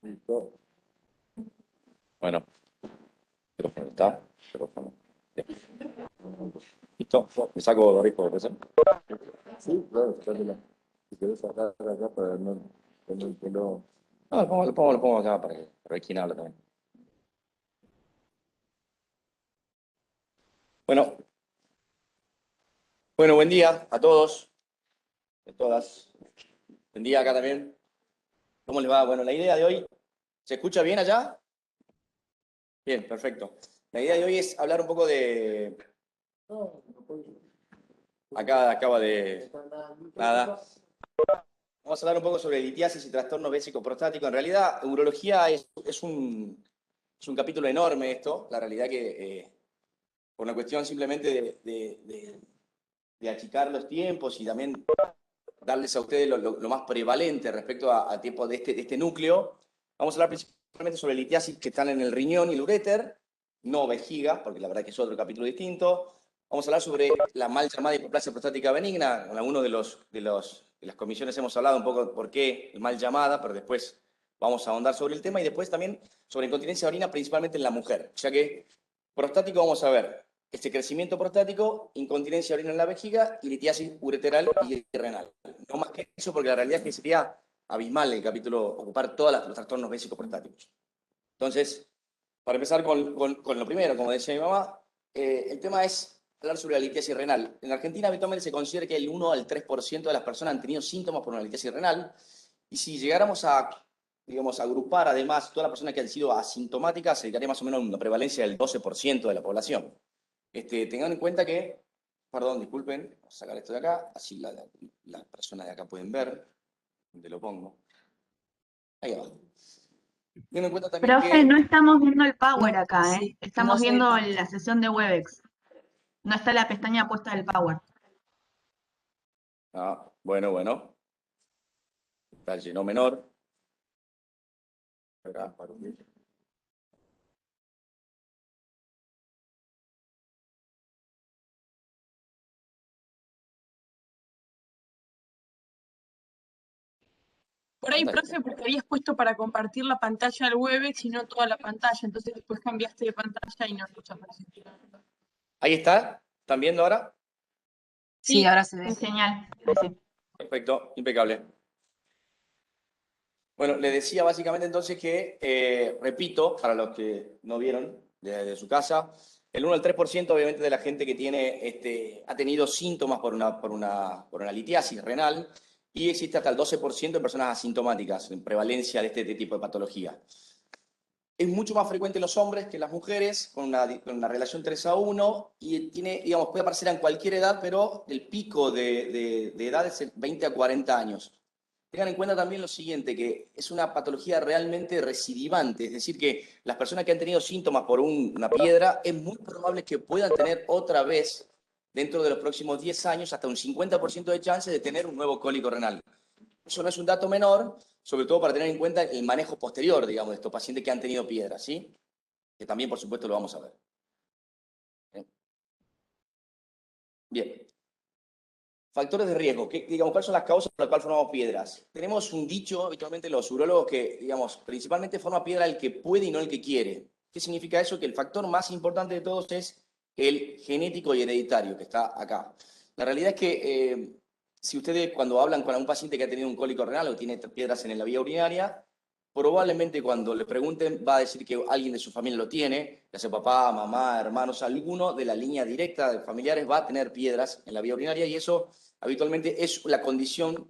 Listo. Bueno, micrófono está. Micrófono. Bien. ¿Listo? ¿Me saco barbijo de presión? Sí, claro, sacátela. Si querés sacar acá para que no. No, lo pongo acá para ver quién habla también. Bueno, buen día a todos, a todas. Buen día acá también. ¿Cómo les va? Bueno, la idea de hoy, ¿se escucha bien allá? Bien, perfecto. La idea de hoy es hablar un poco de... Acá acaba de... Nada. Vamos a hablar un poco sobre litiasis y trastorno bésico prostático. En realidad, urología es un capítulo enorme esto. La realidad que por una cuestión simplemente de achicar los tiempos y también darles a ustedes lo más prevalente respecto a tiempo de este núcleo. Vamos a hablar principalmente sobre litiasis que están en el riñón y el uréter, no vejiga, porque la verdad que es otro capítulo distinto. Vamos a hablar sobre la mal llamada hipoplasia prostática benigna. En alguno de las comisiones hemos hablado un poco por qué mal llamada, pero después vamos a ahondar sobre el tema y después también sobre incontinencia de orina, principalmente en la mujer, ya que prostático vamos a ver este crecimiento prostático, incontinencia de orina en la vejiga y litiasis ureteral y renal. No más que eso, porque la realidad es que sería abismal el capítulo ocupar todos los trastornos bésicos prostáticos. Entonces, para empezar con lo primero, como decía mi mamá, el tema es hablar sobre la litiasis renal. En Argentina habitualmente se considera que el 1 al 3% de las personas han tenido síntomas por una litiasis renal, y si llegáramos a, digamos, agrupar además todas las personas que han sido asintomáticas, se llegaría más o menos a una prevalencia del 12% de la población. Tengan en cuenta que, perdón, disculpen, vamos a sacar esto de acá, así las personas de acá pueden ver dónde lo pongo. Ahí va. Tengan en cuenta también Profe, que... no estamos viendo el Power No, acá, ¿eh? sí, Estamos no se ve viendo tanto. la sesión de Webex. No está la pestaña puesta del Power. Bueno. Detalle no menor. Acá, Por ahí, profe, porque habías puesto para compartir la pantalla del Webex y no toda la pantalla, entonces después cambiaste de pantalla y no escuchas más. Ahí está. ¿Están viendo ahora? Sí, ahora se ve. Genial. Sí. Perfecto, impecable. Bueno, le decía básicamente entonces que, repito, para los que no vieron desde su casa, el 1 al 3% obviamente de la gente que ha tenido síntomas por una litiasis renal, y existe hasta el 12% de personas asintomáticas en prevalencia de este tipo de patología. Es mucho más frecuente en los hombres que en las mujeres, con una relación 3:1, y digamos, puede aparecer en cualquier edad, pero el pico de edad es el 20 a 40 años. Tengan en cuenta también lo siguiente, que es una patología realmente recidivante, es decir, que las personas que han tenido síntomas por una piedra, es muy probable que puedan tener otra vez, dentro de los próximos 10 años, hasta un 50% de chance de tener un nuevo cólico renal. Eso no es un dato menor, sobre todo para tener en cuenta el manejo posterior, digamos, de estos pacientes que han tenido piedras, ¿sí? Que también, por supuesto, lo vamos a ver. Bien. Factores de riesgo. Digamos, ¿cuáles son las causas por las cuales formamos piedras? Tenemos un dicho habitualmente los urólogos que, digamos, principalmente forma piedra el que puede y no el que quiere. ¿Qué significa eso? Que el factor más importante de todos es el genético y hereditario, que está acá. La realidad es que si ustedes cuando hablan con algún paciente que ha tenido un cólico renal o tiene piedras en la vía urinaria, probablemente cuando le pregunten va a decir que alguien de su familia lo tiene, ya sea papá, mamá, hermanos, alguno de la línea directa de familiares va a tener piedras en la vía urinaria, y eso habitualmente es la condición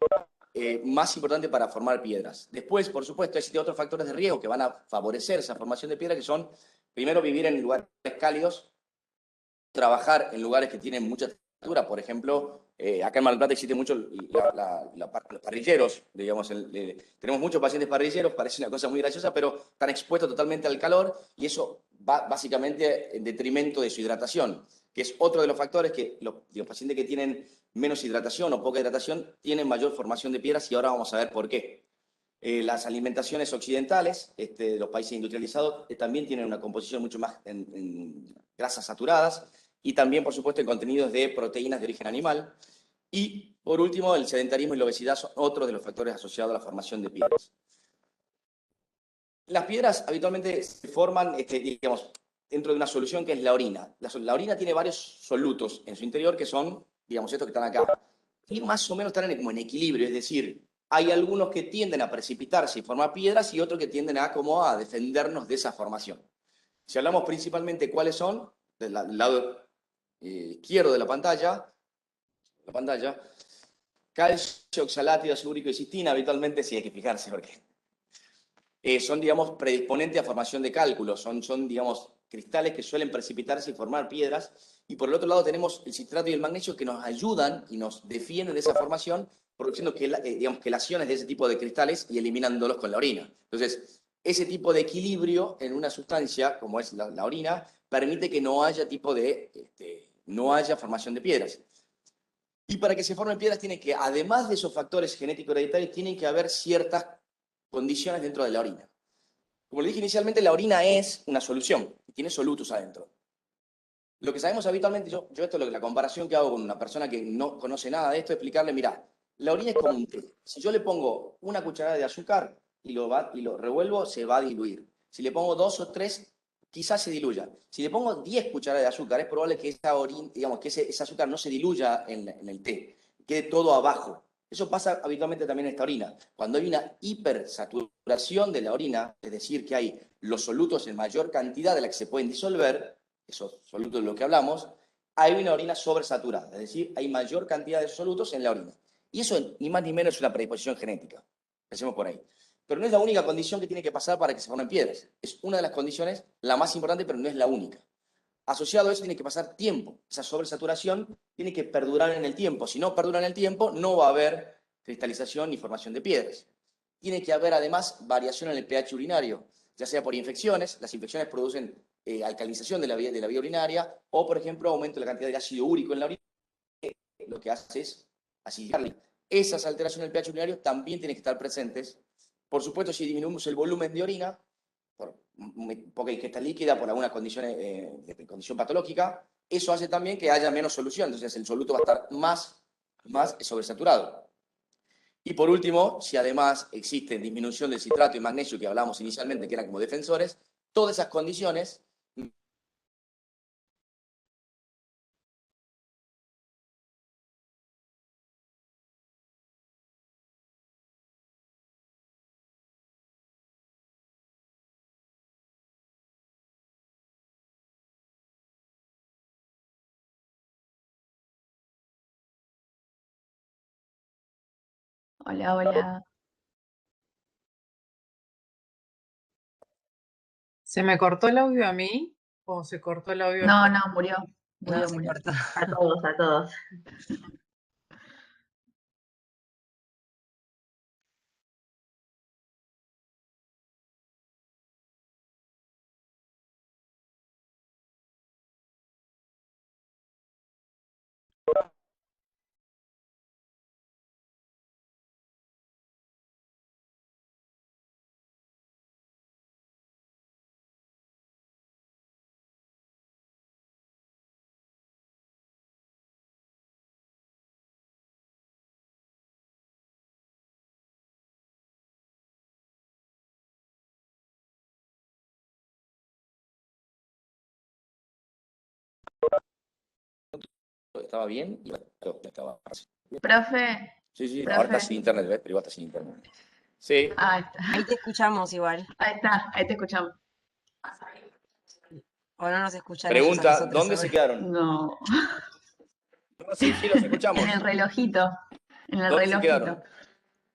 más importante para formar piedras. Después, por supuesto, existen otros factores de riesgo que van a favorecer esa formación de piedras, que son, primero, vivir en lugares cálidos, trabajar en lugares que tienen mucha temperatura. Por ejemplo, acá en Mar del Plata existe mucho los parrilleros, digamos, tenemos muchos pacientes parrilleros, parece una cosa muy graciosa, pero están expuestos totalmente al calor, y eso va básicamente en detrimento de su hidratación, que es otro de los factores que los pacientes que tienen menos hidratación o poca hidratación tienen mayor formación de piedras, y ahora vamos a ver por qué. Las alimentaciones occidentales, de los países industrializados, también tienen una composición mucho más en grasas saturadas, y también, por supuesto, en contenidos de proteínas de origen animal. Y, por último, el sedentarismo y la obesidad son otros de los factores asociados a la formación de piedras. Las piedras habitualmente se forman, digamos, dentro de una solución que es la orina. La orina tiene varios solutos en su interior que son, digamos, estos que están acá. Y más o menos están como en equilibrio, es decir, hay algunos que tienden a precipitarse y formar piedras y otros que tienden a, como a defendernos de esa formación. Si hablamos principalmente cuáles son, del lado izquierdo de la pantalla, calcio, oxalato, ácido úrico y cistina, habitualmente sí hay que fijarse porque son, digamos, predisponentes a formación de cálculos, son, digamos, cristales que suelen precipitarse y formar piedras, y por el otro lado tenemos el citrato y el magnesio que nos ayudan y nos defienden de esa formación, produciendo digamos, quelaciones de ese tipo de cristales y eliminándolos con la orina. Entonces, ese tipo de equilibrio en una sustancia, como es la orina, permite que no haya no haya formación de piedras. Y para que se formen piedras tiene que, además de esos factores genéticos hereditarios, tienen que haber ciertas condiciones dentro de la orina. Como le dije inicialmente, la orina es una solución y tiene solutos adentro. Lo que sabemos habitualmente, yo esto es la comparación que hago con una persona que no conoce nada de esto, es explicarle, mira, la orina es como un té. Si yo le pongo una cucharada de azúcar y lo revuelvo, se va a diluir. Si le pongo 2 o 3, quizás se diluya. Si le pongo 10 cucharadas de azúcar, es probable que esa orina, digamos, que ese azúcar no se diluya en el té, quede todo abajo. Eso pasa habitualmente también en esta orina. Cuando hay una hipersaturación de la orina, es decir, que hay los solutos en mayor cantidad de la que se pueden disolver, esos solutos de los que hablamos, hay una orina sobresaturada, es decir, hay mayor cantidad de solutos en la orina. Y eso ni más ni menos es una predisposición genética. Empecemos por ahí. Pero no es la única condición que tiene que pasar para que se formen piedras. Es una de las condiciones, la más importante, pero no es la única. Asociado a eso tiene que pasar tiempo. Esa sobresaturación tiene que perdurar en el tiempo. Si no perdura en el tiempo, no va a haber cristalización ni formación de piedras. Tiene que haber además variación en el pH urinario, ya sea por infecciones. Las infecciones producen alcalinización de la vía urinaria, o por ejemplo aumento de la cantidad de ácido úrico en la orina, lo que hace es acidificarla. Esas alteraciones del pH urinario también tienen que estar presentes. Por supuesto, si disminuimos el volumen de orina, por poca ingesta líquida, por alguna condición, condición patológica, eso hace también que haya menos solución, entonces el soluto va a estar más sobresaturado. Y por último, si además existe disminución del citrato y magnesio que hablábamos inicialmente, que eran como defensores, todas esas condiciones Hola, hola. ¿Se me cortó el audio a mí o se cortó el audio? No, no, murió. No, Murió, se murió. cortó. A todos, a todos. estaba bien y estaba. Profe, Sí, sí, ahora está profe. sin internet, ¿ves? Pero igual está sin internet. Sí. Ahí está. Ahí te escuchamos igual. Ahí está, ahí te escuchamos. O no nos escuchan ellos a Pregunta, nosotros ¿dónde se ahora. quedaron? No. No, sí, sí, los escuchamos. En el relojito. En el ¿Dónde se relojito. quedaron?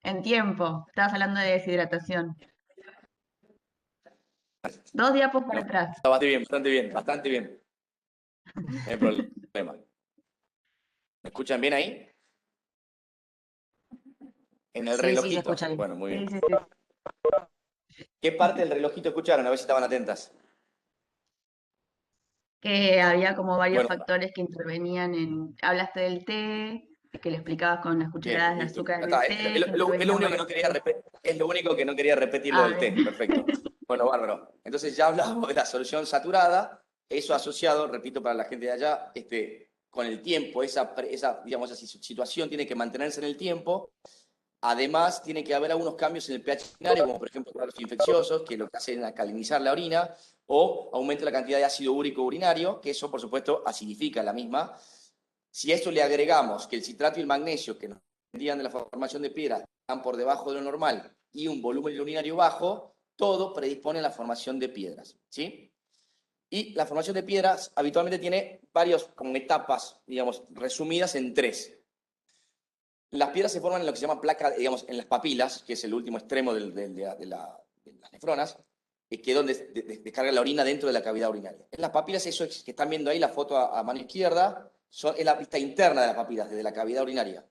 En tiempo. Estabas hablando de deshidratación. 2 diapos para atrás. Está bastante bien, bastante bien, bastante bien. No hay problema. ¿Me escuchan bien ahí? En el Sí, sí, se relojito. escucha bien. Bueno, muy Sí, bien. sí, sí. ¿Qué parte del relojito escucharon? A ver si estaban atentas. Que había como varios Bueno, factores que intervenían en. Hablaste del té, que lo explicabas con las bien, cucharadas de listo. azúcar Ya en el está. té, que Es lo intervenían único que no varios. quería es lo único que no quería repetir lo Ah, del té. bien. Perfecto. Bueno, bárbaro. Entonces ya hablamos de la solución saturada. Eso asociado, repito para la gente de allá, con el tiempo, digamos, esa situación tiene que mantenerse en el tiempo. Además, tiene que haber algunos cambios en el pH urinario, como por ejemplo cuadros infecciosos, que lo que hacen es alcalinizar la orina, o aumenta la cantidad de ácido úrico urinario, que eso, por supuesto, acidifica la misma. Si a esto le agregamos que el citrato y el magnesio, que nos defendían de la formación de piedras, están por debajo de lo normal, y un volumen urinario bajo, todo predispone a la formación de piedras, ¿sí? Y la formación de piedras habitualmente tiene varias como etapas, digamos, resumidas en 3. Las piedras se forman en lo que se llama placa, digamos, en las papilas, que es el último extremo de las nefronas, que es donde descarga la orina dentro de la cavidad urinaria. En las papilas, eso que están viendo ahí, la foto a mano izquierda, es la vista interna de las papilas, desde la cavidad urinaria.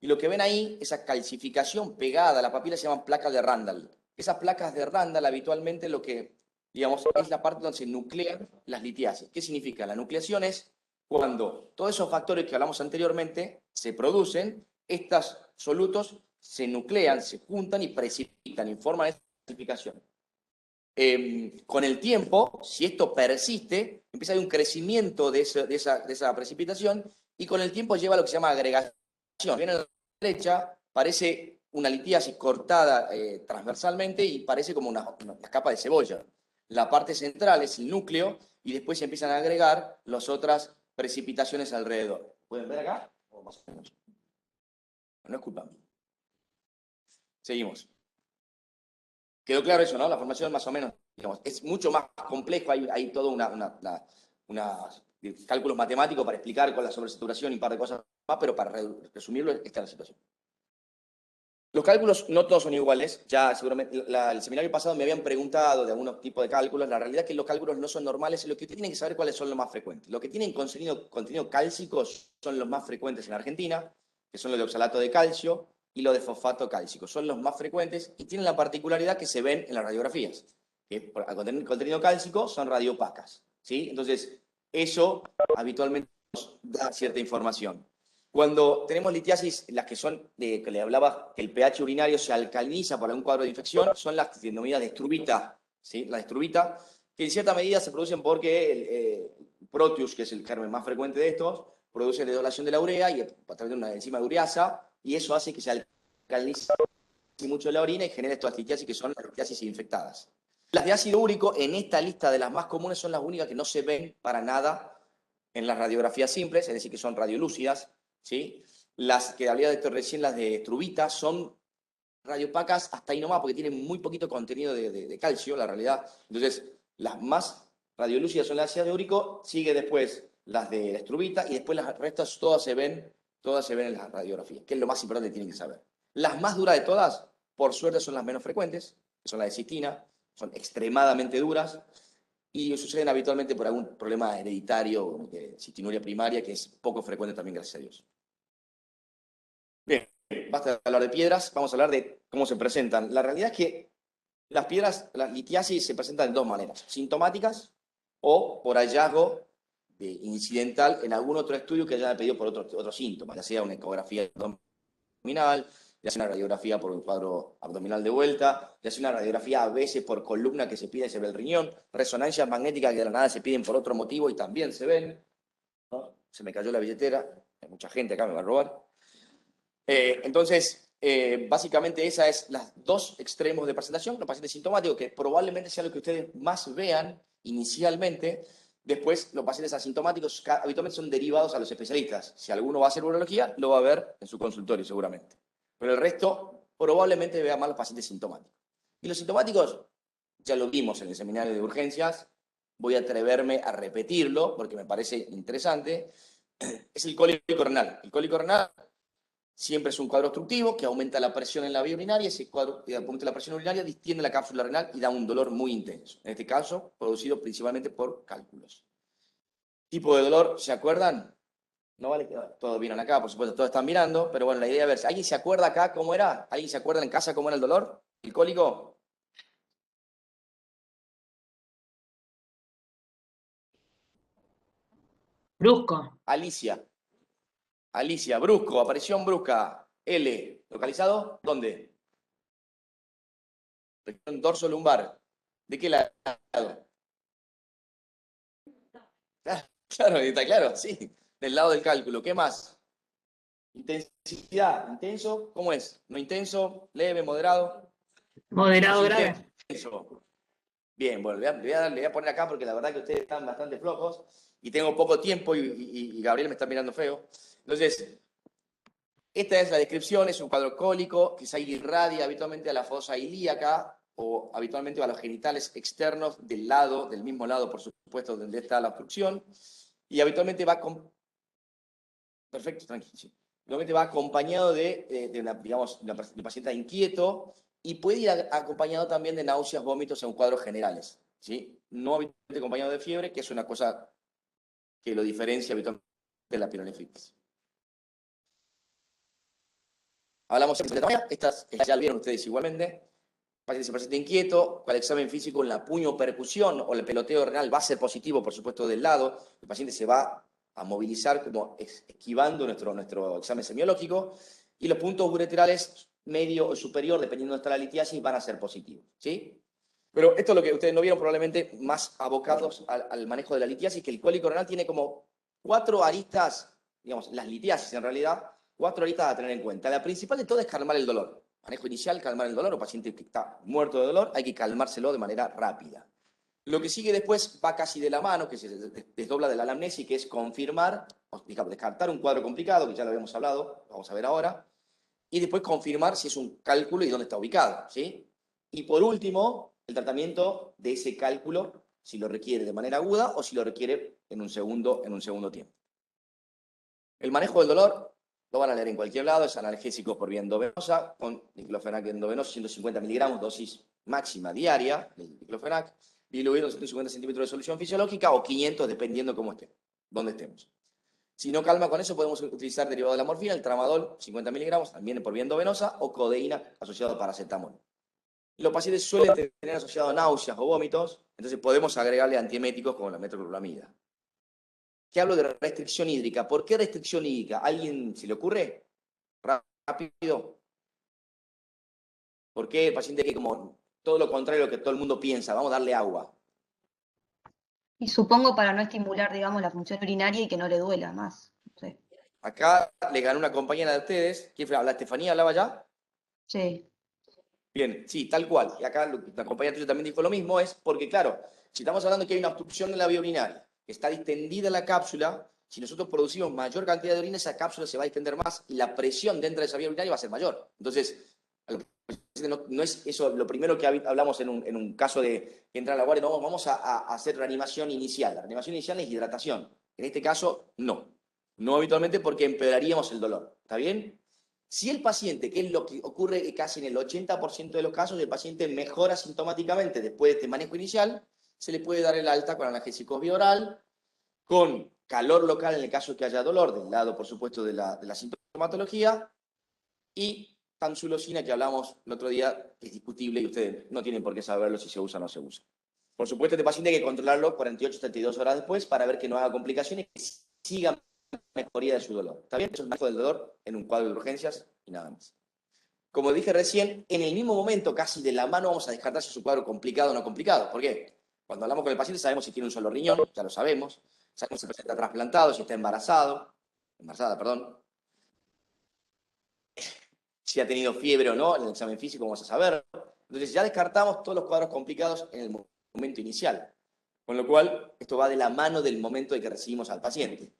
Y lo que ven ahí, esa calcificación pegada a la papila, se llaman placas de Randall. Esas placas de Randall habitualmente lo que, digamos, es la parte donde se nuclean las litiasis. ¿Qué significa? La nucleación es cuando todos esos factores que hablamos anteriormente se producen, estos solutos se nuclean, se juntan y precipitan, informan esta calcificación. Con el tiempo, si esto persiste, empieza a haber un crecimiento de esa precipitación y con el tiempo lleva a lo que se llama agregación. Viene a la derecha, parece una litiasis cortada transversalmente y parece como una capa de cebolla. La parte central es el núcleo y después se empiezan a agregar las otras precipitaciones alrededor. ¿Pueden ver acá? No es culpa mía. Seguimos. Quedó claro eso, ¿no? La formación más o menos, digamos, es mucho más complejo, hay todo unos cálculos matemáticos para explicar con la sobresaturación y un par de cosas más, pero para resumirlo, esta es la situación. Los cálculos no todos son iguales, ya seguramente el seminario pasado me habían preguntado de algunos tipos de cálculos, la realidad es que los cálculos no son normales y lo que tienen que saber cuáles son los más frecuentes. Los que tienen contenido cálcico son los más frecuentes en Argentina, que son los de oxalato de calcio y los de fosfato cálcico, son los más frecuentes y tienen la particularidad que se ven en las radiografías, que al tener contenido cálcico son radiopacas, ¿sí? Entonces, eso habitualmente nos da cierta información. Cuando tenemos litiasis, las que son, que le hablaba, que el pH urinario se alcaliniza por algún cuadro de infección, son las denominadas de estrubita, ¿sí? La estrubita, que en cierta medida se producen porque el Proteus, que es el germen más frecuente de estos, produce la desdoblación de la urea y a través de una enzima de ureasa, y eso hace que se alcalinice mucho la orina y genere estas litiasis que son las litiasis infectadas. Las de ácido úrico, en esta lista de las más comunes, son las únicas que no se ven para nada en las radiografías simples, es decir, que son radiolúcidas, ¿sí? Las que hablaba de esto recién, las de estrubita, son radiopacas hasta ahí nomás, porque tienen muy poquito contenido de calcio, la realidad. Entonces, las más radiolúcidas son las de ácido úrico, sigue después las de la estrubita, y después las restas todas se ven en las radiografías, que es lo más importante que tienen que saber. Las más duras de todas, por suerte, son las menos frecuentes, que son las de cistina, son extremadamente duras, y suceden habitualmente por algún problema hereditario, cistinuria primaria, que es poco frecuente también, gracias a Dios. Bien, basta de hablar de piedras, vamos a hablar de cómo se presentan. La realidad es que las piedras, las litiasis, se presentan de dos maneras: sintomáticas o por hallazgo incidental en algún otro estudio que haya pedido por otro síntoma, ya sea una ecografía abdominal, ya sea una radiografía por un cuadro abdominal de vuelta, ya sea una radiografía a veces por columna que se pide y se ve el riñón, resonancias magnéticas que de la nada se piden por otro motivo y también se ven, ¿no? Se me cayó la billetera, hay mucha gente acá, me va a robar. Entonces, básicamente esas es las dos extremos de presentación: los pacientes sintomáticos, que probablemente sea lo que ustedes más vean inicialmente. Después, los pacientes asintomáticos habitualmente son derivados a los especialistas. Si alguno va a hacer urología, lo va a ver en su consultorio seguramente. Pero el resto probablemente vea más los pacientes sintomáticos. Y los sintomáticos, ya lo vimos en el seminario de urgencias, voy a atreverme a repetirlo porque me parece interesante, es el cólico renal. El cólico renal siempre es un cuadro obstructivo que aumenta la presión en la vía urinaria. Ese cuadro que aumenta la presión urinaria distiende la cápsula renal y da un dolor muy intenso. En este caso, producido principalmente por cálculos. Tipo de dolor, ¿se acuerdan? No vale que todos vieron acá, por supuesto, todos están mirando, pero bueno, la idea es ver si alguien se acuerda acá cómo era. ¿Alguien se acuerda en casa cómo era el dolor? ¿El cólico? Brusco. Alicia, brusco, aparición brusca. L, ¿localizado? ¿Dónde? Región dorso lumbar. ¿De qué lado? Claro, está claro, sí. del lado del cálculo. ¿Qué más? Intensidad. ¿Intenso? ¿Cómo es? ¿No intenso? ¿Leve? ¿Moderado? Moderado, Es grave. intenso. Bien, bueno, le voy a poner acá porque la verdad que ustedes están bastante flojos y tengo poco tiempo y Gabriel me está mirando feo. Entonces, esta es la descripción, es un cuadro cólico que se irradia habitualmente a la fosa ilíaca o habitualmente a los genitales externos del mismo lado, por supuesto, donde está la obstrucción, y habitualmente va con... Perfecto, tranquilo. Sí. Habitualmente va acompañado de un paciente inquieto y puede ir acompañado también de náuseas, vómitos en cuadros generales, ¿sí? No habitualmente acompañado de fiebre, que es una cosa que lo diferencia habitualmente de la pielonefritis. Hablamos de la estas ya lo vieron ustedes igualmente. Paciente se presenta inquieto, con el examen físico en la puño percusión o el peloteo renal va a ser positivo, por supuesto, del lado. El paciente se va a movilizar como esquivando nuestro examen semiológico y los puntos ureterales medio o superior, dependiendo de dónde está la litiasis, van a ser positivos, ¿sí? Pero esto es lo que ustedes no vieron, probablemente más abocados al manejo de la litiasis, que el cólico renal tiene como 4 aristas, digamos, las litiasis en realidad, 4 aristas a tener en cuenta. La principal de todas es calmar el dolor. Manejo inicial, calmar el dolor, o paciente que está muerto de dolor, hay que calmárselo de manera rápida. Lo que sigue después va casi de la mano, que se desdobla de la anamnesis, que es confirmar, digamos, descartar un cuadro complicado, que ya lo habíamos hablado, lo vamos a ver ahora, y después confirmar si es un cálculo y dónde está ubicado, ¿sí? Y por último, el tratamiento de ese cálculo, si lo requiere de manera aguda o si lo requiere en un segundo tiempo. El manejo del dolor lo van a leer en cualquier lado, es analgésico por vía endovenosa, con diclofenac endovenoso, 150 miligramos, dosis máxima diaria de diclofenac, diluido en 150 centímetros de solución fisiológica o 500, dependiendo cómo esté, dónde estemos. Si no calma con eso, podemos utilizar derivado de la morfina, el tramadol, 50 miligramos, también por vía endovenosa, o codeína asociado a paracetamol. Los pacientes suelen tener asociado náuseas o vómitos, entonces podemos agregarle antieméticos como la metoclopramida. ¿Qué hablo de restricción hídrica? ¿Por qué restricción hídrica? ¿Alguien se le ocurre? Rápido. ¿Por qué el paciente que como todo lo contrario a lo que todo el mundo piensa? Vamos a darle agua. Y supongo para no estimular, digamos, la función urinaria y que no le duela más. Sí. Acá le ganó una compañera de ustedes. ¿Quién fue? ¿La Estefanía hablaba ya? Sí. Bien, sí, tal cual. Y acá la compañera tuya también dijo lo mismo, es porque, claro, si estamos hablando de que hay una obstrucción en la vía urinaria, que está distendida la cápsula, si nosotros producimos mayor cantidad de orina, esa cápsula se va a distender más y la presión dentro de esa vía urinaria va a ser mayor. Entonces, no es eso lo primero que hablamos en un caso de que entra a la guardia, no, vamos a hacer reanimación inicial. La reanimación inicial es hidratación. En este caso, no. No habitualmente porque empeoraríamos el dolor. ¿Está bien? Si el paciente, que es lo que ocurre casi en el 80% de los casos, el paciente mejora sintomáticamente después de este manejo inicial, se le puede dar el alta con analgésico bioral, con calor local en el caso de que haya dolor, del lado, por supuesto, de la sintomatología, y tamsulosina, que hablamos el otro día, que es discutible y ustedes no tienen por qué saberlo si se usa o no se usa. Por supuesto, este paciente hay que controlarlo 48-72 horas después para ver que no haga complicaciones, que siga mejoría de su dolor. ¿Está bien? Eso es el manejo del dolor en un cuadro de urgencias y nada más. Como dije recién, en el mismo momento, casi de la mano, vamos a descartar si es un cuadro complicado o no complicado. ¿Por qué? Cuando hablamos con el paciente sabemos si tiene un solo riñón, ya lo sabemos si el paciente está trasplantado, si está embarazada, si ha tenido fiebre o no, en el examen físico vamos a saber. Entonces ya descartamos todos los cuadros complicados en el momento inicial. Con lo cual, esto va de la mano del momento en que recibimos al paciente.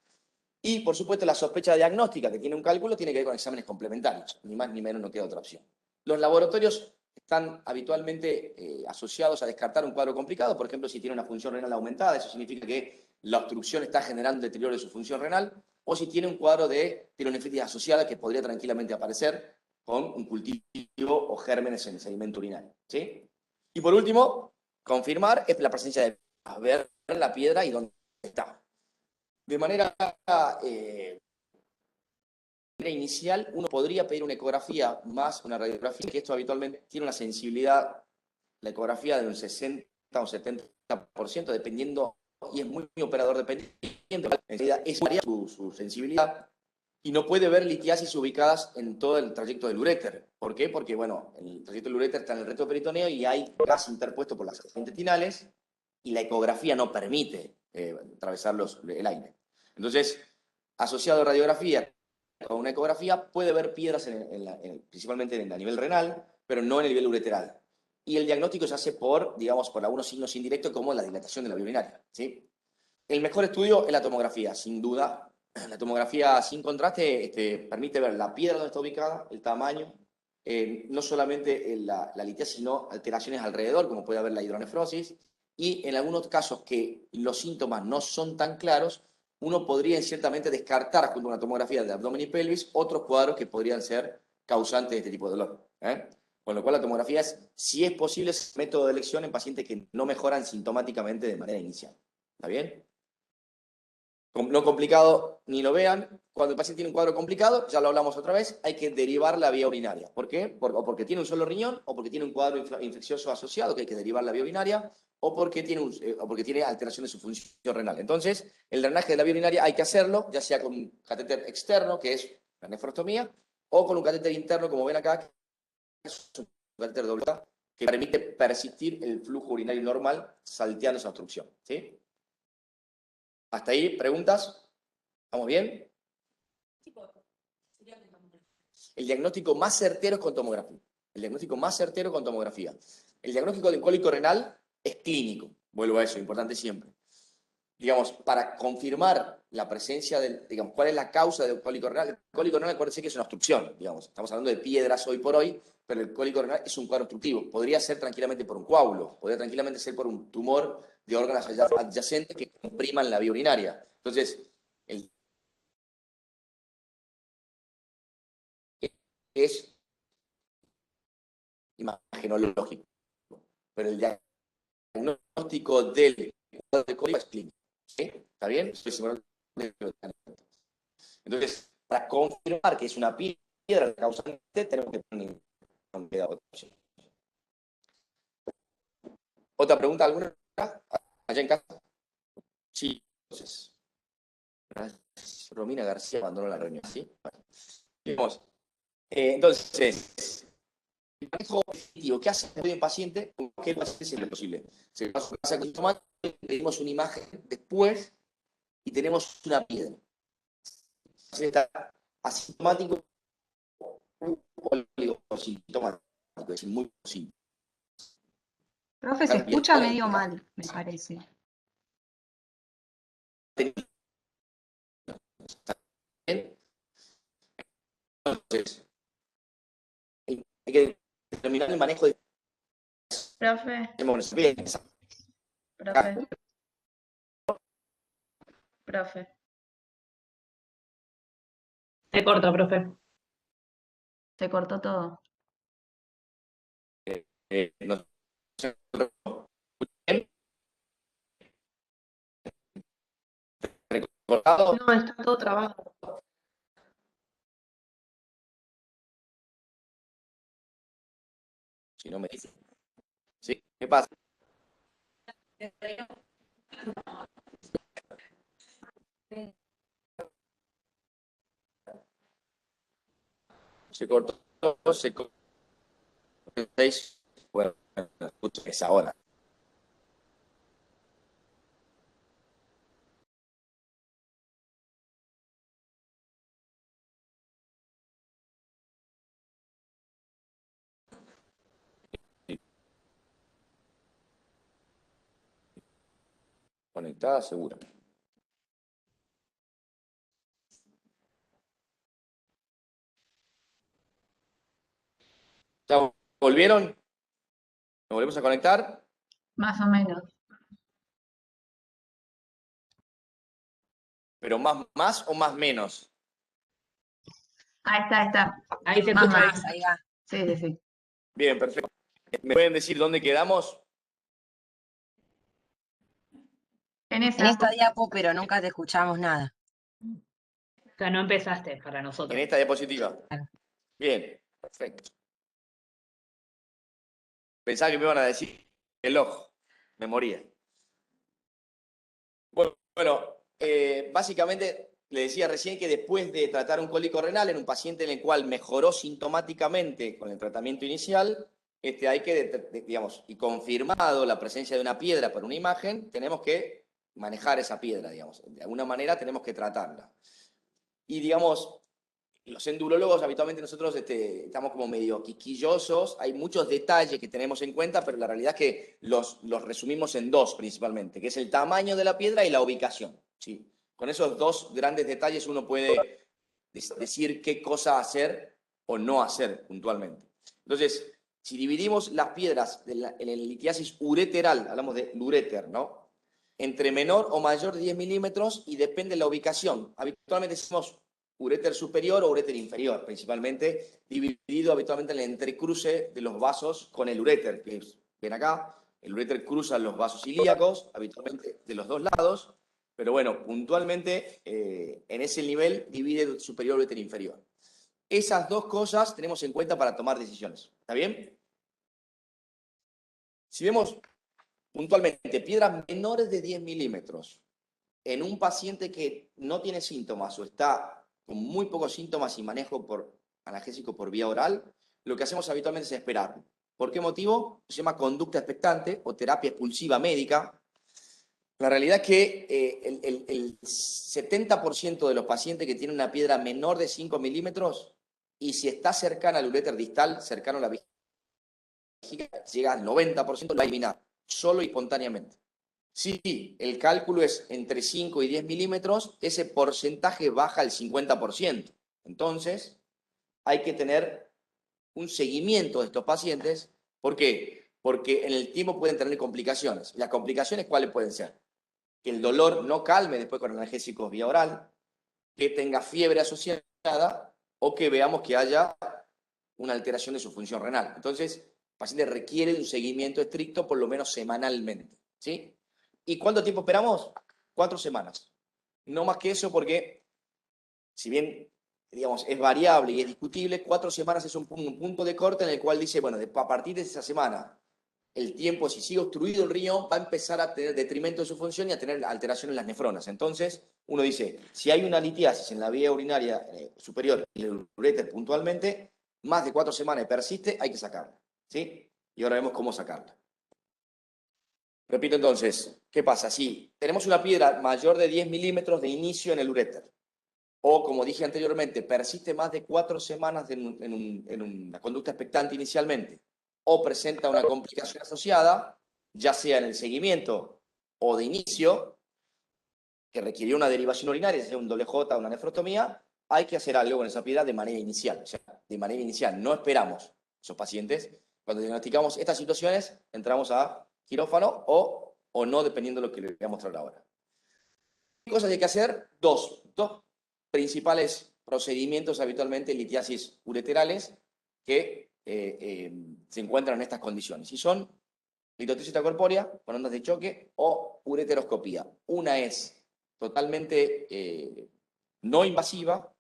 Y, por supuesto, la sospecha diagnóstica que tiene un cálculo tiene que ver con exámenes complementarios. Ni más ni menos, no queda otra opción. Los laboratorios están habitualmente asociados a descartar un cuadro complicado. Por ejemplo, si tiene una función renal aumentada, eso significa que la obstrucción está generando deterioro de su función renal. O si tiene un cuadro de pielonefritis asociada que podría tranquilamente aparecer con un cultivo o gérmenes en el sedimento urinario, ¿sí? Y por último, confirmar es la presencia de ver la piedra y dónde está. De manera inicial, uno podría pedir una ecografía más una radiografía, que esto habitualmente tiene una sensibilidad, la ecografía de un 60 o 70%, dependiendo, y es muy operador dependiente, es variable su sensibilidad, y no puede ver litiasis ubicadas en todo el trayecto del uréter. ¿Por qué? Porque, bueno, el trayecto del uréter está en el recto peritoneo y hay gas interpuesto por las arterias intestinales, y la ecografía no permite atravesar el aire. Entonces, asociado a radiografía con una ecografía, puede haber piedras principalmente a nivel renal, pero no en el nivel ureteral. Y el diagnóstico se hace por, digamos, por algunos signos indirectos como la dilatación de la vía urinaria, ¿sí? El mejor estudio es la tomografía, sin duda. La tomografía sin contraste permite ver la piedra donde está ubicada, el tamaño, no solamente la litiasis, sino alteraciones alrededor, como puede haber la hidronefrosis, y en algunos casos que los síntomas no son tan claros, uno podría ciertamente descartar junto a una tomografía de abdomen y pelvis otros cuadros que podrían ser causantes de este tipo de dolor. Con lo cual la tomografía es, si es posible, es método de elección en pacientes que no mejoran sintomáticamente de manera inicial. ¿Está bien? No complicado, ni lo vean. Cuando el paciente tiene un cuadro complicado, ya lo hablamos otra vez, hay que derivar la vía urinaria. ¿Por qué? O porque tiene un solo riñón, o porque tiene un cuadro infeccioso asociado, que hay que derivar la vía urinaria, o porque tiene alteración de su función renal. Entonces, el drenaje de la vía urinaria hay que hacerlo, ya sea con un catéter externo, que es la nefrostomía, o con un catéter interno, como ven acá, que es un catéter doble, que permite persistir el flujo urinario normal salteando esa obstrucción. ¿Sí? ¿Hasta ahí preguntas? ¿Estamos bien? El diagnóstico más certero es con tomografía. El diagnóstico más certero con tomografía. El diagnóstico de cólico renal es clínico. Vuelvo a eso, importante siempre. Digamos, para confirmar la presencia digamos, cuál es la causa del cólico renal. El cólico renal, acuérdense que es una obstrucción, digamos. Estamos hablando de piedras hoy por hoy, pero el cólico renal es un cuadro obstructivo. Podría ser tranquilamente por un coágulo, podría tranquilamente ser por un tumor de órganos adyacentes que compriman la vía urinaria. Entonces, es imagenológico, pero el diagnóstico del cuadro de cólico es clínico. ¿Sí? ¿Está bien? Entonces, para confirmar que es una piedra causante, tenemos que poner un cuidado. ¿Otra pregunta alguna? ¿Allá en casa? Sí, entonces. Romina García abandonó la reunión, ¿sí? Vamos. Entonces, el manejo efectivo, ¿qué hace el paciente? ¿Qué el paciente siempre posible? Se va a su casa con tomate, tenemos una imagen después y tenemos una piedra. El paciente está asintomático o oligosintomático, es decir, muy posible. Profe, se escucha medio mal, me parece. Entonces, hay que determinar el manejo de... Profe, Bien, profe, profe. Se corta, profe. Se cortó todo. no sé, bien, recordado, No, está todo trabado. si no me dice. ¿Sí? ¿Qué pasa? Se cortó, se cortó. Bueno, es ahora. Conectada, segura. ¿Ya volvieron? ¿Nos volvemos a conectar? Más o menos. ¿Pero más o más menos? Ahí está. Ahí se Más, escucha más. bien. Ahí va. Sí, sí, sí. Bien, perfecto. ¿Me pueden decir dónde quedamos? En En esa. esta diapo, pero nunca te escuchamos nada. O sea, no empezaste para En nosotros. esta diapositiva. Claro. Bien, perfecto. Pensaba que me iban a decir el ojo. Me moría. Bueno, básicamente le decía recién que después de tratar un cólico renal en un paciente en el cual mejoró sintomáticamente con el tratamiento inicial, hay que, digamos, y confirmado la presencia de una piedra por una imagen, tenemos que manejar esa piedra, digamos. De alguna manera tenemos que tratarla. Y digamos, los endurólogos habitualmente nosotros estamos como medio quisquillosos, hay muchos detalles que tenemos en cuenta, pero la realidad es que los resumimos en dos principalmente, que es el tamaño de la piedra y la ubicación. ¿Sí? Con esos dos grandes detalles uno puede decir qué cosa hacer o no hacer puntualmente. Entonces, si dividimos las piedras en el litiasis ureteral, hablamos de uréter, ¿no? Entre menor o mayor de 10 milímetros y depende de la ubicación. Habitualmente decimos uréter superior o uréter inferior, principalmente, dividido habitualmente en el entrecruce de los vasos con el uréter, que ven acá, el uréter cruza los vasos ilíacos, habitualmente de los dos lados, pero bueno, puntualmente en ese nivel divide superior uréter inferior. Esas dos cosas tenemos en cuenta para tomar decisiones, ¿está bien? Si vemos puntualmente piedras menores de 10 milímetros en un paciente que no tiene síntomas o está con muy pocos síntomas y manejo analgésico por vía oral, lo que hacemos habitualmente es esperar. ¿Por qué motivo? Se llama conducta expectante o terapia expulsiva médica. La realidad es que el 70% de los pacientes que tienen una piedra menor de 5 milímetros y si está cercana al uréter distal, cercano a la vejiga, llega al 90%, lo va a eliminar, solo y espontáneamente. Si el cálculo es entre 5 y 10 milímetros, ese porcentaje baja al 50%. Entonces, hay que tener un seguimiento de estos pacientes. ¿Por qué? Porque en el tiempo pueden tener complicaciones. ¿Las complicaciones cuáles pueden ser? Que el dolor no calme después con analgésicos vía oral, que tenga fiebre asociada o que veamos que haya una alteración de su función renal. Entonces, el paciente requiere de un seguimiento estricto por lo menos semanalmente. ¿Sí? ¿Y cuánto tiempo esperamos? 4 semanas. No más que eso porque, si bien digamos, es variable y es discutible, 4 semanas es un punto de corte en el cual dice, bueno, a partir de esa semana, el tiempo, si sigue obstruido el riñón, va a empezar a tener detrimento de su función y a tener alteraciones en las nefronas. Entonces, uno dice, si hay una litiasis en la vía urinaria superior y el uréter puntualmente, más de 4 semanas y persiste, hay que sacarla. ¿Sí? Y ahora vemos cómo sacarla. Repito entonces, ¿qué pasa? Si tenemos una piedra mayor de 10 milímetros de inicio en el uréter, o como dije anteriormente, persiste más de 4 semanas en una conducta expectante inicialmente, o presenta una complicación asociada, ya sea en el seguimiento o de inicio, que requirió una derivación urinaria, sea un doble J o una nefrotomía, hay que hacer algo con esa piedra de manera inicial. O sea, de manera inicial, no esperamos esos pacientes. Cuando diagnosticamos estas situaciones, entramos a quirófano o no, dependiendo de lo que les voy a mostrar ahora. ¿Qué cosas hay que hacer? Dos principales procedimientos habitualmente en litiasis ureterales que se encuentran en estas condiciones. Y son litotripsia corpórea con ondas de choque o ureteroscopía. Una es totalmente no invasiva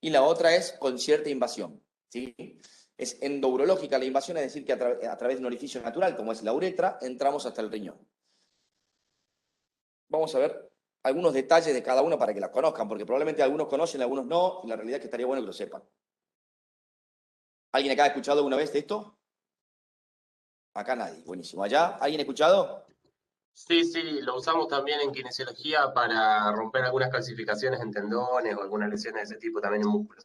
y la otra es con cierta invasión. ¿Sí? Es endourológica la invasión, es decir, que a través de un orificio natural, como es la uretra, entramos hasta el riñón. Vamos a ver algunos detalles de cada uno para que la conozcan, porque probablemente algunos conocen, algunos no, y la realidad es que estaría bueno que lo sepan. ¿Alguien acá ha escuchado alguna vez de esto? Acá nadie, buenísimo. ¿Allá? ¿Alguien ha escuchado? Sí, sí, lo usamos también en kinesiología para romper algunas calcificaciones en tendones o algunas lesiones de ese tipo también en músculos.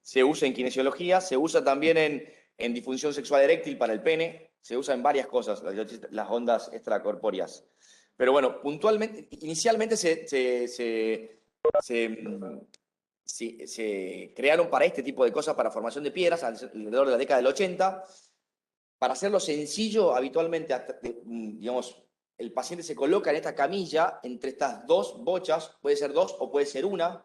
Se usa en kinesiología, se usa también en disfunción sexual eréctil para el pene, se usa en varias cosas, las ondas extracorpóreas. Pero bueno, puntualmente, inicialmente se crearon para este tipo de cosas, para formación de piedras, alrededor de la década del 80. Para hacerlo sencillo, habitualmente, digamos, el paciente se coloca en esta camilla entre estas dos bochas, puede ser dos o puede ser una,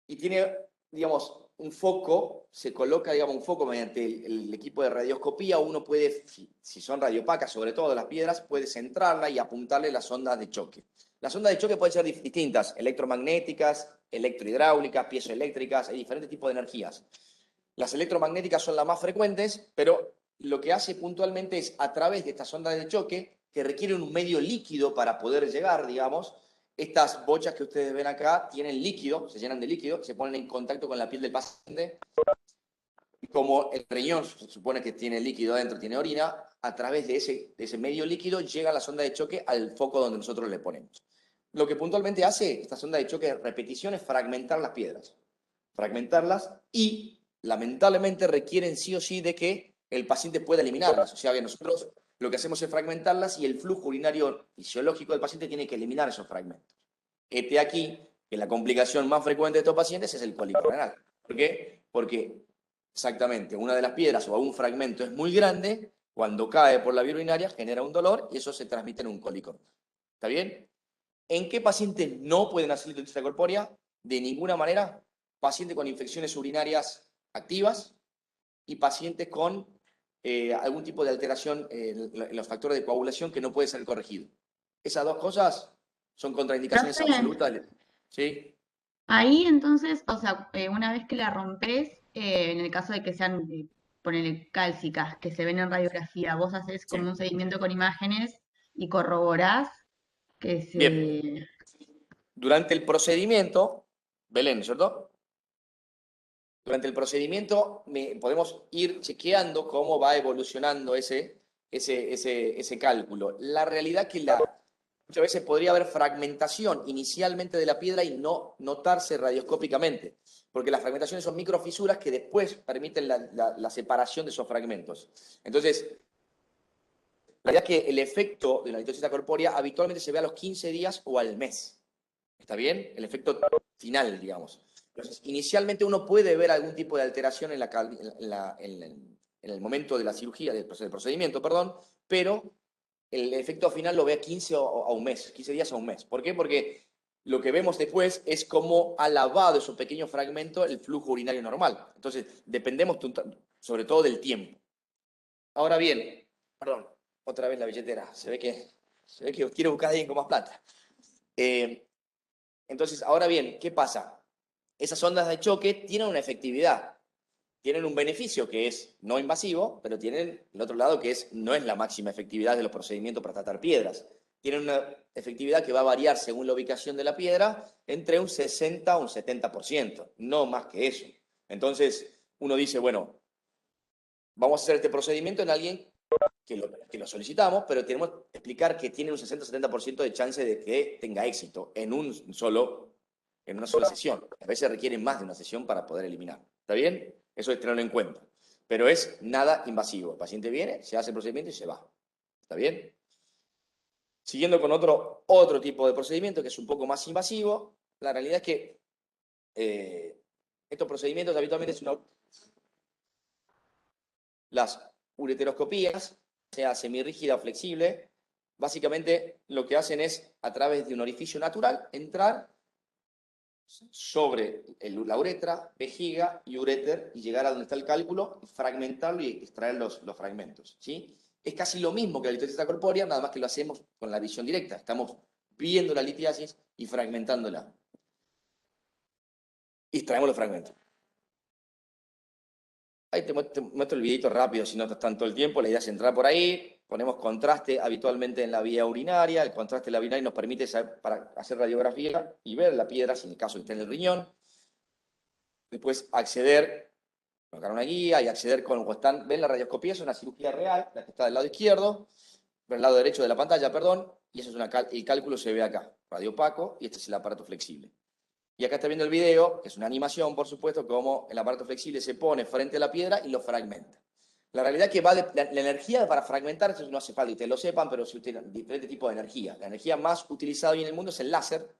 y tiene, digamos, un foco, se coloca, digamos, un foco mediante el equipo de radioscopía. Uno puede, si son radiopacas, sobre todo las piedras, puede centrarla y apuntarle las ondas de choque. Las ondas de choque pueden ser distintas, electromagnéticas, electrohidráulicas, piezoeléctricas, hay diferentes tipos de energías. Las electromagnéticas son las más frecuentes, pero lo que hace puntualmente es, a través de estas ondas de choque, que requieren un medio líquido para poder llegar, digamos, estas bochas que ustedes ven acá tienen líquido, se llenan de líquido, se ponen en contacto con la piel del paciente, y como el riñón se supone que tiene líquido adentro, tiene orina, a través de ese medio líquido llega la sonda de choque al foco donde nosotros le ponemos. lo que puntualmente hace esta sonda de choque de repetición es fragmentar las piedras. Fragmentarlas y, lamentablemente, requieren sí o sí de que el paciente pueda eliminarlas. O sea que nosotros lo que hacemos es fragmentarlas y el flujo urinario fisiológico del paciente tiene que eliminar esos fragmentos. Este aquí, que la complicación más frecuente de estos pacientes es el cólico renal. ¿Por qué? Porque exactamente una de las piedras o un fragmento es muy grande, cuando cae por la vía urinaria genera un dolor y eso se transmite en un cólico. ¿Está bien? ¿En qué pacientes no pueden hacer litotripsia corpórea? De ninguna manera. Pacientes con infecciones urinarias activas y pacientes con algún tipo de alteración en los factores de coagulación que no puede ser corregido. Esas dos cosas son contraindicaciones Profe, absolutas. ¿Sí? ahí entonces, o sea, una vez que la rompes, en el caso de que sean, ponele, cálcicas, que se ven en radiografía, vos haces como un Sí. seguimiento con imágenes y corroborás que Bien. se... Durante el procedimiento, Belén, ¿cierto? Durante el procedimiento podemos ir chequeando cómo va evolucionando ese cálculo. La realidad que muchas veces podría haber fragmentación inicialmente de la piedra y no notarse radioscópicamente, porque las fragmentaciones son microfisuras que después permiten la separación de esos fragmentos. Entonces, la realidad es que el efecto de la litotripsia corpórea habitualmente se ve a los 15 días o al mes. ¿Está bien? El efecto final, digamos. Entonces, inicialmente uno puede ver algún tipo de alteración en el momento de la cirugía, del procedimiento, perdón, pero el efecto final lo ve a 15 o a un mes, 15 días a un mes. ¿Por qué? Porque lo que vemos después es cómo ha lavado esos pequeños fragmentos el flujo urinario normal. Entonces, dependemos sobre todo del tiempo. Ahora bien, perdón, otra vez la billetera. Se ve que quiero buscar a alguien con más plata. Entonces, ahora bien, ¿qué pasa? Esas ondas de choque tienen una efectividad, tienen un beneficio que es no invasivo, pero tienen el otro lado que no es la máxima efectividad de los procedimientos para tratar piedras. Tienen una efectividad que va a variar según la ubicación de la piedra entre un 60 a un 70%, no más que eso. Entonces, uno dice, bueno, vamos a hacer este procedimiento en alguien que lo solicitamos, pero tenemos que explicar que tiene un 60-70% de chance de que tenga éxito en una sola sesión. A veces requieren más de una sesión para poder eliminar. ¿Está bien? Eso es tenerlo en cuenta. Pero es nada invasivo. El paciente viene, se hace el procedimiento y se va. ¿Está bien? Siguiendo con otro tipo de procedimiento que es un poco más invasivo, la realidad es que estos procedimientos habitualmente son las ureteroscopías, sea semirrígida o flexible. Básicamente lo que hacen es, a través de un orificio natural, entrar sobre la uretra, vejiga y uréter y llegar a donde está el cálculo, fragmentarlo y extraer los fragmentos. ¿Sí? Es casi lo mismo que la litotripsia corpórea, nada más que lo hacemos con la visión directa. Estamos viendo la litiasis y fragmentándola. Y extraemos los fragmentos. Ahí te muestro el videito rápido, si no estás todo el tiempo. La idea es entrar por ahí, ponemos contraste habitualmente en la vía urinaria. El contraste en la urinaria nos permite para hacer radiografía y ver la piedra, si en el caso que esté en el riñón. Después acceder, colocar una guía y acceder con ven la radioscopía, es una cirugía real, la que está del lado izquierdo, del lado derecho de la pantalla, perdón, y eso es el cálculo se ve acá, radio opaco, y este es el aparato flexible. Y acá está viendo el video, que es una animación, por supuesto, cómo el aparato flexible se pone frente a la piedra y lo fragmenta. La realidad es que la energía para fragmentar, eso no hace falta que ustedes lo sepan, pero se utilizan diferentes tipos de energía. La energía más utilizada hoy en el mundo es el láser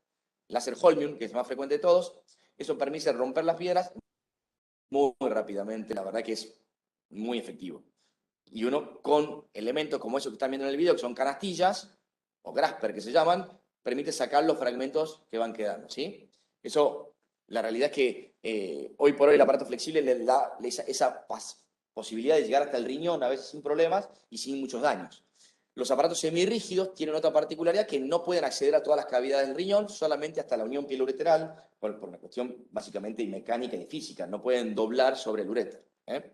Holmium, que es el más frecuente de todos. Eso permite romper las piedras muy, muy rápidamente, la verdad que es muy efectivo. Y uno con elementos como eso que están viendo en el video, que son canastillas, o grasper que se llaman, permite sacar los fragmentos que van quedando, ¿sí? Eso, la realidad es que hoy por hoy el aparato flexible le da esa posibilidad de llegar hasta el riñón, a veces sin problemas y sin muchos daños. Los aparatos semirrígidos tienen otra particularidad, que no pueden acceder a todas las cavidades del riñón, solamente hasta la unión piel-ureteral, por una cuestión básicamente mecánica y física, no pueden doblar sobre el uréter. Pero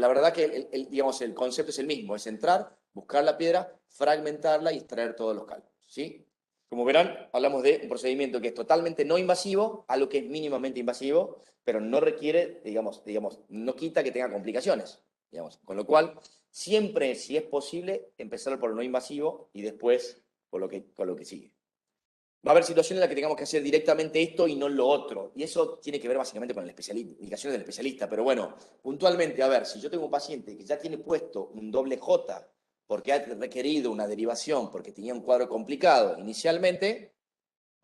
la verdad que digamos, el concepto es el mismo, es entrar, buscar la piedra, fragmentarla y extraer todos los cálculos, ¿sí? Como verán, hablamos de un procedimiento que es totalmente no invasivo, a lo que es mínimamente invasivo, pero no requiere, digamos, no quita que tenga complicaciones, digamos. Con lo cual, siempre, si es posible, empezar por lo no invasivo y después con lo que sigue. Va a haber situaciones en las que tengamos que hacer directamente esto y no lo otro. Y eso tiene que ver básicamente con el especialista, indicaciones del especialista. Pero bueno, puntualmente, a ver, si yo tengo un paciente que ya tiene puesto un doble J porque ha requerido una derivación, porque tenía un cuadro complicado inicialmente,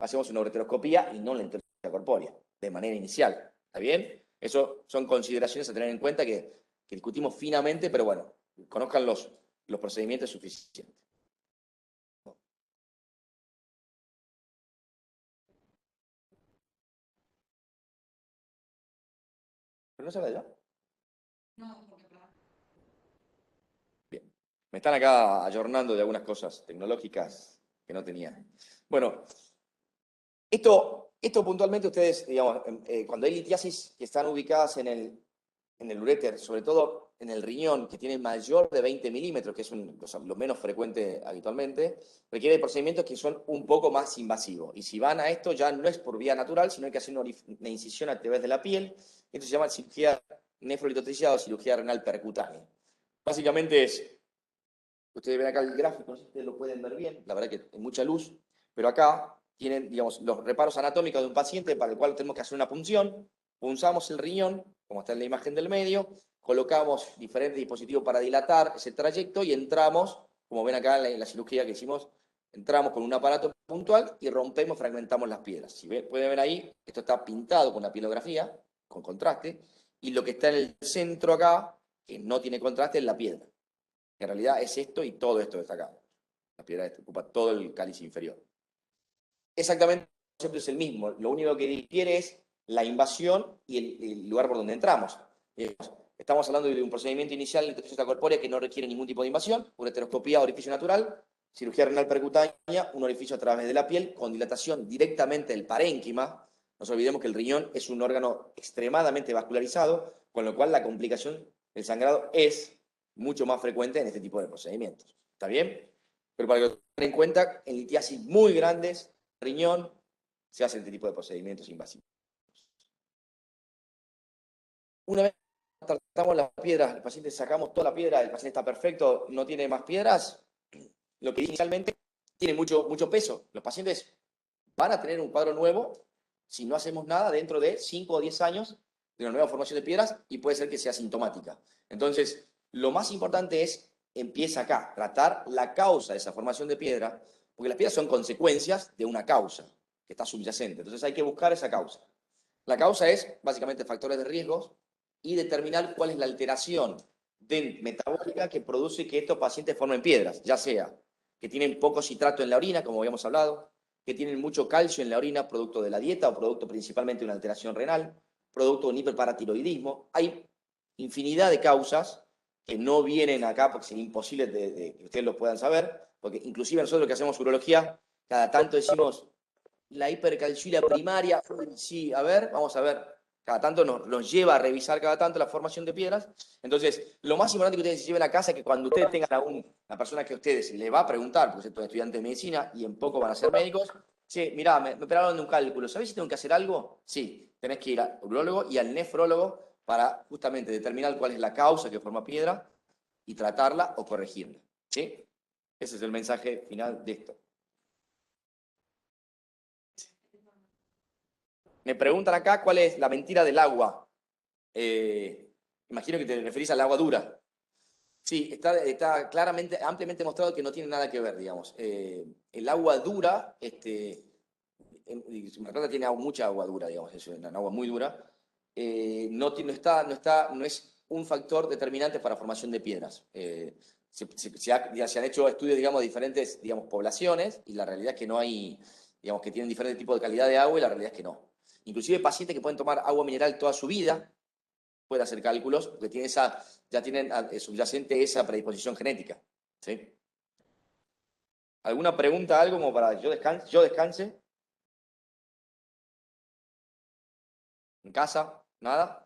hacemos una ureteroscopía y no la enteroscopia corpórea, de manera inicial. ¿Está bien? Eso son consideraciones a tener en cuenta que discutimos finamente, pero bueno, conozcan los procedimientos suficientes. ¿Pero no se va ya? Bien. Me están acá ayornando de algunas cosas tecnológicas que no tenía. Bueno, esto puntualmente ustedes, digamos, cuando hay litiasis que están ubicadas en el uréter, sobre todo en el riñón, que tiene mayor de 20 milímetros, que es lo menos frecuente habitualmente, requiere procedimientos que son un poco más invasivos. Y si van a esto, ya no es por vía natural, sino hay que hacer una incisión a través de la piel. Esto se llama cirugía nefrolitotriciada o cirugía renal percutánea. Básicamente ustedes ven acá el gráfico, no sé si ustedes lo pueden ver bien, la verdad que hay mucha luz, pero acá tienen, digamos, los reparos anatómicos de un paciente para el cual tenemos que hacer una punción, punzamos el riñón, como está en la imagen del medio, colocamos diferentes dispositivos para dilatar ese trayecto y entramos, como ven acá en la cirugía que hicimos, entramos con un aparato puntual y rompemos, fragmentamos las piedras. Si pueden ver ahí, esto está pintado con la pielografía, con contraste, y lo que está en el centro acá, que no tiene contraste, es la piedra. En realidad es esto y todo esto que está acá. La piedra ocupa todo el cáliz inferior. Exactamente el concepto es el mismo. Lo único que difiere es la invasión y el lugar por donde entramos. Estamos hablando de un procedimiento inicial de inteligencia corpórea que no requiere ningún tipo de invasión, una ureteroscopía, orificio natural, cirugía renal percutánea, un orificio a través de la piel con dilatación directamente del parénquima. No nos olvidemos que el riñón es un órgano extremadamente vascularizado, con lo cual la complicación del sangrado es mucho más frecuente en este tipo de procedimientos. ¿Está bien? Pero para que lo tengan en cuenta, en litiasis muy grandes, riñón, se hace este tipo de procedimientos invasivos. Una vez que tratamos las piedras, el paciente sacamos toda la piedra, el paciente está perfecto, no tiene más piedras, lo que inicialmente tiene mucho peso. Los pacientes van a tener un cuadro nuevo si no hacemos nada dentro de 5 o 10 años de una nueva formación de piedras y puede ser que sea sintomática. Entonces, lo más importante es, empieza acá, tratar la causa de esa formación de piedra, porque las piedras son consecuencias de una causa que está subyacente. Entonces hay que buscar esa causa. La causa es básicamente factores de riesgos y determinar cuál es la alteración metabólica que produce que estos pacientes formen piedras, ya sea que tienen poco citrato en la orina, como habíamos hablado, que tienen mucho calcio en la orina, producto de la dieta o producto principalmente de una alteración renal, producto de un hiperparatiroidismo. Hay infinidad de causas que no vienen acá porque es imposible de que ustedes lo puedan saber, porque inclusive nosotros que hacemos urología, cada tanto decimos la hipercalciuria primaria, sí, a ver, vamos a ver, cada tanto nos lleva a revisar cada tanto la formación de piedras. Entonces, lo más importante que ustedes se lleven a casa es que cuando ustedes tengan a una persona que a ustedes les va a preguntar, porque son estudiantes de medicina y en poco van a ser médicos, sí, mirá, me operaron de un cálculo, ¿sabés si tengo que hacer algo? Sí, tenés que ir al urólogo y al nefrólogo para justamente determinar cuál es la causa que forma piedra y tratarla o corregirla. ¿Sí? Ese es el mensaje final de esto. Me preguntan acá cuál es la mentira del agua. Imagino que te referís al agua dura. Sí, está claramente, ampliamente mostrado que no tiene nada que ver, digamos. El agua dura, Mar del Plata tiene mucha agua dura, digamos, es una agua muy dura. No es un factor determinante para formación de piedras. Se han hecho estudios, digamos, de diferentes, digamos, poblaciones y la realidad es que no hay, digamos, que tienen diferentes tipos de calidad de agua y la realidad es que no. Inclusive pacientes que pueden tomar agua mineral toda su vida pueden hacer cálculos porque ya tienen subyacente esa predisposición genética. ¿Sí? ¿Alguna pregunta, algo como para yo descanse? ¿En casa? ¿Nada?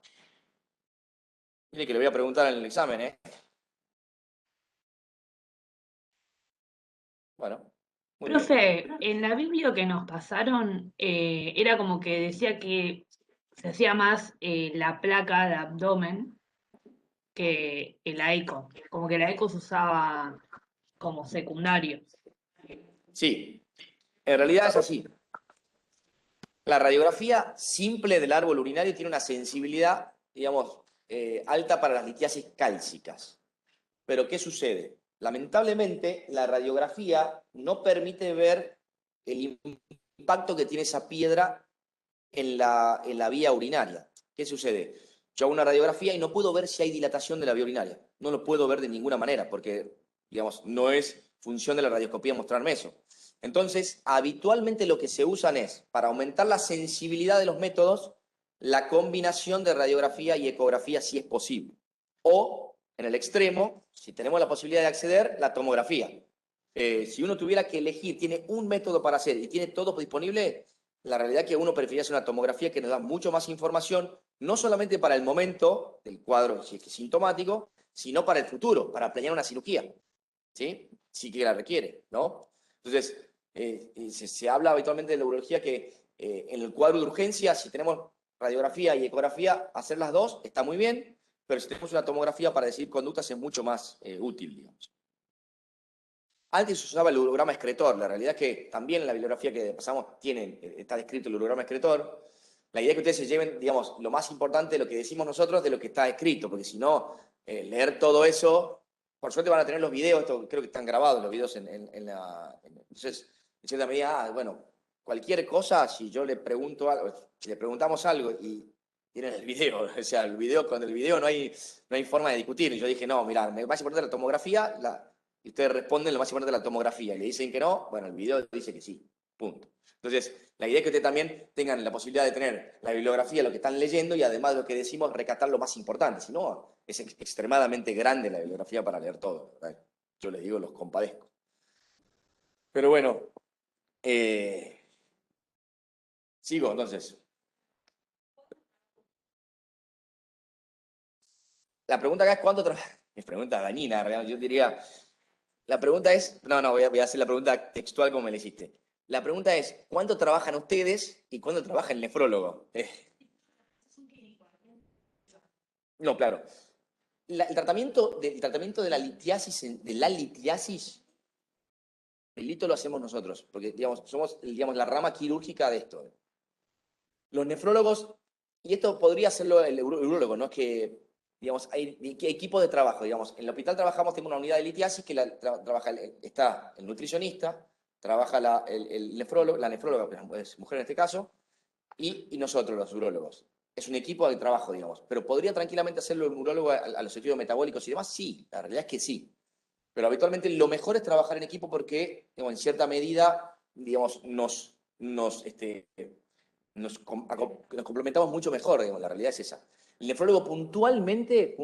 Mire que le voy a preguntar en el examen, ¿eh? Bueno, muy bien. Profe, en la Biblia que nos pasaron, era como que decía que se hacía más la placa de abdomen que el AECO, como que el AECO se usaba como secundario. Sí, en realidad es así. La radiografía simple del árbol urinario tiene una sensibilidad, digamos, alta para las litiasis cálcicas. Pero ¿qué sucede? Lamentablemente, la radiografía no permite ver el impacto que tiene esa piedra en la vía urinaria. ¿Qué sucede? Yo hago una radiografía y no puedo ver si hay dilatación de la vía urinaria. No lo puedo ver de ninguna manera porque, digamos, no es función de la radioscopía mostrarme eso. Entonces, habitualmente lo que se usan es, para aumentar la sensibilidad de los métodos, la combinación de radiografía y ecografía si es posible. O, en el extremo, si tenemos la posibilidad de acceder, la tomografía. Si uno tuviera que elegir, tiene un método para hacer y tiene todo disponible, la realidad es que uno preferiría hacer una tomografía que nos da mucho más información, no solamente para el momento del cuadro si es que es sintomático, sino para el futuro, para planear una cirugía, ¿sí? Sí que la requiere, ¿no? Entonces, se habla habitualmente de la urología que en el cuadro de urgencia, si tenemos radiografía y ecografía, hacer las dos está muy bien, pero si tenemos una tomografía para decidir conductas es mucho más útil, digamos. Antes se usaba el urograma excretor. La realidad es que también en la bibliografía que pasamos está descrito el urograma excretor. La idea es que ustedes se lleven, digamos, lo más importante de lo que decimos nosotros de lo que está escrito, porque si no, leer todo eso, por suerte van a tener los videos, esto creo que están grabados los videos entonces, en cierta medida, bueno, cualquier cosa, si yo le pregunto algo, si le preguntamos algo y tienen el video, o sea, con el video no hay forma de discutir. Y yo dije, no, mirá, me más importante la tomografía, y ustedes responden lo más importante de la tomografía, y le dicen que no, bueno, el video dice que sí, punto. Entonces, la idea es que ustedes también tengan la posibilidad de tener la bibliografía, lo que están leyendo, y además de lo que decimos, recatar lo más importante. Si no, es extremadamente grande la bibliografía para leer todo, ¿verdad? Yo les digo, los compadezco. Pero bueno, sigo entonces. La pregunta acá es ¿cuánto trabaja? Es pregunta dañina, realmente. Yo diría, la pregunta es, voy a hacer la pregunta textual como me la hiciste. La pregunta es, ¿cuánto trabajan ustedes y cuánto trabaja el nefrólogo? No, claro. El tratamiento de la litiasis, el lito lo hacemos nosotros, porque digamos, somos la rama quirúrgica de esto. Los nefrólogos, y esto podría hacerlo el urólogo, ¿no? Es que, digamos, hay equipos de trabajo, digamos. En el hospital tenemos una unidad de litiasis que está el nutricionista, trabaja la nefróloga, es mujer en este caso, y nosotros, los urólogos. Es un equipo de trabajo, digamos. Pero ¿podría tranquilamente hacerlo el urólogo a los estudios metabólicos y demás? Sí, la realidad es que sí. Pero habitualmente lo mejor es trabajar en equipo porque, digamos, en cierta medida, digamos, nos complementamos mucho mejor, digamos, la realidad es esa. El nefrólogo puntualmente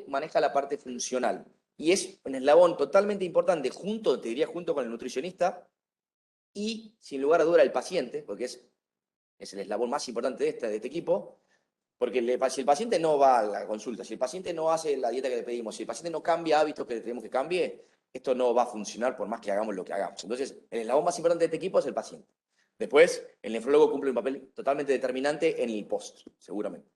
maneja la parte funcional y es un eslabón totalmente importante, te diría junto con el nutricionista y, sin lugar a duda, el paciente, porque es el eslabón más importante de este equipo, porque si el paciente no va a la consulta, si el paciente no hace la dieta que le pedimos, si el paciente no cambia hábitos que tenemos que cambie, esto no va a funcionar por más que hagamos lo que hagamos. Entonces, el eslabón más importante de este equipo es el paciente. Después, el nefrólogo cumple un papel totalmente determinante en el post, seguramente.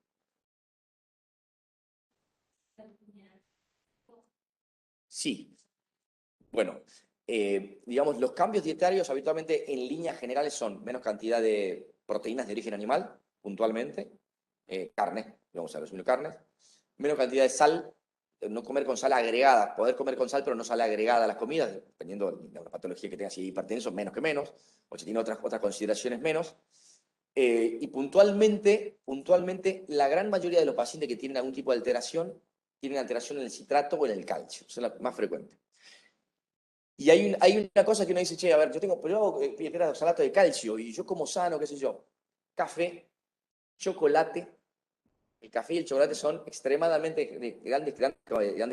Sí. Bueno, digamos, los cambios dietarios habitualmente en líneas generales son menos cantidad de proteínas de origen animal, puntualmente, carne, vamos a resumir carnes, menos cantidad de sal, no comer con sal agregada, poder comer con sal pero no sal agregada a las comidas, dependiendo de la patología que tenga, si es hipertenso, menos que menos, o si tiene otras consideraciones menos. Y puntualmente, la gran mayoría de los pacientes que tienen algún tipo de alteración, tienen alteración en el citrato o en el calcio, es la más frecuente. Y hay una cosa que uno dice, che, a ver, pero yo hago piedra de oxalato de calcio y yo como sano, qué sé yo. Café, chocolate. El café y el chocolate son extremadamente grandes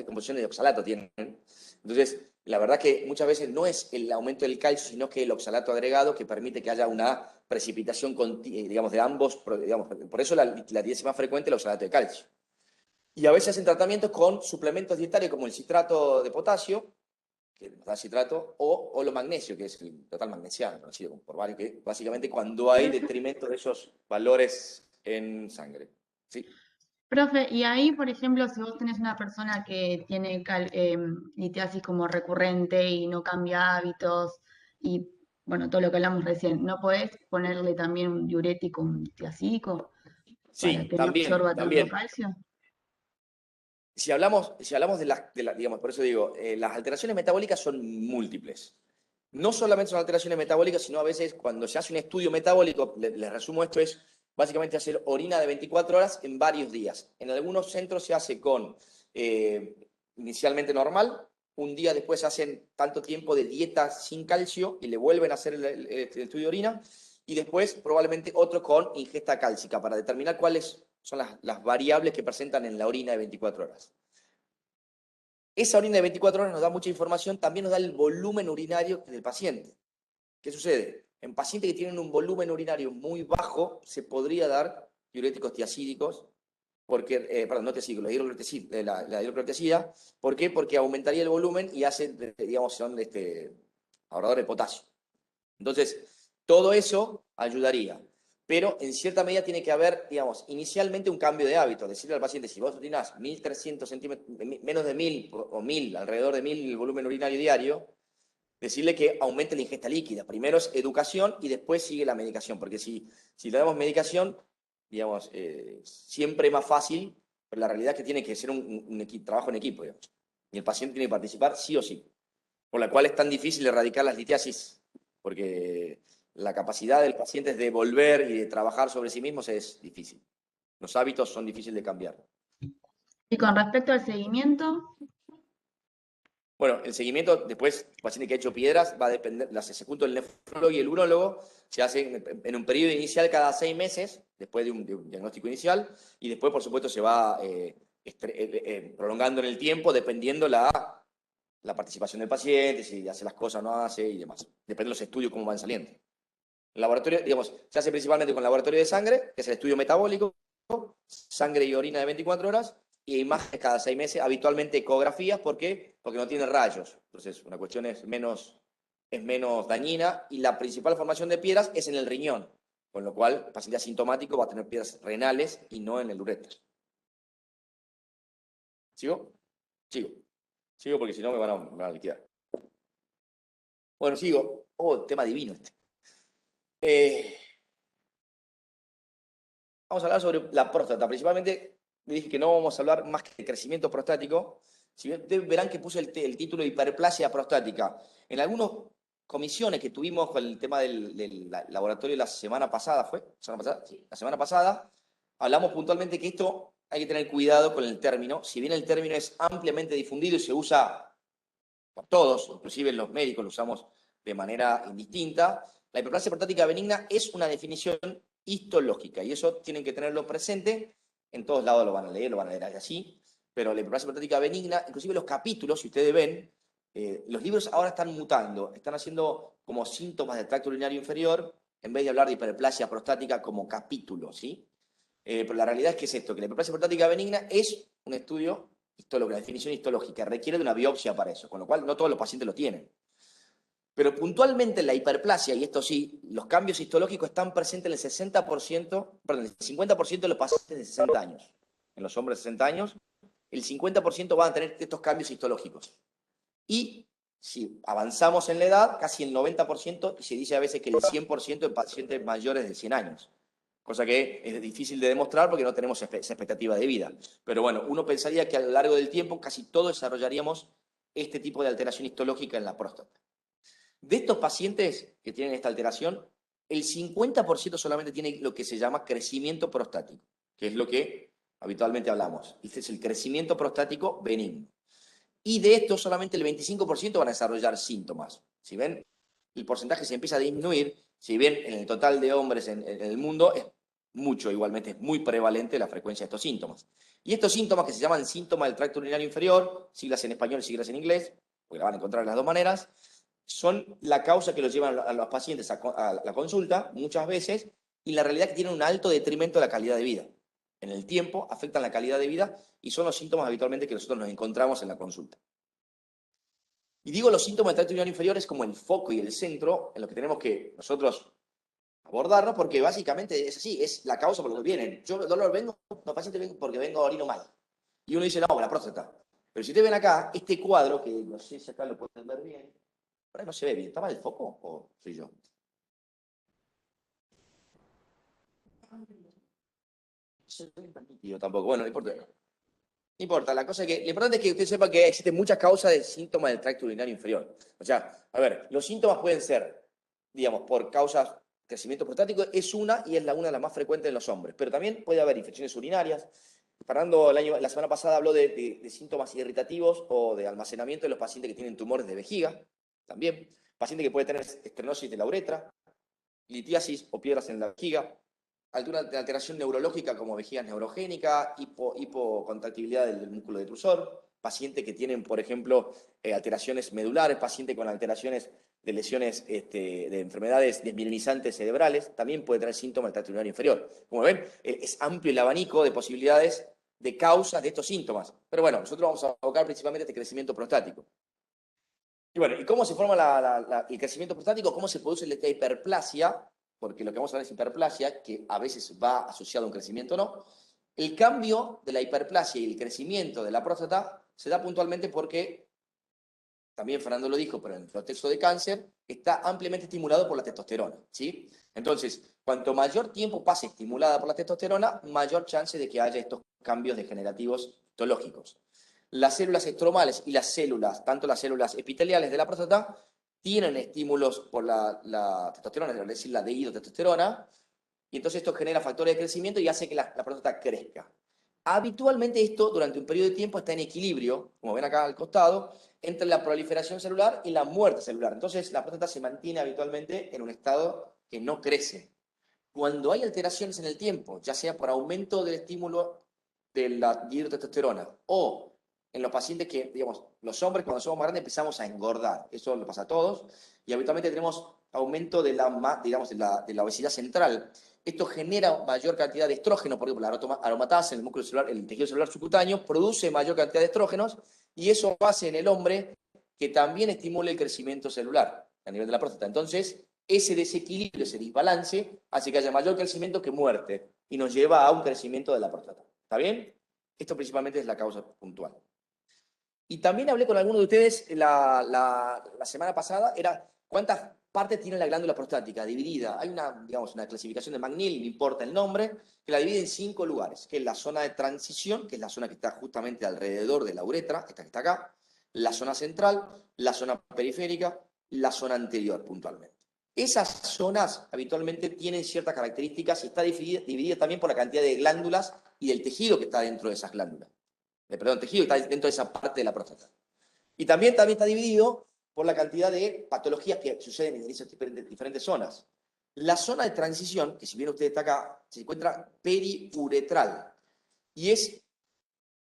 composiciones de oxalato tienen. Entonces, la verdad que muchas veces no es el aumento del calcio, sino que el oxalato agregado que permite que haya una precipitación, digamos, de ambos, digamos, por eso la dieta más frecuente el oxalato de calcio. Y a veces hacen tratamientos con suplementos dietarios como el citrato de potasio, que nos da citrato, o lo magnesio, que es el total magnesiano, conocido por varios, que básicamente cuando hay detrimento de esos valores en sangre. Sí. Profe, y ahí, por ejemplo, si vos tenés una persona que tiene litiasis como recurrente y no cambia hábitos, y bueno, todo lo que hablamos recién, ¿no podés ponerle también un diurético, un tiacídico, para Sí, que no también, absorba tanto también. calcio? Si hablamos digamos, por eso digo, las alteraciones metabólicas son múltiples. No solamente son alteraciones metabólicas, sino a veces cuando se hace un estudio metabólico, les resumo esto, es básicamente hacer orina de 24 horas en varios días. En algunos centros se hace con inicialmente normal, un día después hacen tanto tiempo de dieta sin calcio y le vuelven a hacer el estudio de orina, y después probablemente otro con ingesta cálcica para determinar cuáles son las variables que presentan en la orina de 24 horas. Esa orina de 24 horas nos da mucha información, también nos da el volumen urinario del paciente. ¿Qué sucede? En pacientes que tienen un volumen urinario muy bajo, se podría dar diuréticos tiacídicos, porque, perdón, no tiacídicos, la hidroclortiazida. ¿Por qué? Porque aumentaría el volumen y hace, digamos, son ahorradores de potasio. Entonces, todo eso ayudaría. Pero en cierta medida tiene que haber, digamos, inicialmente un cambio de hábito. Decirle al paciente, si vos urinás 1.300 centímetros, menos de 1.000 o 1.000, alrededor de 1.000 el volumen urinario diario, decirle que aumente la ingesta líquida. Primero es educación y después sigue la medicación. Porque si le damos medicación, digamos, siempre es más fácil, pero la realidad es que tiene que ser un trabajo en equipo, digamos. Y el paciente tiene que participar sí o sí. Por la cual es tan difícil erradicar las litiasis, porque la capacidad del paciente de volver y de trabajar sobre sí mismos es difícil. Los hábitos son difíciles de cambiar. Y con respecto al seguimiento, Bueno, el seguimiento, después, el paciente que ha hecho piedras, va a depender, las junto el nefrólogo y el urólogo, se hace en un periodo inicial cada 6 meses, después de un diagnóstico inicial, y después, por supuesto, se va prolongando en el tiempo, dependiendo la participación del paciente, si hace las cosas o no hace y demás. Depende de los estudios, cómo van saliendo. El laboratorio, digamos, se hace principalmente con laboratorio de sangre, que es el estudio metabólico, sangre y orina de 24 horas, y imágenes cada 6 meses, habitualmente ecografías. ¿Por qué? Porque no tiene rayos. Entonces, una cuestión es menos dañina, y la principal formación de piedras es en el riñón, con lo cual el paciente asintomático va a tener piedras renales y no en el ureter. ¿Sigo? Sigo porque si no me van a liquidar. Bueno, sigo. Oh, tema divino este. Vamos a hablar sobre la próstata. Principalmente, le dije que no vamos a hablar más que de crecimiento prostático. Si bien ustedes verán que puse el título de hiperplasia prostática. En algunas comisiones que tuvimos con el tema del laboratorio la semana pasada, ¿fue? Sí, la semana pasada, hablamos puntualmente que esto hay que tener cuidado con el término. Si bien el término es ampliamente difundido y se usa por todos, inclusive los médicos lo usamos de manera indistinta, la hiperplasia prostática benigna es una definición histológica, y eso tienen que tenerlo presente. En todos lados lo van a leer así, pero la hiperplasia prostática benigna, inclusive los capítulos, si ustedes ven, los libros ahora están mutando, están haciendo como síntomas del tracto urinario inferior, en vez de hablar de hiperplasia prostática como capítulo, ¿sí? Pero la realidad es que es esto, que la hiperplasia prostática benigna es un estudio histológico, la definición histológica, requiere de una biopsia para eso, con lo cual no todos los pacientes lo tienen. Pero puntualmente en la hiperplasia, y esto sí, los cambios histológicos están presentes en el 60%, perdón, el 50% de los pacientes de 60 años. En los hombres de 60 años, el 50% van a tener estos cambios histológicos. Y si avanzamos en la edad, casi el 90%, y se dice a veces que el 100% en pacientes mayores de 100 años. Cosa que es difícil de demostrar porque no tenemos esa expectativa de vida. Pero bueno, uno pensaría que a lo largo del tiempo casi todos desarrollaríamos este tipo de alteración histológica en la próstata. De estos pacientes que tienen esta alteración, el 50% solamente tiene lo que se llama crecimiento prostático, que es lo que habitualmente hablamos. Este es el crecimiento prostático benigno. Y de estos solamente el 25% van a desarrollar síntomas. Si ven, el porcentaje se empieza a disminuir. Si bien en el total de hombres en el mundo es mucho, igualmente es muy prevalente la frecuencia de estos síntomas. Y estos síntomas, que se llaman síntomas del tracto urinario inferior, siglas en español y siglas en inglés, porque la van a encontrar de las dos maneras, son la causa que los llevan a los pacientes a la consulta muchas veces, y la realidad es que tienen un alto detrimento de la calidad de vida. En el tiempo afectan la calidad de vida y son los síntomas habitualmente que nosotros nos encontramos en la consulta. Y digo los síntomas del tracto urinario inferior es como el foco y el centro en lo que tenemos que nosotros abordarnos, porque básicamente es así, es la causa por la que vienen. Yo dolor vengo, los pacientes vengo porque vengo orino mal. Y uno dice, no, la próstata. Pero si ustedes ven acá, este cuadro, que no sé si acá lo pueden ver bien, Por ahí no se ve bien. ¿Está mal el foco o soy yo? Yo tampoco. Bueno, no importa. No importa, la cosa es que, lo importante es que usted sepa que existen muchas causas de síntomas del tracto urinario inferior. O sea, a ver, los síntomas pueden ser, digamos, por causas, crecimiento prostático es una y es una de las más frecuentes en los hombres, pero también puede haber infecciones urinarias. Fernando la semana pasada habló de síntomas irritativos o de almacenamiento de los pacientes que tienen tumores de vejiga, también. Paciente que puede tener estenosis de la uretra, litiasis o piedras en la vejiga, alguna alteración neurológica como vejiga neurogénica, hipocontractibilidad del músculo detrusor, pacientes que tienen, por ejemplo, alteraciones medulares, pacientes con alteraciones de lesiones de enfermedades desmielinizantes cerebrales, también puede traer síntomas del tracto urinario inferior. Como ven, es amplio el abanico de posibilidades de causas de estos síntomas. Pero bueno, nosotros vamos a abocar principalmente este crecimiento prostático. Y bueno, ¿y cómo se forma el crecimiento prostático? ¿Cómo se produce esta hiperplasia? Porque lo que vamos a ver es hiperplasia, que a veces va asociado a un crecimiento o no. El cambio de la hiperplasia y el crecimiento de la próstata se da puntualmente porque, también Fernando lo dijo, pero en el contexto de cáncer, está ampliamente estimulado por la testosterona, ¿sí? Entonces, cuanto mayor tiempo pase estimulada por la testosterona, mayor chance de que haya estos cambios degenerativos histológicos. Las células estromales y las células, tanto las células epiteliales de la próstata, tienen estímulos por la testosterona, es decir, la dihidrotestosterona, y entonces esto genera factores de crecimiento y hace que la próstata crezca. Habitualmente esto, durante un periodo de tiempo, está en equilibrio, como ven acá al costado, entre la proliferación celular y la muerte celular. Entonces la próstata se mantiene habitualmente en un estado que no crece. Cuando hay alteraciones en el tiempo, ya sea por aumento del estímulo de la dihidrotestosterona o en los pacientes que, digamos, los hombres cuando somos más grandes empezamos a engordar, eso lo pasa a todos, y habitualmente tenemos aumento de de la obesidad central. Esto genera mayor cantidad de estrógenos, porque la aromatasa en el músculo celular, el tejido celular subcutáneo, produce mayor cantidad de estrógenos, y eso hace en el hombre que también estimule el crecimiento celular a nivel de la próstata. Entonces, ese desequilibrio, ese desbalance, hace que haya mayor crecimiento que muerte, y nos lleva a un crecimiento de la próstata. ¿Está bien? Esto principalmente es la causa puntual. Y también hablé con algunos de ustedes la semana pasada, era cuántas partes tiene la glándula prostática dividida. Hay una clasificación de McNeil, no importa el nombre, que la divide en 5 lugares, que es la zona de transición, que es la zona que está justamente alrededor de la uretra, esta que está acá, la zona central, la zona periférica, la zona anterior, puntualmente. Esas zonas habitualmente tienen ciertas características y está dividida también por la cantidad de glándulas y del tejido que está dentro de esas glándulas. Tejido que está dentro de esa parte de la próstata. Y también está dividido por la cantidad de patologías que suceden en esas diferentes zonas. La zona de transición, que si bien usted está acá, se encuentra periuretral. Y es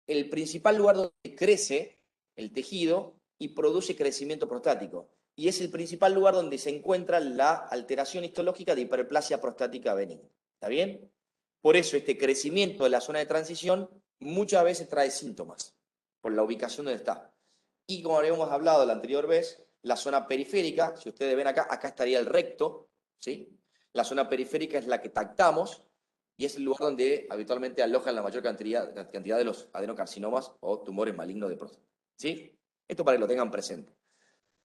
el principal lugar donde crece el tejido y produce crecimiento prostático. Y es el principal lugar donde se encuentra la alteración histológica de hiperplasia prostática benigna. ¿Está bien? Por eso este crecimiento de la zona de transición muchas veces trae síntomas, por la ubicación donde está. Y como habíamos hablado la anterior vez, la zona periférica, si ustedes ven acá, acá estaría el recto, ¿sí? La zona periférica es la que tactamos y es el lugar donde habitualmente alojan la mayor cantidad de los adenocarcinomas o tumores malignos de próstata, ¿sí? Esto para que lo tengan presente.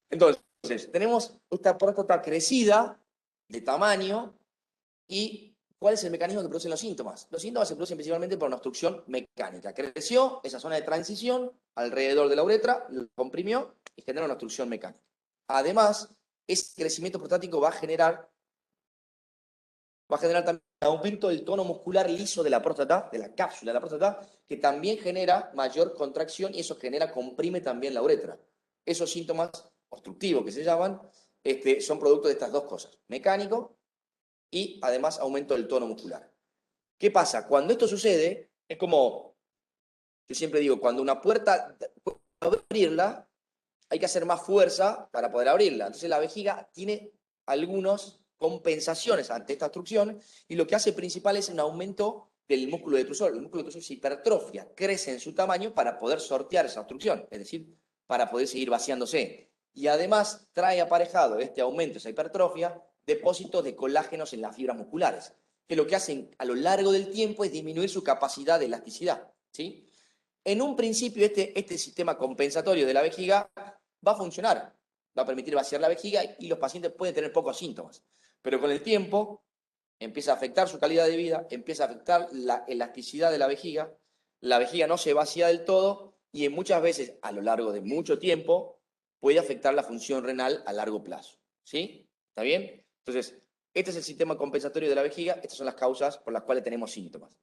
Entonces, tenemos esta próstata crecida de tamaño y ¿cuál es el mecanismo que producen los síntomas? Los síntomas se producen principalmente por una obstrucción mecánica. Creció esa zona de transición alrededor de la uretra, lo comprimió y genera una obstrucción mecánica. Además, ese crecimiento prostático va a generar también un aumento del tono muscular liso de la próstata, de la cápsula de la próstata, que también genera mayor contracción y eso comprime también la uretra. Esos síntomas obstructivos que se llaman, son producto de estas dos cosas, mecánico y además aumento del tono muscular. ¿Qué pasa? Cuando esto sucede, es como, yo siempre digo, cuando una puerta, para abrirla, hay que hacer más fuerza para poder abrirla. Entonces la vejiga tiene algunas compensaciones ante esta obstrucción y lo que hace principal es un aumento del músculo detrusor. El músculo detrusor se hipertrofia, crece en su tamaño para poder sortear esa obstrucción, es decir, para poder seguir vaciándose. Y además trae aparejado este aumento, esa hipertrofia, depósitos de colágenos en las fibras musculares, que lo que hacen a lo largo del tiempo es disminuir su capacidad de elasticidad, ¿sí? En un principio este sistema compensatorio de la vejiga va a funcionar, va a permitir vaciar la vejiga y los pacientes pueden tener pocos síntomas. Pero con el tiempo empieza a afectar su calidad de vida, empieza a afectar la elasticidad de la vejiga no se vacía del todo y muchas veces, a lo largo de mucho tiempo, puede afectar la función renal a largo plazo. ¿Sí? ¿Está bien? Entonces, este es el sistema compensatorio de la vejiga, estas son las causas por las cuales tenemos síntomas.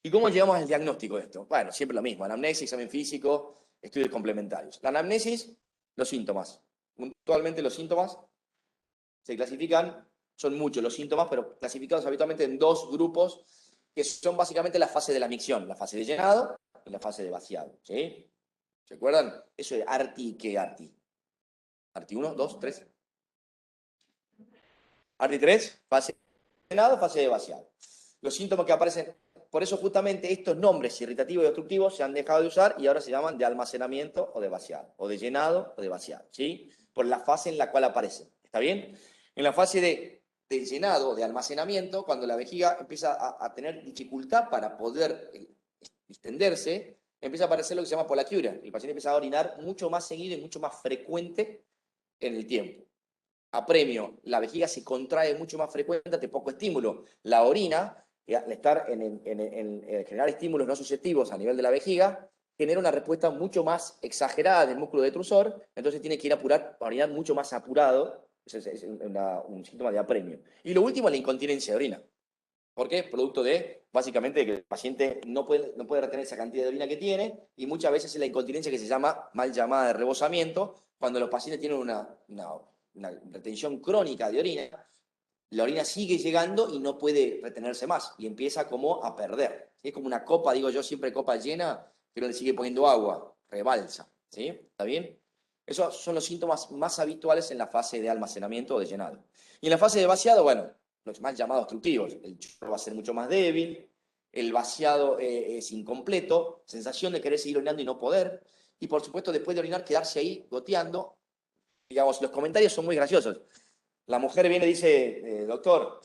¿Y cómo llegamos al diagnóstico de esto? Bueno, siempre lo mismo, anamnesis, examen físico, estudios complementarios. La anamnesis, los síntomas. Puntualmente los síntomas se clasifican, son muchos los síntomas, pero clasificados habitualmente en dos grupos, que son básicamente la fase de la micción, la fase de llenado y la fase de vaciado. ¿Sí? ¿Se acuerdan? Eso de ARTI y qué ARTI. ARTI 1, 2, 3. ARTI 3, fase de llenado, fase de vaciado. Los síntomas que aparecen, por eso justamente estos nombres irritativos y obstructivos se han dejado de usar y ahora se llaman de almacenamiento o de vaciado, o de llenado o de vaciado, ¿sí? Por la fase en la cual aparecen. ¿Está bien? En la fase de llenado o de almacenamiento, cuando la vejiga empieza a tener dificultad para poder extenderse, empieza a aparecer lo que se llama poliaquiuria. El paciente empieza a orinar mucho más seguido y mucho más frecuente en el tiempo. Apremio, la vejiga se contrae mucho más frecuente ante poco estímulo. La orina, al estar en generar estímulos no sucesivos a nivel de la vejiga, genera una respuesta mucho más exagerada del músculo detrusor, entonces tiene que ir a orinar mucho más apurado. Ese es un síntoma de apremio. Y lo último es la incontinencia de orina. ¿Por qué? Producto de, básicamente, que el paciente no puede retener esa cantidad de orina que tiene, y muchas veces es la incontinencia que se llama, mal llamada de rebosamiento, cuando los pacientes tienen una retención crónica de orina, la orina sigue llegando y no puede retenerse más, y empieza como a perder. ¿Sí? Es como una copa, digo yo, siempre copa llena, pero le sigue poniendo agua, rebalsa. ¿Sí? ¿Está bien? Esos son los síntomas más habituales en la fase de almacenamiento o de llenado. Y en la fase de vaciado, bueno, los más llamados obstructivos, el chorro va a ser mucho más débil, el vaciado es incompleto, sensación de querer seguir orinando y no poder, y por supuesto después de orinar quedarse ahí goteando. Digamos, los comentarios son muy graciosos. La mujer viene y dice, doctor,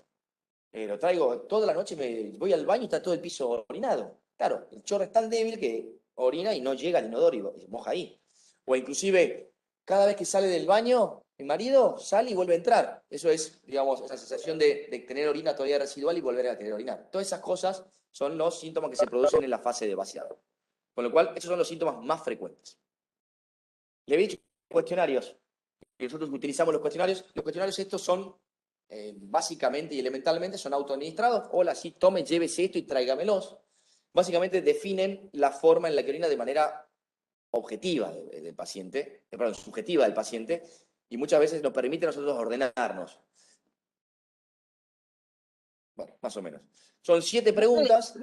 lo traigo toda la noche, voy al baño y está todo el piso orinado. Claro, el chorro es tan débil que orina y no llega al inodoro y se moja ahí. O inclusive, cada vez que sale del baño, el marido sale y vuelve a entrar. Eso es, digamos, esa sensación de tener orina todavía residual y volver a tener orinar. Todas esas cosas son los síntomas que se producen en la fase de vaciado. Con lo cual, esos son los síntomas más frecuentes. Le he dicho cuestionarios. Y nosotros utilizamos los cuestionarios estos son básicamente y elementalmente son autoadministrados. Hola, sí, tome, llévese esto y tráigamelos. Básicamente definen la forma en la que orina de manera objetiva del paciente, perdón, subjetiva del paciente, y muchas veces nos permite a nosotros ordenarnos. Bueno, más o menos. Son 7 preguntas.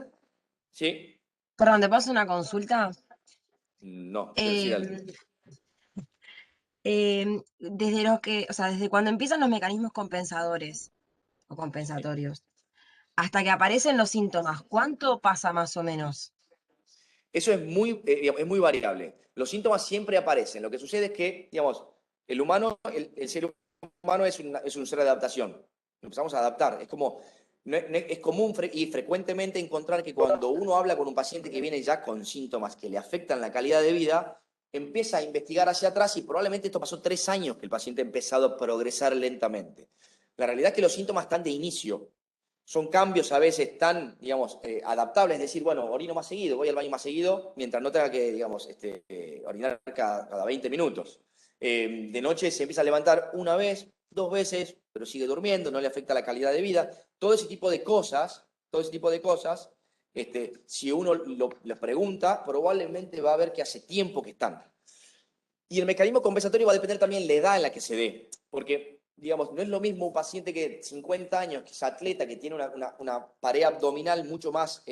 ¿Sí? Perdón, ¿te paso una consulta? No, pero sí, dale. Desde cuando empiezan los mecanismos compensadores o compensatorios hasta que aparecen los síntomas, ¿cuánto pasa más o menos? Eso es es muy variable. Los síntomas siempre aparecen. Lo que sucede es que, digamos, el humano, el ser humano es un ser de adaptación. Empezamos a adaptar. Es como, es común y frecuentemente encontrar que cuando uno habla con un paciente que viene ya con síntomas que le afectan la calidad de vida, empieza a investigar hacia atrás y probablemente esto pasó 3 años que el paciente ha empezado a progresar lentamente. La realidad es que los síntomas están de inicio. Son cambios a veces tan, digamos, adaptables, es decir, bueno, orino más seguido, voy al baño más seguido, mientras no tenga que, digamos, orinar cada 20 minutos. De noche se empieza a levantar una vez, 2 veces, pero sigue durmiendo, no le afecta la calidad de vida. Todo ese tipo de cosas, si uno lo pregunta, probablemente va a ver que hace tiempo que están. Y el mecanismo compensatorio va a depender también de la edad en la que se dé, porque, digamos, no es lo mismo un paciente que 50 años, que es atleta, que tiene una pared abdominal mucho más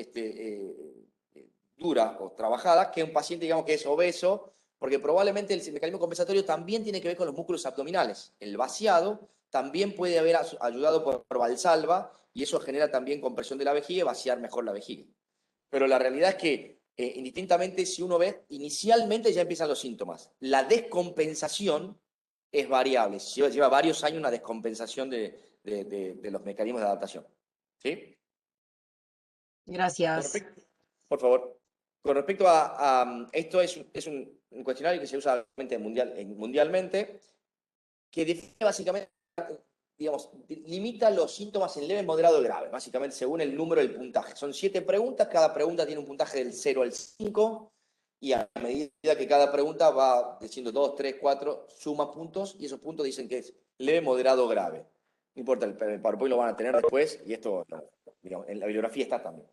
dura o trabajada, que un paciente, digamos, que es obeso, porque probablemente el mecanismo compensatorio también tiene que ver con los músculos abdominales. El vaciado también puede haber ayudado por Valsalva, y eso genera también compresión de la vejiga y vaciar mejor la vejiga. Pero la realidad es que indistintamente, si uno ve, inicialmente ya empiezan los síntomas. La descompensación es variable. Lleva varios años una descompensación de los mecanismos de adaptación. ¿Sí? Gracias. Por favor. Con respecto a esto, es un cuestionario que se usa mundialmente. que define básicamente, digamos, limita los síntomas en leve, moderado y grave, básicamente según el número del puntaje. Son 7 preguntas, cada pregunta tiene un puntaje del 0 al 5, y a medida que cada pregunta va diciendo 2, 3, 4, suma puntos, y esos puntos dicen que es leve, moderado o grave. No importa, el PowerPoint lo van a tener después, y esto, digamos, en la bibliografía está también.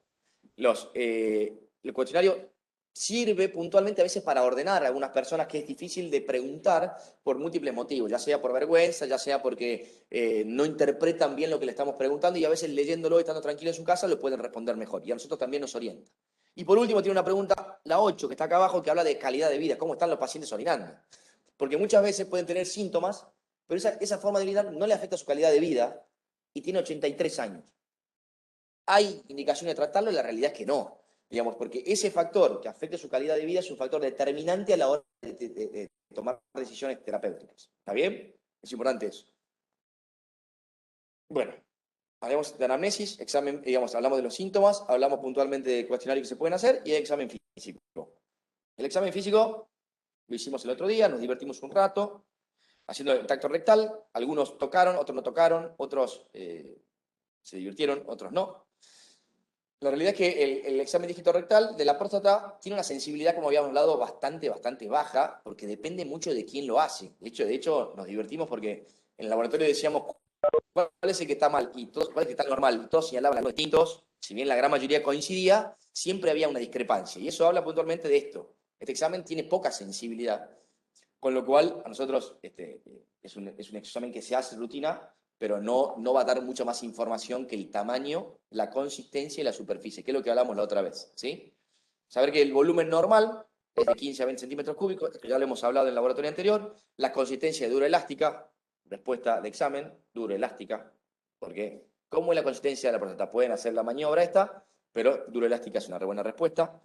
El cuestionario sirve puntualmente a veces para ordenar a algunas personas que es difícil de preguntar por múltiples motivos, ya sea por vergüenza, ya sea porque no interpretan bien lo que le estamos preguntando, y a veces leyéndolo y estando tranquilo en su casa lo pueden responder mejor, y a nosotros también nos orienta. Y por último tiene una pregunta, la 8, que está acá abajo, que habla de calidad de vida, cómo están los pacientes orinando. Porque muchas veces pueden tener síntomas, pero esa forma de orinar no le afecta a su calidad de vida, y tiene 83 años. ¿Hay indicaciones de tratarlo? La realidad es que no. Digamos, porque ese factor que afecta su calidad de vida es un factor determinante a la hora de tomar decisiones terapéuticas. ¿Está bien? Es importante eso. Bueno, hablamos de anamnesis, examen, digamos, hablamos de los síntomas, hablamos puntualmente de cuestionarios que se pueden hacer y de examen físico. El examen físico lo hicimos el otro día, nos divertimos un rato haciendo el tacto rectal. Algunos tocaron, otros no tocaron, otros se divirtieron, otros no. La realidad es que el examen dígito rectal de la próstata tiene una sensibilidad, como habíamos hablado, bastante baja, porque depende mucho de quién lo hace. De hecho, nos divertimos porque en el laboratorio decíamos cuál es el que está mal y cuál es el que está normal, y todos señalaban algo distintos. Si bien la gran mayoría coincidía, siempre había una discrepancia. Y eso habla puntualmente de esto. Este examen tiene poca sensibilidad, con lo cual a nosotros es un examen que se hace rutina, pero no va a dar mucha más información que el tamaño, la consistencia y la superficie, que es lo que hablamos la otra vez, ¿sí? Saber que el volumen normal es de 15 a 20 centímetros cúbicos, esto ya lo hemos hablado en el laboratorio anterior. La consistencia de duro-elástica, respuesta de examen, duro-elástica, porque ¿cómo es la consistencia de la próstata? Pueden hacer la maniobra esta, pero duro-elástica es una re buena respuesta.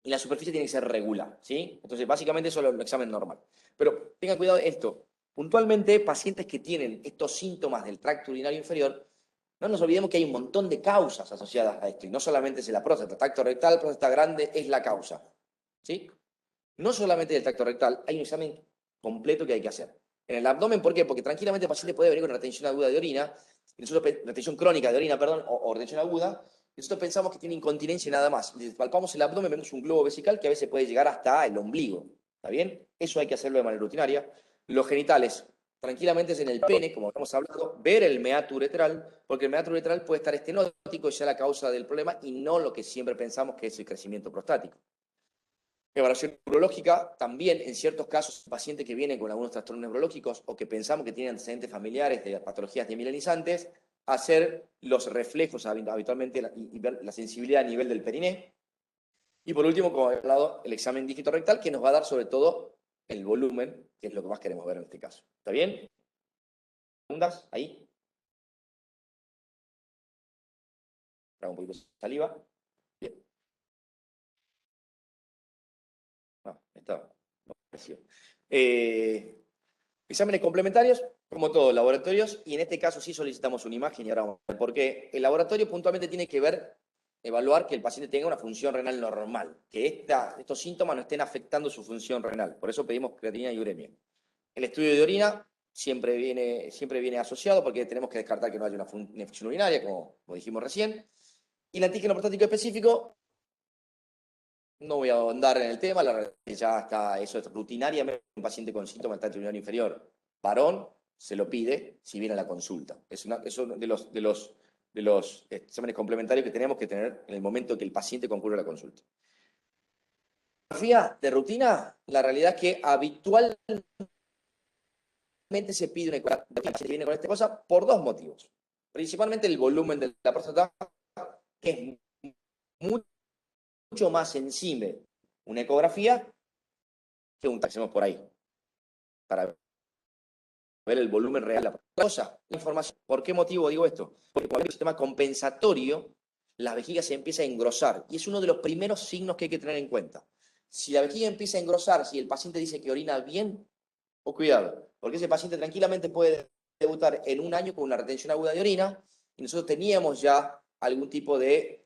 Y la superficie tiene que ser regular, ¿sí? Entonces, básicamente eso es el examen normal. Pero tengan cuidado de esto. Puntualmente, pacientes que tienen estos síntomas del tracto urinario inferior, no nos olvidemos que hay un montón de causas asociadas a esto, y no solamente es la próstata. Tracto rectal, próstata grande es la causa, ¿sí? No solamente del tracto rectal, hay un examen completo que hay que hacer. En el abdomen, ¿por qué? Porque tranquilamente el paciente puede venir con retención aguda de orina, retención crónica de orina, perdón, o retención aguda, y nosotros pensamos que tiene incontinencia y nada más. Y palpamos el abdomen, vemos un globo vesical que a veces puede llegar hasta el ombligo. ¿Está bien? Eso hay que hacerlo de manera rutinaria. Los genitales, tranquilamente es en el pene, como hemos hablado, ver el meato uretral, porque el meato uretral puede estar estenótico y sea la causa del problema, y no lo que siempre pensamos que es el crecimiento prostático. Evaluación neurológica, también en ciertos casos, pacientes que vienen con algunos trastornos neurológicos o que pensamos que tienen antecedentes familiares de patologías demielinizadas, hacer los reflejos habitualmente y ver la sensibilidad a nivel del periné. Y por último, como he hablado, el examen dígito rectal, que nos va a dar sobre todo el volumen, que es lo que más queremos ver en este caso. ¿Está bien? ¿Preguntas? ¿Ahí? Trago un poquito de saliva. Bien. No, está. Exámenes complementarios, como todos, laboratorios, y en este caso sí solicitamos una imagen, y ahora vamos a ver por qué. El laboratorio puntualmente tiene que evaluar que el paciente tenga una función renal normal, que estos síntomas no estén afectando su función renal. Por eso pedimos creatinina y uremia. El estudio de orina siempre viene asociado, porque tenemos que descartar que no haya una infección urinaria, como dijimos recién. Y el antígeno prostático específico, no voy a ahondar en el tema, la realidad es que ya está, eso es rutinariamente un paciente con síntomas de tracto urinario inferior varón se lo pide si viene a la consulta. Es uno de los exámenes complementarios que tenemos que tener en el momento que el paciente concurre a la consulta. Ecografía de rutina, la realidad es que habitualmente se pide una ecografía que viene con esta cosa por dos motivos. Principalmente el volumen de la próstata, que es mucho más sensible una ecografía que un taxemos por ahí, para ver el volumen real de la cosa, la información. ¿Por qué motivo digo esto? Porque cuando hay un sistema compensatorio, la vejiga se empieza a engrosar, y es uno de los primeros signos que hay que tener en cuenta. Si la vejiga empieza a engrosar, si el paciente dice que orina bien, o cuidado, porque ese paciente tranquilamente puede debutar en un año con una retención aguda de orina, y nosotros teníamos ya algún tipo de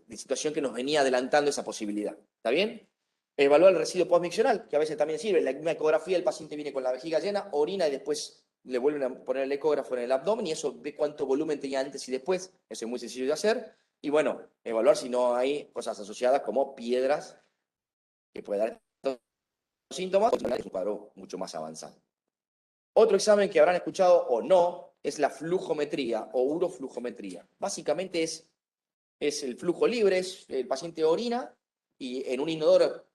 situación que nos venía adelantando esa posibilidad. ¿Está bien? Evaluar el residuo postmiccional, que a veces también sirve. En la misma ecografía el paciente viene con la vejiga llena, orina y después le vuelven a poner el ecógrafo en el abdomen y eso ve cuánto volumen tenía antes y después. Eso es muy sencillo de hacer. Y bueno, evaluar si no hay cosas asociadas como piedras que puede dar síntomas, es un cuadro mucho más avanzado. Otro examen que habrán escuchado o no es la flujometría o uroflujometría. Básicamente es el flujo libre, el paciente orina y en un inodoro,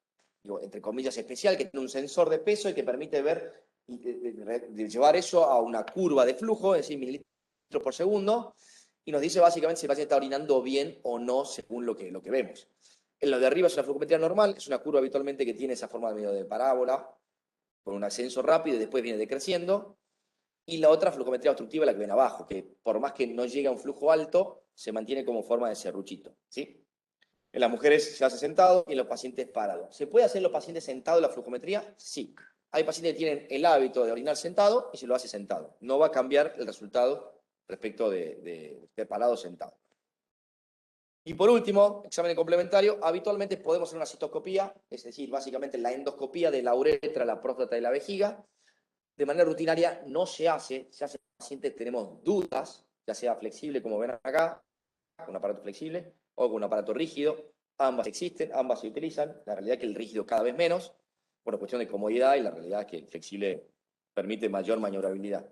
digo, entre comillas, especial, que tiene un sensor de peso y que permite ver, de llevar eso a una curva de flujo, es decir, mililitros por segundo, y nos dice básicamente si el paciente está orinando bien o no según lo que vemos. En lo de arriba es una flujometría normal, es una curva habitualmente que tiene esa forma medio de parábola, con un ascenso rápido y después viene decreciendo. Y la otra flujometría obstructiva, la que viene abajo, que por más que no llegue a un flujo alto, se mantiene como forma de serruchito, ¿sí? En las mujeres se hace sentado y en los pacientes parado. ¿Se puede hacer en los pacientes sentados la flujometría? Sí. Hay pacientes que tienen el hábito de orinar sentado y se lo hace sentado. No va a cambiar el resultado respecto de parado o sentado. Y por último, examen complementario, habitualmente podemos hacer una citoscopía, es decir, básicamente la endoscopía de la uretra, la próstata y la vejiga. De manera rutinaria no se hace en pacientes que tenemos dudas, ya sea flexible, como ven acá, con un aparato flexible, o con un aparato rígido. Ambas existen, ambas se utilizan. La realidad es que el rígido cada vez menos, por cuestión de comodidad, y la realidad es que el flexible permite mayor maniobrabilidad.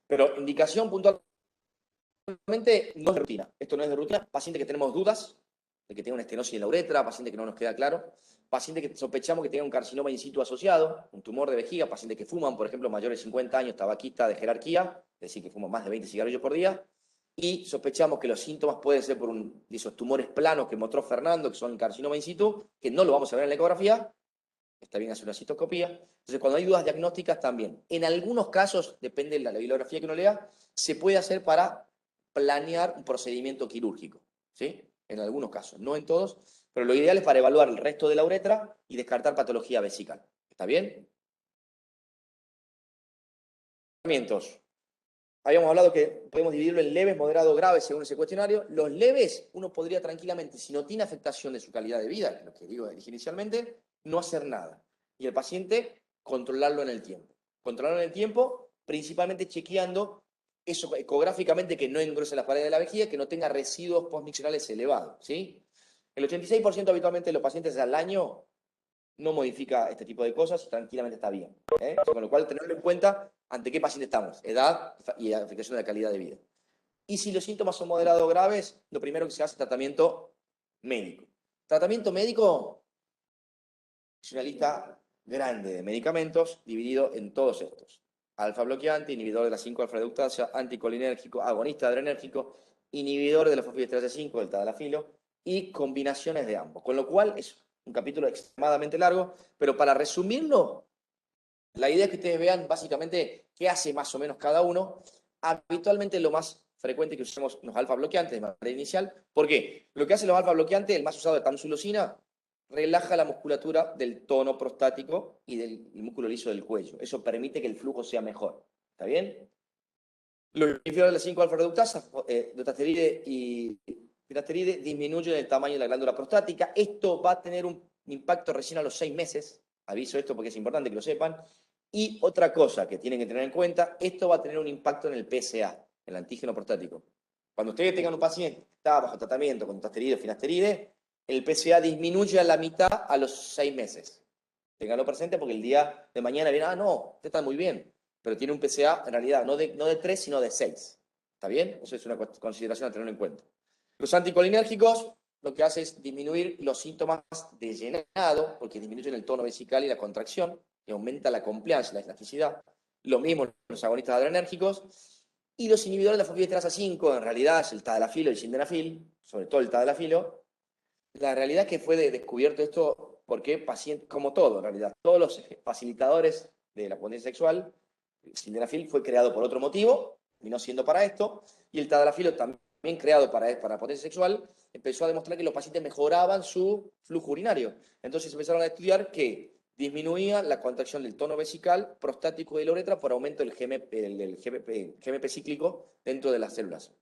Pero indicación puntualmente no es de rutina. Esto no es de rutina. Pacientes que tenemos dudas de que tenga una estenosis en la uretra, paciente que no nos queda claro, paciente que sospechamos que tenga un carcinoma in situ asociado, un tumor de vejiga, pacientes que fuman, por ejemplo, mayores de 50 años, tabaquista de jerarquía, es decir, que fuman más de 20 cigarrillos por día, y sospechamos que los síntomas pueden ser por de esos tumores planos que mostró Fernando, que son el carcinoma in situ, que no lo vamos a ver en la ecografía, está bien hacer una citoscopía. Entonces, cuando hay dudas diagnósticas también. En algunos casos, depende de la bibliografía que uno lea, se puede hacer para planear un procedimiento quirúrgico, ¿sí? En algunos casos, no en todos, pero lo ideal es para evaluar el resto de la uretra y descartar patología vesical. ¿Está bien? Tratamientos. Habíamos hablado que podemos dividirlo en leves, moderados, graves según ese cuestionario. Los leves, uno podría tranquilamente, si no tiene afectación de su calidad de vida, lo que digo inicialmente, no hacer nada. Y el paciente, controlarlo en el tiempo. Controlarlo en el tiempo, principalmente chequeando eso ecográficamente que no engrose las paredes de la vejiga, que no tenga residuos postmiccionales elevados, ¿sí? El 86% habitualmente de los pacientes al año no modifica este tipo de cosas y tranquilamente está bien. Con lo cual, tenerlo en cuenta ante qué paciente estamos, edad y afectación de la calidad de vida. Y si los síntomas son moderados o graves, lo primero que se hace es tratamiento médico. Tratamiento médico es una lista grande de medicamentos dividido en todos estos. Alfa bloqueante, inhibidor de la 5-alfa-reductasa, anticolinérgico, agonista adrenérgico, inhibidor de la fosfodiesterasa 5, del tadalafilo, y combinaciones de ambos. Con lo cual es un capítulo extremadamente largo, pero para resumirlo, la idea es que ustedes vean básicamente qué hace más o menos cada uno. Habitualmente lo más frecuente que usemos los alfa bloqueantes de manera inicial. ¿Por qué? Lo que hacen los alfa bloqueantes, el más usado de tamsulosina, relaja la musculatura del tono prostático y del músculo liso del cuello. Eso permite que el flujo sea mejor. ¿Está bien? Los inhibidores de la 5-alfa-reductasa, dutasteride y finasteride, disminuyen el tamaño de la glándula prostática. Esto va a tener un impacto recién a los 6 meses. Aviso esto porque es importante que lo sepan. Y otra cosa que tienen que tener en cuenta, esto va a tener un impacto en el PSA, el antígeno prostático. Cuando ustedes tengan un paciente que está bajo tratamiento con dutasteride o finasteride, el PSA disminuye a la mitad a los 6 meses. Ténganlo presente porque el día de mañana viene, no, usted está muy bien, pero tiene un PSA en realidad no de 3, sino de 6. ¿Está bien? Eso es una consideración a tener en cuenta. Los anticolinérgicos lo que hace es disminuir los síntomas de llenado, porque disminuyen el tono vesical y la contracción, que aumenta la compliance, la elasticidad. Lo mismo los agonistas adrenérgicos. Y los inhibidores de la fosfodiesterasa 5, en realidad es el tadalafilo y el sildenafil, sobre todo el tadalafilo. La realidad es que fue descubierto esto porque pacientes, como todo en realidad, todos los facilitadores de la potencia sexual, el sildenafil fue creado por otro motivo, vino siendo para esto, y el tadalafilo también creado para potencia sexual, empezó a demostrar que los pacientes mejoraban su flujo urinario. Entonces empezaron a estudiar que disminuía la contracción del tono vesical, prostático y de la uretra por aumento del GMP cíclico dentro de las células.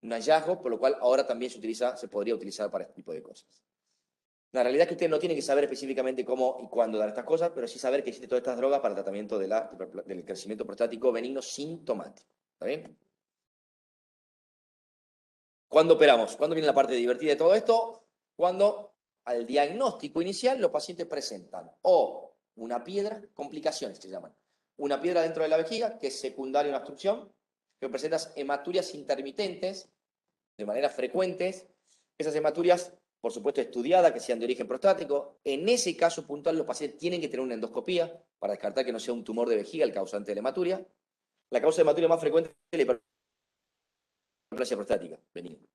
Un hallazgo, por lo cual ahora también se podría utilizar para este tipo de cosas. La realidad es que ustedes no tienen que saber específicamente cómo y cuándo dar estas cosas, pero sí saber que existen todas estas drogas para el tratamiento del crecimiento prostático benigno sintomático. ¿Está bien? ¿Cuándo operamos? ¿Cuándo viene la parte divertida de todo esto? Cuando al diagnóstico inicial los pacientes presentan o una piedra, complicaciones se llaman, una piedra dentro de la vejiga, que es secundaria a una obstrucción, que presenta hematurias intermitentes de manera frecuentes. Esas hematurias, por supuesto, estudiadas, que sean de origen prostático. En ese caso puntual, los pacientes tienen que tener una endoscopía para descartar que no sea un tumor de vejiga el causante de la hematuria. La causa de hematuria más frecuente es la hiperplasia prostática benigna.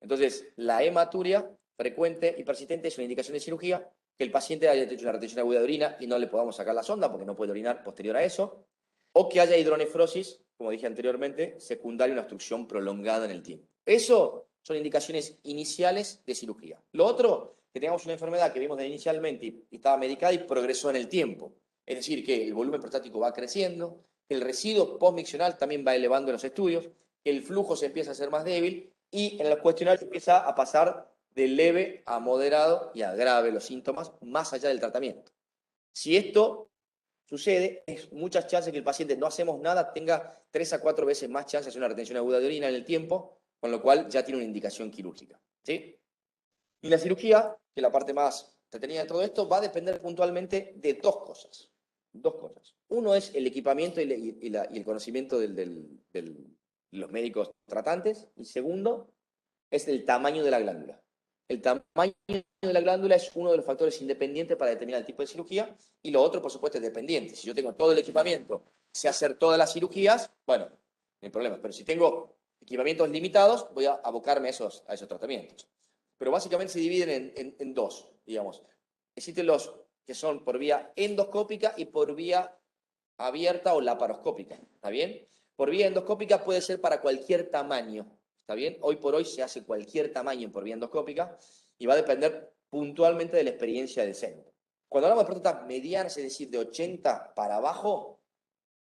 Entonces, la hematuria frecuente y persistente es una indicación de cirugía, que el paciente haya hecho una retención aguda de orina y no le podamos sacar la sonda porque no puede orinar posterior a eso, o que haya hidronefrosis, como dije anteriormente, secundaria a una obstrucción prolongada en el tiempo. Eso son indicaciones iniciales de cirugía. Lo otro, que tengamos una enfermedad que vimos inicialmente y estaba medicada y progresó en el tiempo. Es decir, que el volumen prostático va creciendo, que el residuo postmiccional también va elevando en los estudios, que el flujo se empieza a hacer más débil y en los cuestionarios empieza a pasar de leve a moderado y a grave los síntomas más allá del tratamiento. Si esto sucede, es muchas chances que el paciente no hacemos nada, tenga 3 a 4 veces más chances de hacer una retención aguda de orina en el tiempo, con lo cual ya tiene una indicación quirúrgica. ¿Sí? Y la cirugía, que es la parte más entretenida de todo esto, va a depender puntualmente de dos cosas. Dos cosas. Uno es el equipamiento y el conocimiento de los médicos tratantes. Y segundo, es el tamaño de la glándula. El tamaño de la glándula es uno de los factores independientes para determinar el tipo de cirugía, y lo otro, por supuesto, es dependiente. Si yo tengo todo el equipamiento, sé hacer todas las cirugías, bueno, no hay problema. Pero si tengo equipamientos limitados, voy a abocarme a esos tratamientos. Pero básicamente se dividen en dos, digamos. Existen los que son por vía endoscópica y por vía abierta o laparoscópica, ¿está bien? Por vía endoscópica puede ser para cualquier tamaño, ¿está bien? Hoy por hoy se hace cualquier tamaño por vía endoscópica y va a depender puntualmente de la experiencia del centro. Cuando hablamos de próstatas medianas, es decir, de 80 para abajo,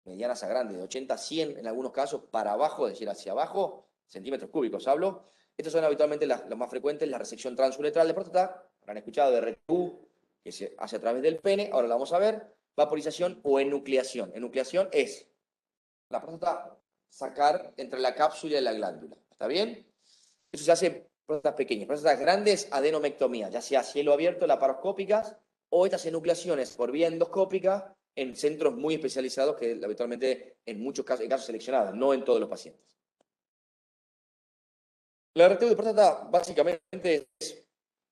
medianas a grandes, de 80 a 100 en algunos casos, para abajo, es decir, hacia abajo, centímetros cúbicos hablo. Estos son habitualmente los más frecuentes, la resección transuretral de próstata, habrán escuchado de RTU, que se hace a través del pene, ahora lo vamos a ver, vaporización o enucleación. Enucleación es la próstata sacar entre la cápsula y la glándula, ¿está bien? Eso se hace en próstatas pequeñas. Próstatas grandes, adenomectomía, ya sea a cielo abierto, laparoscópicas, o estas enucleaciones por vía endoscópica en centros muy especializados que habitualmente en muchos casos, en casos seleccionados, no en todos los pacientes. La RTU de próstata básicamente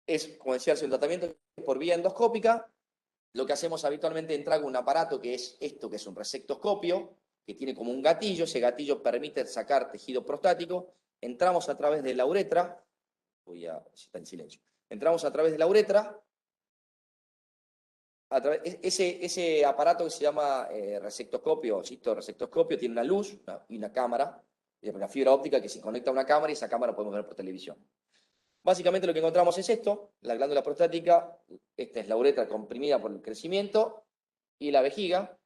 es, como decía, un tratamiento por vía endoscópica. Lo que hacemos habitualmente es entrar con un aparato que es esto, que es un resectoscopio, que tiene como un gatillo. Ese gatillo permite sacar tejido prostático. Entramos a través de la uretra. Está en silencio. Entramos a través de la uretra. Ese aparato que se llama resectoscopio, cistoresectoscopio, tiene una luz y una cámara, una fibra óptica que se conecta a una cámara y esa cámara podemos ver por televisión. Básicamente lo que encontramos es esto, la glándula prostática, esta es la uretra comprimida por el crecimiento, y la vejiga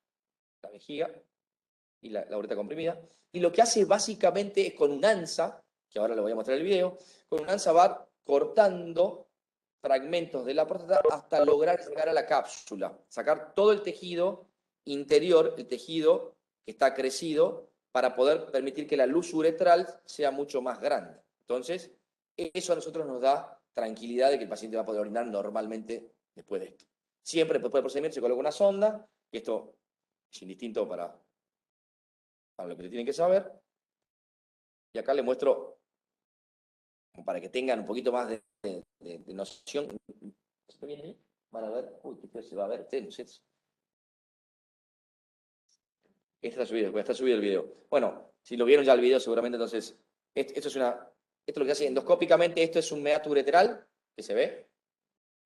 y la uretra comprimida. Y lo que hace básicamente es con un ansa, que ahora le voy a mostrar el video, con un ansa va cortando fragmentos de la próstata hasta lograr llegar a la cápsula, sacar todo el tejido interior, el tejido que está crecido, para poder permitir que la luz uretral sea mucho más grande. Entonces, eso a nosotros nos da tranquilidad de que el paciente va a poder orinar normalmente después de esto. Siempre después del procedimiento se coloca una sonda, y esto es indistinto para lo que tienen que saber. Y acá les muestro, para que tengan un poquito más de noción. ¿Esto viene ahí? Van a ver. Uy, ¿qué se va a ver? Está subido el video. Bueno, si lo vieron ya el video seguramente, entonces, esto es lo que hace endoscópicamente. Esto es un meato ureteral que se ve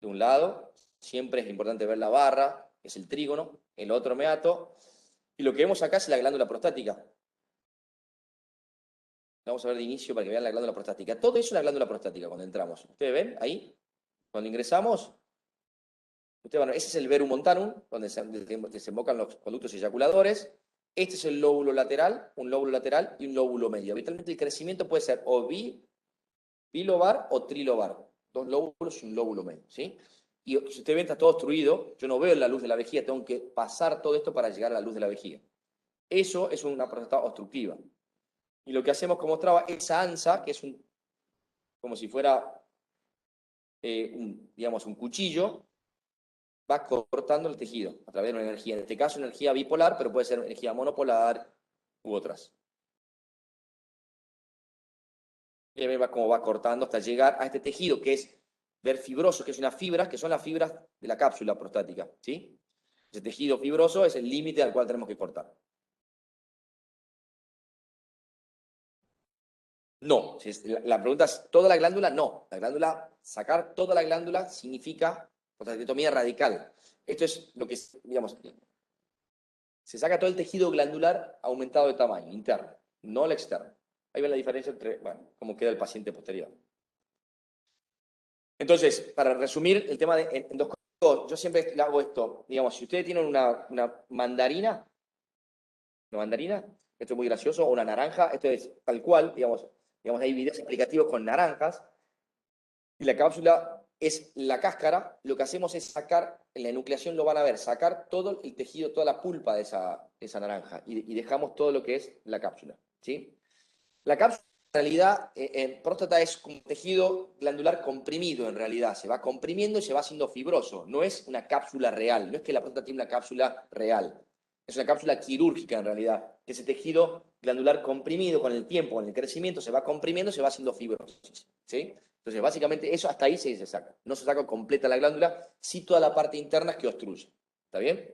de un lado. Siempre es importante ver la barra, que es el trígono, el otro meato. Y lo que vemos acá es la glándula prostática. Vamos a ver de inicio para que vean la glándula prostática. Todo eso es la glándula prostática cuando entramos. ¿Ustedes ven ahí? Cuando ingresamos, ustedes van a ver, ese es el verum montanum, donde desembocan los conductos eyaculadores. Este es el lóbulo lateral, un lóbulo lateral y un lóbulo medio. Habitualmente el crecimiento puede ser o bilobar o trilobar. dos lóbulos y un lóbulo medio, ¿sí? Y si usted ve, está todo obstruido, yo no veo la luz de la vejiga, tengo que pasar todo esto para llegar a la luz de la vejiga. Eso es una próstata obstructiva. Y lo que hacemos, como mostraba, esa ansa, que es como si fuera, digamos, un cuchillo, va cortando el tejido a través de una energía. En este caso, energía bipolar, pero puede ser energía monopolar u otras. Y va como va cortando hasta llegar a este tejido que es ver fibroso, que es unas fibras, que son las fibras de la cápsula prostática, ¿sí? Ese tejido fibroso es el límite al cual tenemos que cortar. No, la pregunta es, ¿toda la glándula? No. La glándula, sacar toda la glándula significa prostatectomía radical. Esto es lo que, digamos, se saca todo el tejido glandular aumentado de tamaño, interno, no el externo. Ahí ven la diferencia entre, bueno, cómo queda el paciente posterior. Entonces, para resumir el tema en dos cosas, yo siempre hago esto, digamos, si ustedes tienen una mandarina, esto es muy gracioso, o una naranja, esto es tal cual, digamos, hay videos explicativos con naranjas, y la cápsula es la cáscara, lo que hacemos es sacar, en la enucleación lo van a ver, sacar todo el tejido, toda la pulpa de esa naranja, y dejamos todo lo que es la cápsula, ¿sí? La cápsula, en realidad, en próstata es un tejido glandular comprimido, en realidad, se va comprimiendo y se va haciendo fibroso, no es una cápsula real, no es que la próstata tiene una cápsula real, es una cápsula quirúrgica, en realidad, que ese tejido glandular comprimido con el tiempo, con el crecimiento, se va comprimiendo, se va haciendo fibroso, ¿sí? Entonces, básicamente, eso hasta ahí se saca. No se saca completa la glándula, sí toda la parte interna es que obstruye. ¿Está bien?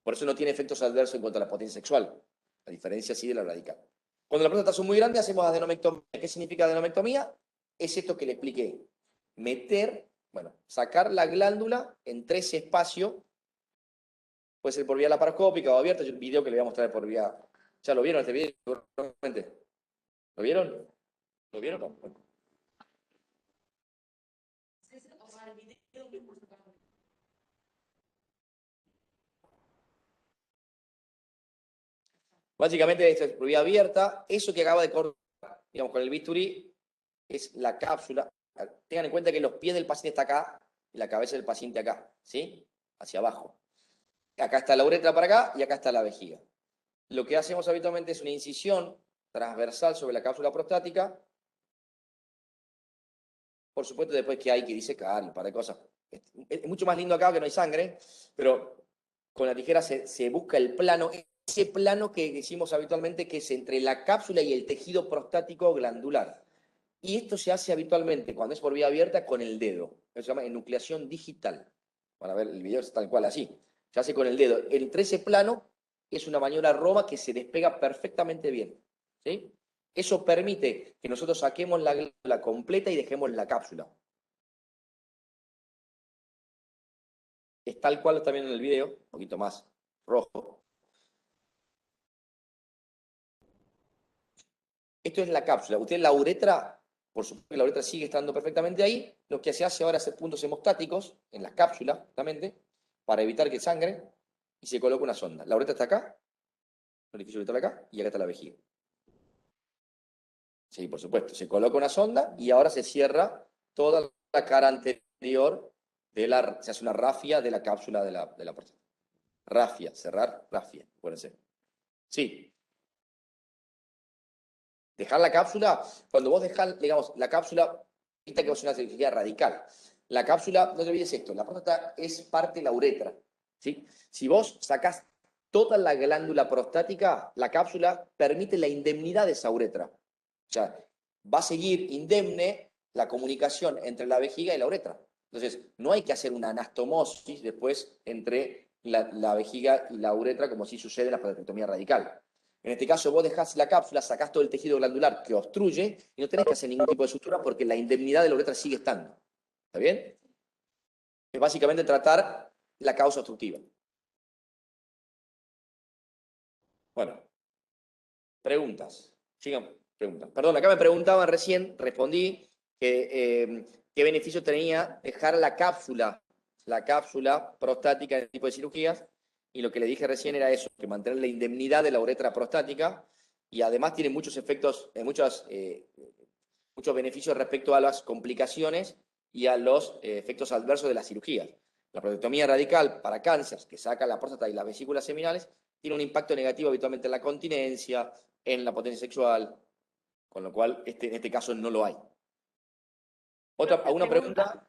Por eso no tiene efectos adversos en cuanto a la potencia sexual. A diferencia, sí, de la radical. Cuando la próstata son muy grandes, hacemos adenomectomía. ¿Qué significa adenomectomía? Es esto que le expliqué. Sacar la glándula en 3 espacios. Puede ser por vía laparoscópica o abierta. Yo el video que le voy a mostrar por vía... ¿Ya lo vieron este video? Seguramente. ¿Lo vieron? ¿Lo vieron? No. Bueno. Básicamente, esta es por vía abierta. Eso que acaba de cortar, digamos, con el bisturí, es la cápsula. Tengan en cuenta que los pies del paciente están acá y la cabeza del paciente acá, ¿sí? Hacia abajo. Acá está la uretra para acá y acá está la vejiga. Lo que hacemos habitualmente es una incisión transversal sobre la cápsula prostática. Por supuesto, después que hay que disecar y un par de cosas. Es mucho más lindo acá que no hay sangre, pero con la tijera se busca el plano, ese plano que decimos habitualmente que es entre la cápsula y el tejido prostático glandular. Y esto se hace habitualmente, cuando es por vía abierta, con el dedo. Eso se llama enucleación digital. Van a ver, el video es tal cual así. Se hace con el dedo. Entre ese plano es una maniobra Roma que se despega perfectamente bien, ¿sí? Eso permite que nosotros saquemos la glándula completa y dejemos la cápsula. Es tal cual está viendo en el video, un poquito más rojo. Esto es la cápsula. Usted la uretra, por supuesto que la uretra sigue estando perfectamente ahí. Lo que se hace ahora es hacer puntos hemostáticos en las cápsulas, justamente, para evitar que sangre, y se coloca una sonda. La uretra está acá, el orificio uretral acá, y acá está la vejiga. Sí, por supuesto. Se coloca una sonda y ahora se cierra toda la cara anterior se hace una rafia de la cápsula de la próstata. Rafia, cerrar, rafia, acuérdense. Sí. Dejar la cápsula, cuando vos dejás, digamos, la cápsula, viste que es una cirugía radical. La cápsula, no te olvides esto, la próstata es parte de la uretra, ¿sí? Si vos sacás toda la glándula prostática, la cápsula permite la indemnidad de esa uretra. O sea, va a seguir indemne la comunicación entre la vejiga y la uretra. Entonces, no hay que hacer una anastomosis después entre la vejiga y la uretra, como sí sucede en la prostatectomía radical. En este caso, vos dejás la cápsula, sacás todo el tejido glandular que obstruye y no tenés que hacer ningún tipo de sutura porque la indemnidad de la uretra sigue estando. ¿Está bien? Es básicamente tratar la causa obstructiva. Bueno, preguntas. Sigan preguntas. Perdón, acá me preguntaban recién, respondí que qué beneficio tenía dejar la cápsula prostática en el tipo de cirugías, y lo que le dije recién era eso, que mantener la indemnidad de la uretra prostática, y además tiene muchos efectos, muchos beneficios respecto a las complicaciones y a los efectos adversos de las cirugías. La prostatectomía radical para cáncer, que saca la próstata y las vesículas seminales, tiene un impacto negativo habitualmente en la continencia, en la potencia sexual, con lo cual en este caso no lo hay. ¿Alguna pregunta?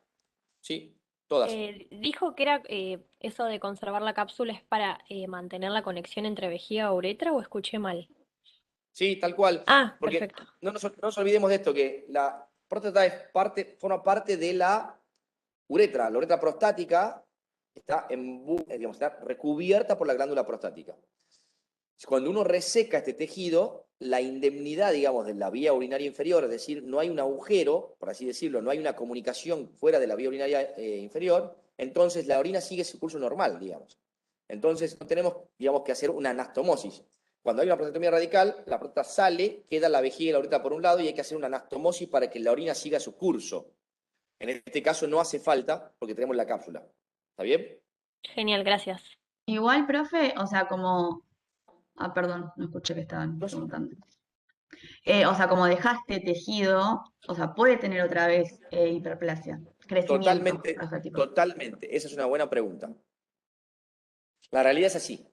Sí, todas. Dijo que era eso de conservar la cápsula es para mantener la conexión entre vejiga o uretra, ¿o escuché mal? Sí, tal cual. Ah, Porque perfecto. no nos olvidemos de esto, que la próstata forma parte de la uretra. La uretra prostática está, está recubierta por la glándula prostática. Cuando uno reseca este tejido, la indemnidad, digamos, de la vía urinaria inferior, es decir, no hay un agujero, por así decirlo, no hay una comunicación fuera de la vía urinaria inferior, entonces la orina sigue su curso normal, digamos. Entonces no tenemos, digamos, que hacer una anastomosis. Cuando hay una prostatectomía radical, la próstata sale, queda la vejiga y la uretra por un lado y hay que hacer una anastomosis para que la orina siga su curso. En este caso no hace falta porque tenemos la cápsula. ¿Está bien? Genial, gracias. Igual, profe, o sea, como... Ah, perdón, no escuché que estaban No sé. preguntando. O sea, como dejaste tejido, o sea, puede tener otra vez hiperplasia, crecimiento Totalmente, prostático. totalmente. Esa es una buena pregunta. La realidad es así.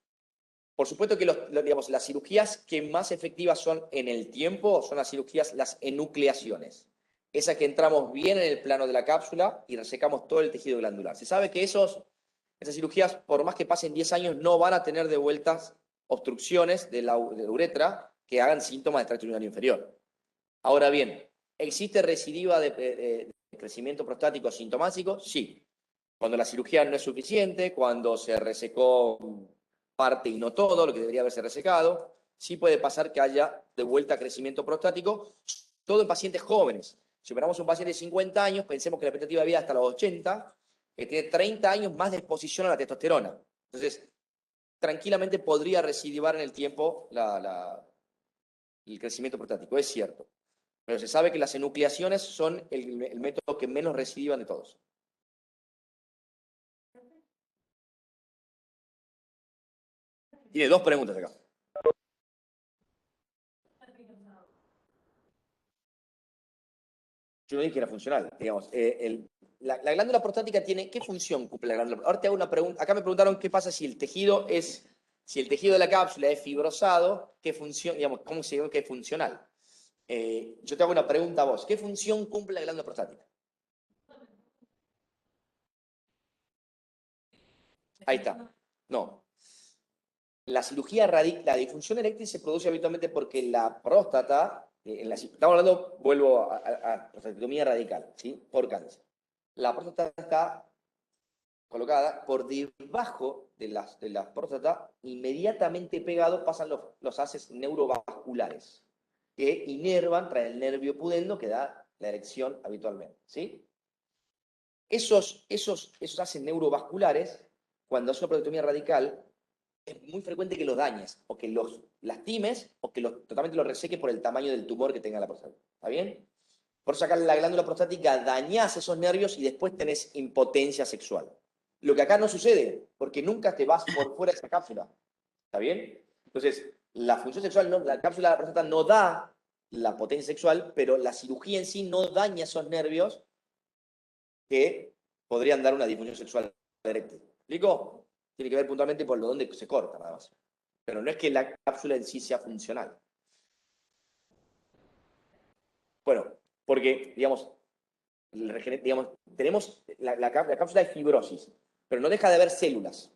Por supuesto que digamos, las cirugías que más efectivas son en el tiempo son las cirugías, las enucleaciones. Esa que entramos bien en el plano de la cápsula y resecamos todo el tejido glandular. Se sabe que esas cirugías, por más que pasen 10 años, no van a tener de vueltas obstrucciones de la uretra que hagan síntomas de tracto urinario inferior. Ahora bien, ¿existe recidiva de crecimiento prostático sintomático? Sí. Cuando la cirugía no es suficiente, cuando se resecó parte y no todo lo que debería haberse resecado, sí puede pasar que haya de vuelta crecimiento prostático, todo en pacientes jóvenes. Si operamos un paciente de 50 años, pensemos que la expectativa de vida hasta los 80, que tiene 30 años más de exposición a la testosterona. Entonces, tranquilamente podría recidivar en el tiempo el crecimiento prostático, es cierto. Pero se sabe que las enucleaciones son el método que menos recidivan de todos. Tiene 2 preguntas acá. Yo no dije que era funcional, digamos. La glándula prostática tiene, ¿qué función cumple la glándula? Ahora te hago una pregunta. Acá me preguntaron qué pasa si el tejido de la cápsula es fibrosado, qué función, digamos, cómo se llama que es funcional. Yo te hago una pregunta a vos. ¿Qué función cumple la glándula prostática? Ahí está. No. La cirugía la disfunción eréctil se produce habitualmente porque la próstata, estamos hablando, vuelvo a prostatectomía radical, ¿sí? Por cáncer. La próstata está colocada por debajo de la próstata, inmediatamente pegado pasan los haces neurovasculares, que inervan tras el nervio pudendo que da la erección habitualmente, ¿sí? Esos haces neurovasculares, cuando haces una prostatectomía radical, es muy frecuente que los dañes, o que los lastimes, o que totalmente los reseques por el tamaño del tumor que tenga la próstata. ¿Está bien? Por sacar la glándula prostática, dañás esos nervios y después tenés impotencia sexual. Lo que acá no sucede, porque nunca te vas por fuera de esa cápsula. ¿Está bien? Entonces, la función sexual, la cápsula de la próstata no da la potencia sexual, pero la cirugía en sí no daña esos nervios que podrían dar una disfunción sexual eréctil. ¿Explico? Tiene que ver puntualmente por lo donde se corta, nada más. Pero no es que la cápsula en sí sea funcional. Bueno, porque, digamos, tenemos la cápsula de fibrosis, pero no deja de haber células.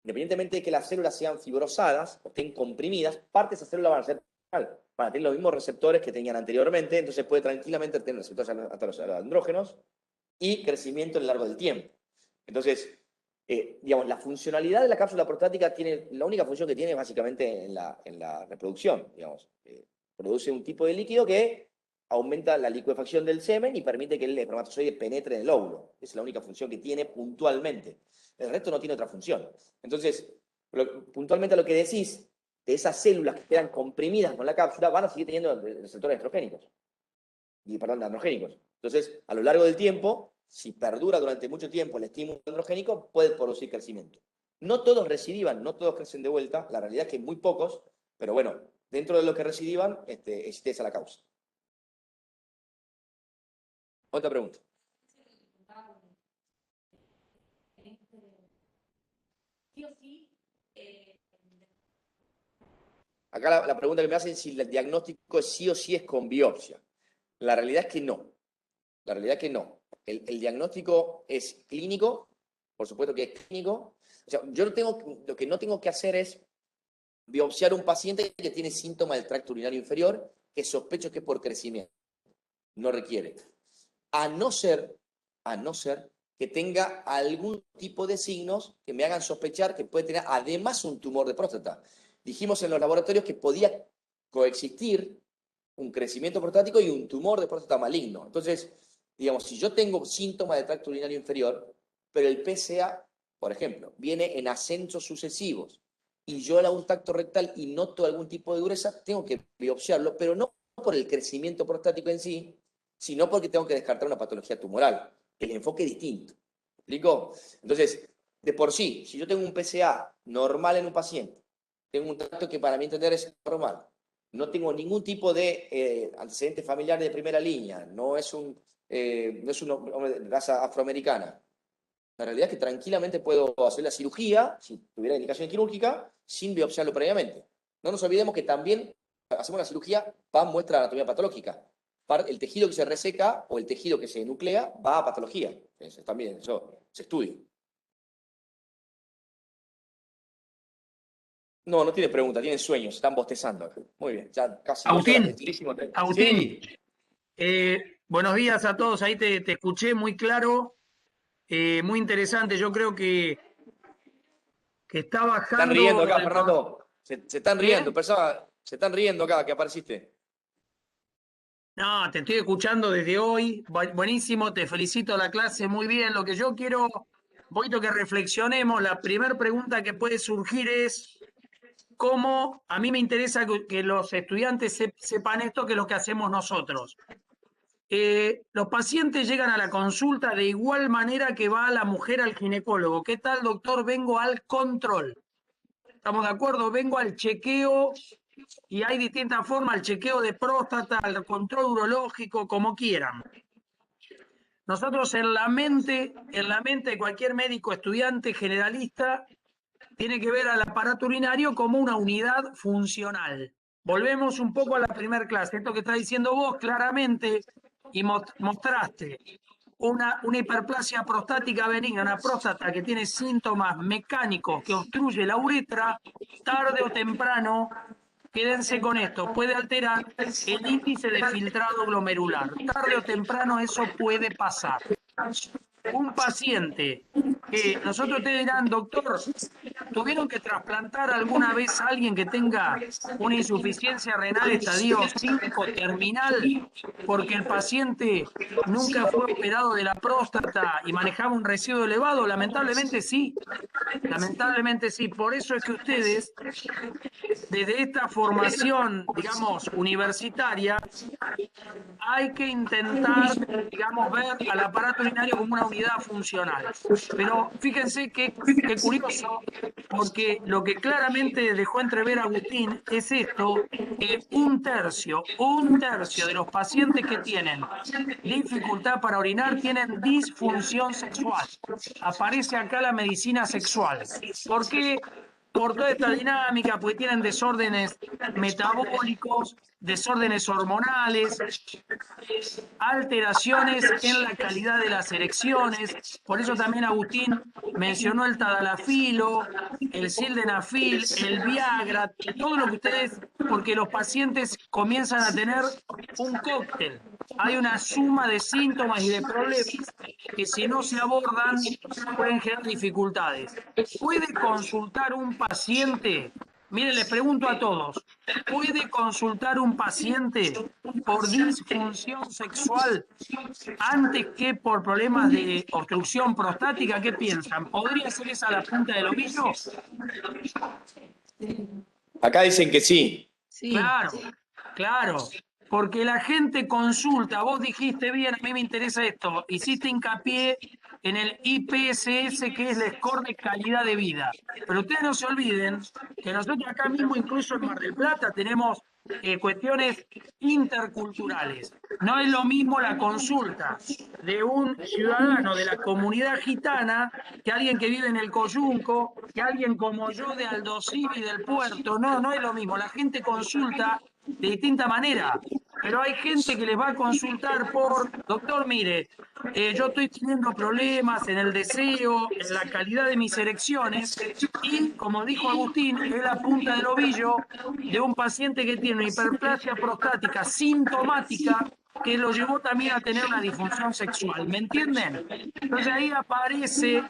Independientemente de que las células sean fibrosadas o estén comprimidas, parte de esas células van a ser van a tener los mismos receptores que tenían anteriormente, entonces puede tranquilamente tener receptores hasta los andrógenos y crecimiento a lo largo del tiempo. Entonces, digamos, la funcionalidad de la cápsula prostática la única función que tiene es básicamente en la reproducción, digamos. Produce un tipo de líquido que aumenta la licuefacción del semen y permite que el espermatozoide penetre en el óvulo. Esa es la única función que tiene puntualmente. El resto no tiene otra función. Entonces, puntualmente a lo que decís, de esas células que quedan comprimidas con la cápsula, van a seguir teniendo receptores estrogénicos. Androgénicos. Entonces, a lo largo del tiempo, si perdura durante mucho tiempo el estímulo androgénico, puede producir crecimiento. No todos recidivan, no todos crecen de vuelta, la realidad es que muy pocos, pero bueno, dentro de los que recidivan, existe esa la causa. Otra pregunta. Acá la pregunta que me hacen es si el diagnóstico sí o sí es con biopsia. La realidad es que no. La realidad es que no. El diagnóstico es clínico, por supuesto que es clínico. O sea, lo que no tengo que hacer es biopsiar a un paciente que tiene síntomas del tracto urinario inferior, que sospecho que es por crecimiento. No requiere. A no ser que tenga algún tipo de signos que me hagan sospechar que puede tener además un tumor de próstata. Dijimos en los laboratorios que podía coexistir un crecimiento prostático y un tumor de próstata maligno. Entonces, digamos, si yo tengo síntomas de tracto urinario inferior, pero el PSA, por ejemplo, viene en ascensos sucesivos, y yo le hago un tacto rectal y noto algún tipo de dureza, tengo que biopsiarlo, pero no por el crecimiento prostático en sí, sino porque tengo que descartar una patología tumoral. El enfoque es distinto. ¿Me explico? Entonces, de por sí, si yo tengo un PSA normal en un paciente, tengo un tacto que para mí entender es normal, no tengo ningún tipo de antecedente familiar de primera línea, no es un hombre de raza afroamericana. La realidad es que tranquilamente puedo hacer la cirugía, si tuviera indicación quirúrgica, sin biopsiarlo previamente. No nos olvidemos que también hacemos la cirugía, va a muestra de anatomía patológica. El tejido que se reseca o el tejido que se nuclea va a patología. También eso se estudia. No, no tiene pregunta, tienen sueños, están bostezando acá. Muy bien, ya casi 2 horas. Agustín, Sí. buenos días a todos, ahí te escuché muy claro, muy interesante, yo creo que está bajando... Están riendo acá, Fernando, se están riendo, ¿Qué? personas, se están riendo acá, que apareciste. No, te estoy escuchando desde hoy, buenísimo, te felicito la clase, muy bien, lo que yo quiero, un poquito que reflexionemos, la primera pregunta que puede surgir es... ¿Cómo? A mí me interesa que los estudiantes sepan esto, que es lo que hacemos nosotros. Los pacientes llegan a la consulta de igual manera que va la mujer al ginecólogo. ¿Qué tal, doctor? Vengo al control. ¿Estamos de acuerdo? Vengo al chequeo y hay distintas formas, al chequeo de próstata, al control urológico, como quieran. Nosotros en la mente de cualquier médico, estudiante, generalista, tiene que ver al aparato urinario como una unidad funcional. Volvemos un poco a la primera clase. Esto que está diciendo vos claramente y mostraste una hiperplasia prostática benigna, una próstata que tiene síntomas mecánicos que obstruye la uretra, tarde o temprano, quédense con esto, puede alterar el índice de filtrado glomerular. Tarde o temprano eso puede pasar. Un paciente que nosotros te dirán, doctor, ¿tuvieron que trasplantar alguna vez a alguien que tenga una insuficiencia renal estadio 5 terminal porque el paciente nunca fue operado de la próstata y manejaba un residuo elevado? Lamentablemente sí. Lamentablemente sí. Por eso es que ustedes, desde esta formación, digamos, universitaria, hay que intentar, digamos, ver al aparato urinario como una unidad funcional. Pero fíjense qué curioso, porque lo que claramente dejó entrever Agustín es esto, que un tercio de los pacientes que tienen dificultad para orinar tienen disfunción sexual. Aparece acá la medicina sexual. ¿Por qué? Por toda esta dinámica, porque tienen desórdenes metabólicos, desórdenes hormonales, alteraciones en la calidad de las erecciones. Por eso también Agustín mencionó el tadalafilo, el sildenafil, el Viagra, todo lo que ustedes, porque los pacientes comienzan a tener un cóctel. Hay una suma de síntomas y de problemas que si no se abordan pueden generar dificultades. ¿Puede consultar un paciente? Miren, les pregunto a todos, ¿puede consultar un paciente por disfunción sexual antes que por problemas de obstrucción prostática? ¿Qué piensan? ¿Podría ser esa la punta del ovillo? Acá dicen que sí. Sí. Claro, claro. Porque la gente consulta, vos dijiste bien, a mí me interesa esto, hiciste hincapié en el IPSS, que es el score de calidad de vida. Pero ustedes no se olviden que nosotros acá mismo, incluso en Mar del Plata, tenemos cuestiones interculturales. No es lo mismo la consulta de un ciudadano de la comunidad gitana que alguien que vive en el Coyunco, que alguien como yo de Aldosivi del Puerto. No, no es lo mismo. La gente consulta de distinta manera. Pero hay gente que les va a consultar por, doctor, mire, yo estoy teniendo problemas en el deseo, en la calidad de mis erecciones, y como dijo Agustín, es la punta del ovillo de un paciente que tiene una hiperplasia prostática sintomática que lo llevó también a tener una disfunción sexual, ¿me entienden? Entonces ahí aparece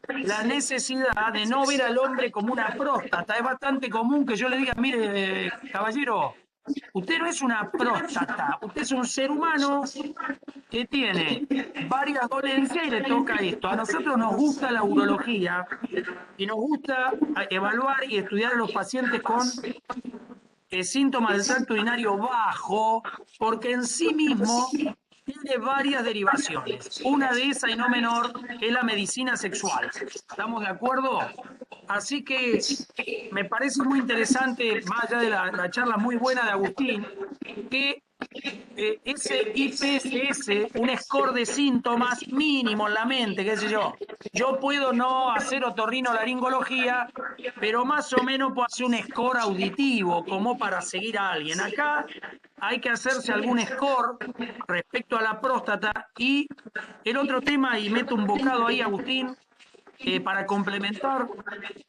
la necesidad de no ver al hombre como una próstata. Es bastante común que yo le diga, mire, caballero, usted no es una próstata, usted es un ser humano que tiene varias dolencias y le toca esto. A nosotros nos gusta la urología y nos gusta evaluar y estudiar a los pacientes con síntomas del tracto urinario bajo, porque en sí mismo tiene varias derivaciones. Una de esas, y no menor, es la medicina sexual. ¿Estamos de acuerdo? Así que me parece muy interesante, más allá de la charla muy buena de Agustín, que ese IPSS, un score de síntomas mínimo en la mente, qué sé yo. Yo puedo no hacer otorrinolaringología, pero más o menos puedo hacer un score auditivo, como para seguir a alguien. Acá hay que hacerse algún score respecto a la próstata. Y el otro tema, y meto un bocado ahí, Agustín, para complementar,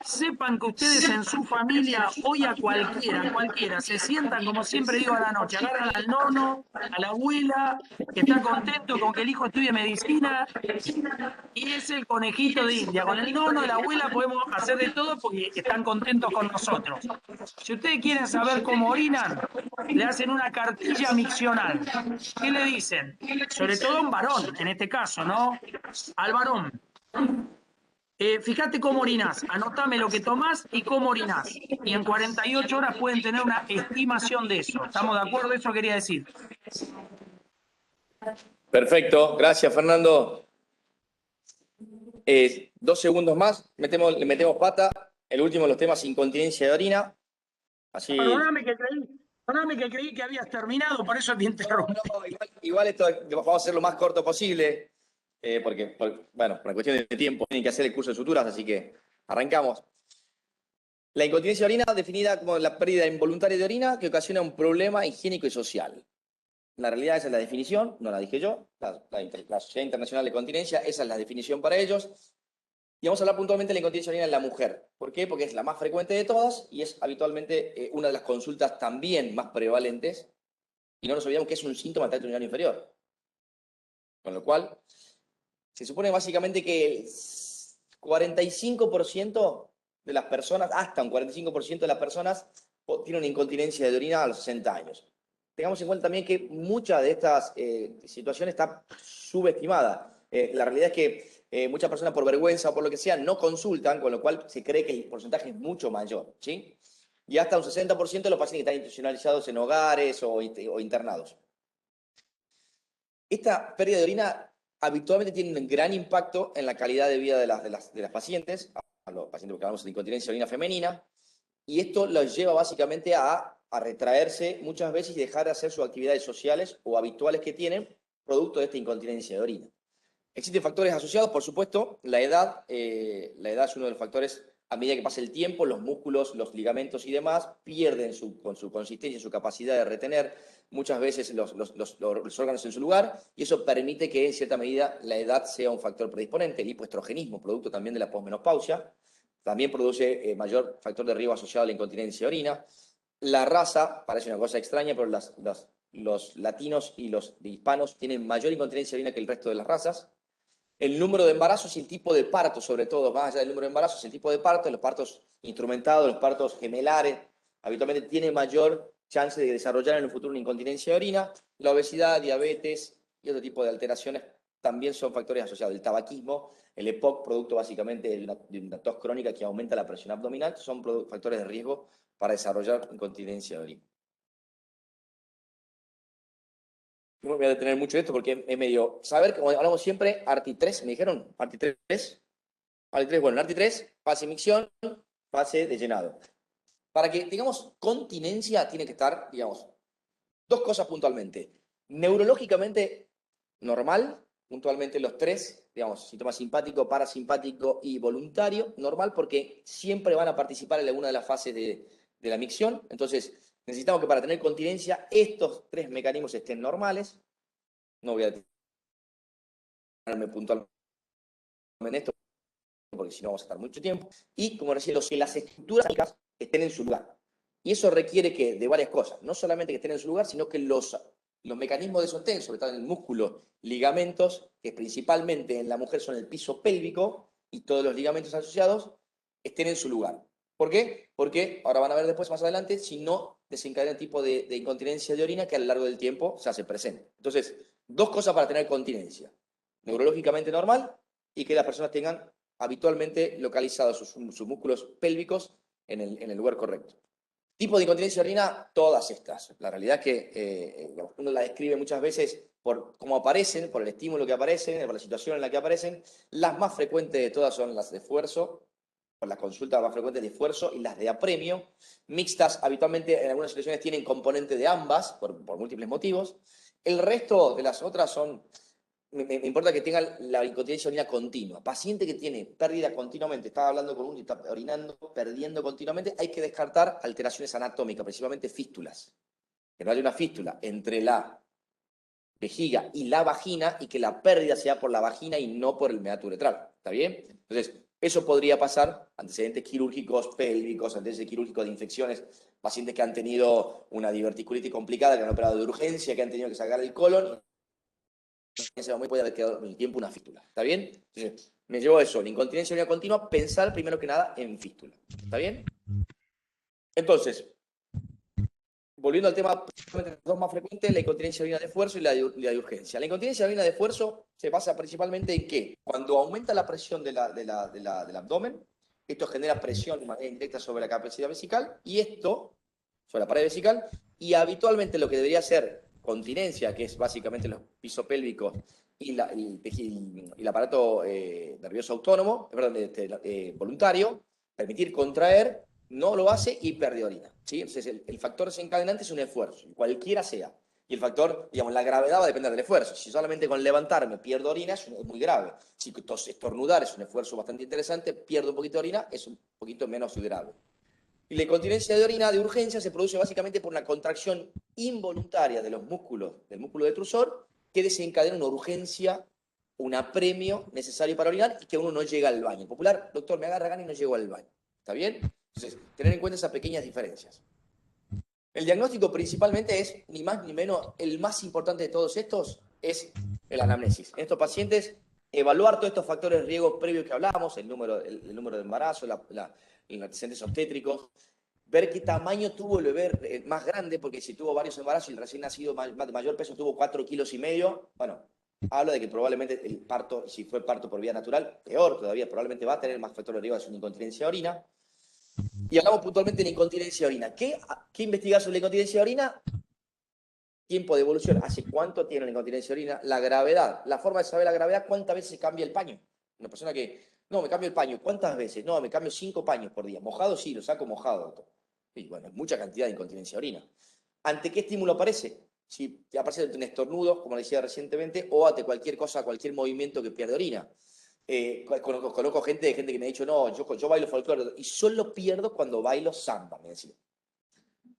sepan que ustedes en su familia, hoy a cualquiera, se sientan, como siempre digo a la noche, agarran al nono, a la abuela, que está contento con que el hijo estudie medicina, y es el conejito de India. Con el nono y la abuela podemos hacer de todo porque están contentos con nosotros. Si ustedes quieren saber cómo orinan, le hacen una cartilla miccional. ¿Qué le dicen? Sobre todo a un varón, en este caso, ¿no? Al varón. Fíjate cómo orinás, anotame lo que tomás y cómo orinás. Y en 48 horas pueden tener una estimación de eso. ¿Estamos de acuerdo? Eso quería decir. Perfecto, gracias Fernando. 2 segundos más, le metemos pata. El último de los temas, incontinencia de orina. Así... Perdóname que creí que habías terminado, por eso te interrumpí. No, igual esto vamos a hacer lo más corto posible. Porque, bueno, por cuestión de tiempo, tienen que hacer el curso de suturas, así que arrancamos. La incontinencia de orina, definida como la pérdida involuntaria de orina que ocasiona un problema higiénico y social. La realidad, esa es la definición, no la dije yo, la Sociedad Internacional de Continencia, esa es la definición para ellos. Y vamos a hablar puntualmente de la incontinencia de orina en la mujer. ¿Por qué? Porque es la más frecuente de todas y es habitualmente una de las consultas también más prevalentes. Y no nos olvidemos que es un síntoma del tracto urinario inferior. Con lo cual, se supone básicamente que el 45% de las personas, hasta un 45% de las personas, tienen una incontinencia de orina a los 60 años. Tengamos en cuenta también que mucha de estas situaciones está subestimada. La realidad es que muchas personas por vergüenza o por lo que sea no consultan, con lo cual se cree que el porcentaje es mucho mayor, ¿sí? Y hasta un 60% de los pacientes que están institucionalizados en hogares o internados. Esta pérdida de orina habitualmente tiene un gran impacto en la calidad de vida de las pacientes, a los pacientes que hablamos de incontinencia de orina femenina, y esto los lleva básicamente a retraerse muchas veces y dejar de hacer sus actividades sociales o habituales que tienen, producto de esta incontinencia de orina. Existen factores asociados, por supuesto, la edad es uno de los factores. A medida que pasa el tiempo, los músculos, los ligamentos y demás pierden su consistencia, su capacidad de retener muchas veces los órganos en su lugar, y eso permite que en cierta medida la edad sea un factor predisponente. El hipoestrogenismo, producto también de la posmenopausia, también produce mayor factor de riesgo asociado a la incontinencia de orina. La raza, parece una cosa extraña, pero los latinos y los hispanos tienen mayor incontinencia de orina que el resto de las razas. El número de embarazos y el tipo de parto, sobre todo, más allá del número de embarazos, el tipo de parto, los partos instrumentados, los partos gemelares, habitualmente tiene mayor chance de desarrollar en el futuro una incontinencia de orina. La obesidad, diabetes y otro tipo de alteraciones también son factores asociados. El tabaquismo, el EPOC, producto básicamente de una tos crónica que aumenta la presión abdominal, son factores de riesgo para desarrollar incontinencia de orina. No me voy a detener mucho en esto porque es medio... Saber, como hablamos siempre, ARTI3, ¿me dijeron? ARTI3. ARTI3, bueno, en ARTI3, fase micción, fase de llenado. Para que tengamos continencia, tiene que estar, digamos, dos cosas puntualmente. Neurológicamente normal, puntualmente los tres, digamos, síntoma simpático, parasimpático y voluntario, normal porque siempre van a participar en alguna de las fases de la micción. Entonces, necesitamos que para tener continencia estos tres mecanismos estén normales. No voy a detenerme puntualmente en esto, porque si no vamos a estar mucho tiempo. Y, como decía, que las estructuras estén en su lugar. Y eso requiere que de varias cosas. No solamente que estén en su lugar, sino que los mecanismos de sostén, sobre todo en el músculo, ligamentos, que principalmente en la mujer son el piso pélvico, y todos los ligamentos asociados, estén en su lugar. ¿Por qué? Porque, ahora van a ver después, más adelante, si no desencadena el tipo de incontinencia de orina que a lo largo del tiempo se hace presente. Entonces, dos cosas para tener continencia. Neurológicamente normal y que las personas tengan habitualmente localizados sus músculos pélvicos en el lugar correcto. Tipo de incontinencia de orina, todas estas. La realidad es que uno la describe muchas veces por cómo aparecen, por el estímulo que aparecen, por la situación en la que aparecen. Las más frecuentes de todas son las de esfuerzo, por las consultas más frecuentes de esfuerzo y las de apremio. Mixtas, habitualmente en algunas situaciones tienen componente de ambas, por múltiples motivos. El resto de las otras son... Me importa que tenga la incontinencia de orina continua. Paciente que tiene pérdida continuamente, estaba hablando con uno y está orinando, perdiendo continuamente, hay que descartar alteraciones anatómicas, principalmente fístulas. Que no haya una fístula entre la vejiga y la vagina y que la pérdida sea por la vagina y no por el meato uretral. ¿Está bien? Entonces, eso podría pasar, antecedentes quirúrgicos pélvicos, antecedentes quirúrgicos de infecciones, pacientes que han tenido una diverticulitis complicada, que han operado de urgencia, que han tenido que sacar el colon. En ese momento puede haber quedado en el tiempo una fístula. ¿Está bien? Entonces, me llevo a eso, la incontinencia de orina continua, pensar primero que nada en fístula. ¿Está bien? Entonces, volviendo al tema, las dos más frecuentes, la incontinencia de orina de esfuerzo y la de urgencia. La incontinencia de orina de esfuerzo se basa principalmente en que cuando aumenta la presión del abdomen, esto genera presión de manera indirecta sobre la capacidad vesical y esto, sobre la pared vesical, y habitualmente lo que debería ser continencia, que es básicamente los pisos pélvicos y el aparato nervioso autónomo, voluntario, permitir contraer, no lo hace y pierde orina. ¿Sí? Entonces, el factor desencadenante es un esfuerzo, cualquiera sea. Y el factor, digamos, la gravedad va a depender del esfuerzo. Si solamente con levantarme pierdo orina, es muy grave. Si estornudar es un esfuerzo bastante interesante, pierdo un poquito de orina, es un poquito menos grave. Y la incontinencia de orina de urgencia se produce básicamente por una contracción involuntaria de los músculos, del músculo detrusor, que desencadena una urgencia, un apremio necesario para orinar y que uno no llega al baño. En popular, doctor, me agarra gana y no llego al baño. ¿Está bien? Entonces, tener en cuenta esas pequeñas diferencias. El diagnóstico principalmente es, ni más ni menos, el más importante de todos estos, es el anamnesis. En estos pacientes, evaluar todos estos factores de riesgo previos que hablábamos, el número de embarazo, los antecedentes obstétricos, ver qué tamaño tuvo el bebé más grande, porque si tuvo varios embarazos y el recién nacido de mayor peso tuvo 4,5 kilos, bueno, habla de que probablemente el parto, si fue parto por vía natural, peor todavía, probablemente va a tener más factores de riesgo de una incontinencia de orina. Y hablamos puntualmente de la incontinencia de orina. ¿Qué investigar sobre la incontinencia de orina? Tiempo de evolución. ¿Hace cuánto tiene la incontinencia de orina? La gravedad. La forma de saber la gravedad, ¿cuántas veces se cambia el paño? Una persona que, no, me cambio el paño. ¿Cuántas veces? No, me cambio 5 paños por día. Mojado sí, lo saco mojado, doctor. Y bueno, mucha cantidad de incontinencia de orina. ¿Ante qué estímulo aparece? Si aparece ante un estornudo, como decía recientemente, o ante cualquier cosa, cualquier movimiento que pierde orina. Conozco gente que me ha dicho, no, yo bailo folclore y solo pierdo cuando bailo samba, me decía.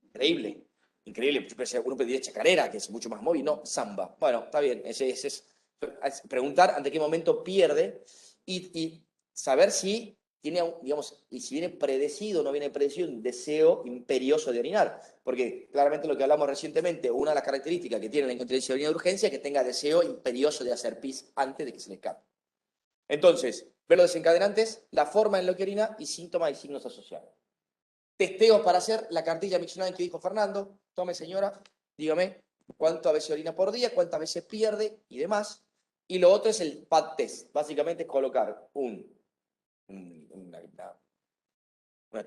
Increíble, increíble. Yo pensé, uno pediría chacarera, que es mucho más móvil, no, samba. Bueno, está bien, es preguntar ante qué momento pierde y saber si tiene, digamos, y si viene predecido o no viene predecido un deseo imperioso de orinar. Porque claramente lo que hablamos recientemente, una de las características que tiene la incontinencia de orina de urgencia es que tenga deseo imperioso de hacer pis antes de que se le escape. Entonces, ver los desencadenantes, la forma en la que orina y síntomas y signos asociados. Testeos para hacer la cartilla miccional que dijo Fernando. Tome, señora, dígame cuántas veces orina por día, cuántas veces pierde y demás. Y lo otro es el pad test. Básicamente es colocar una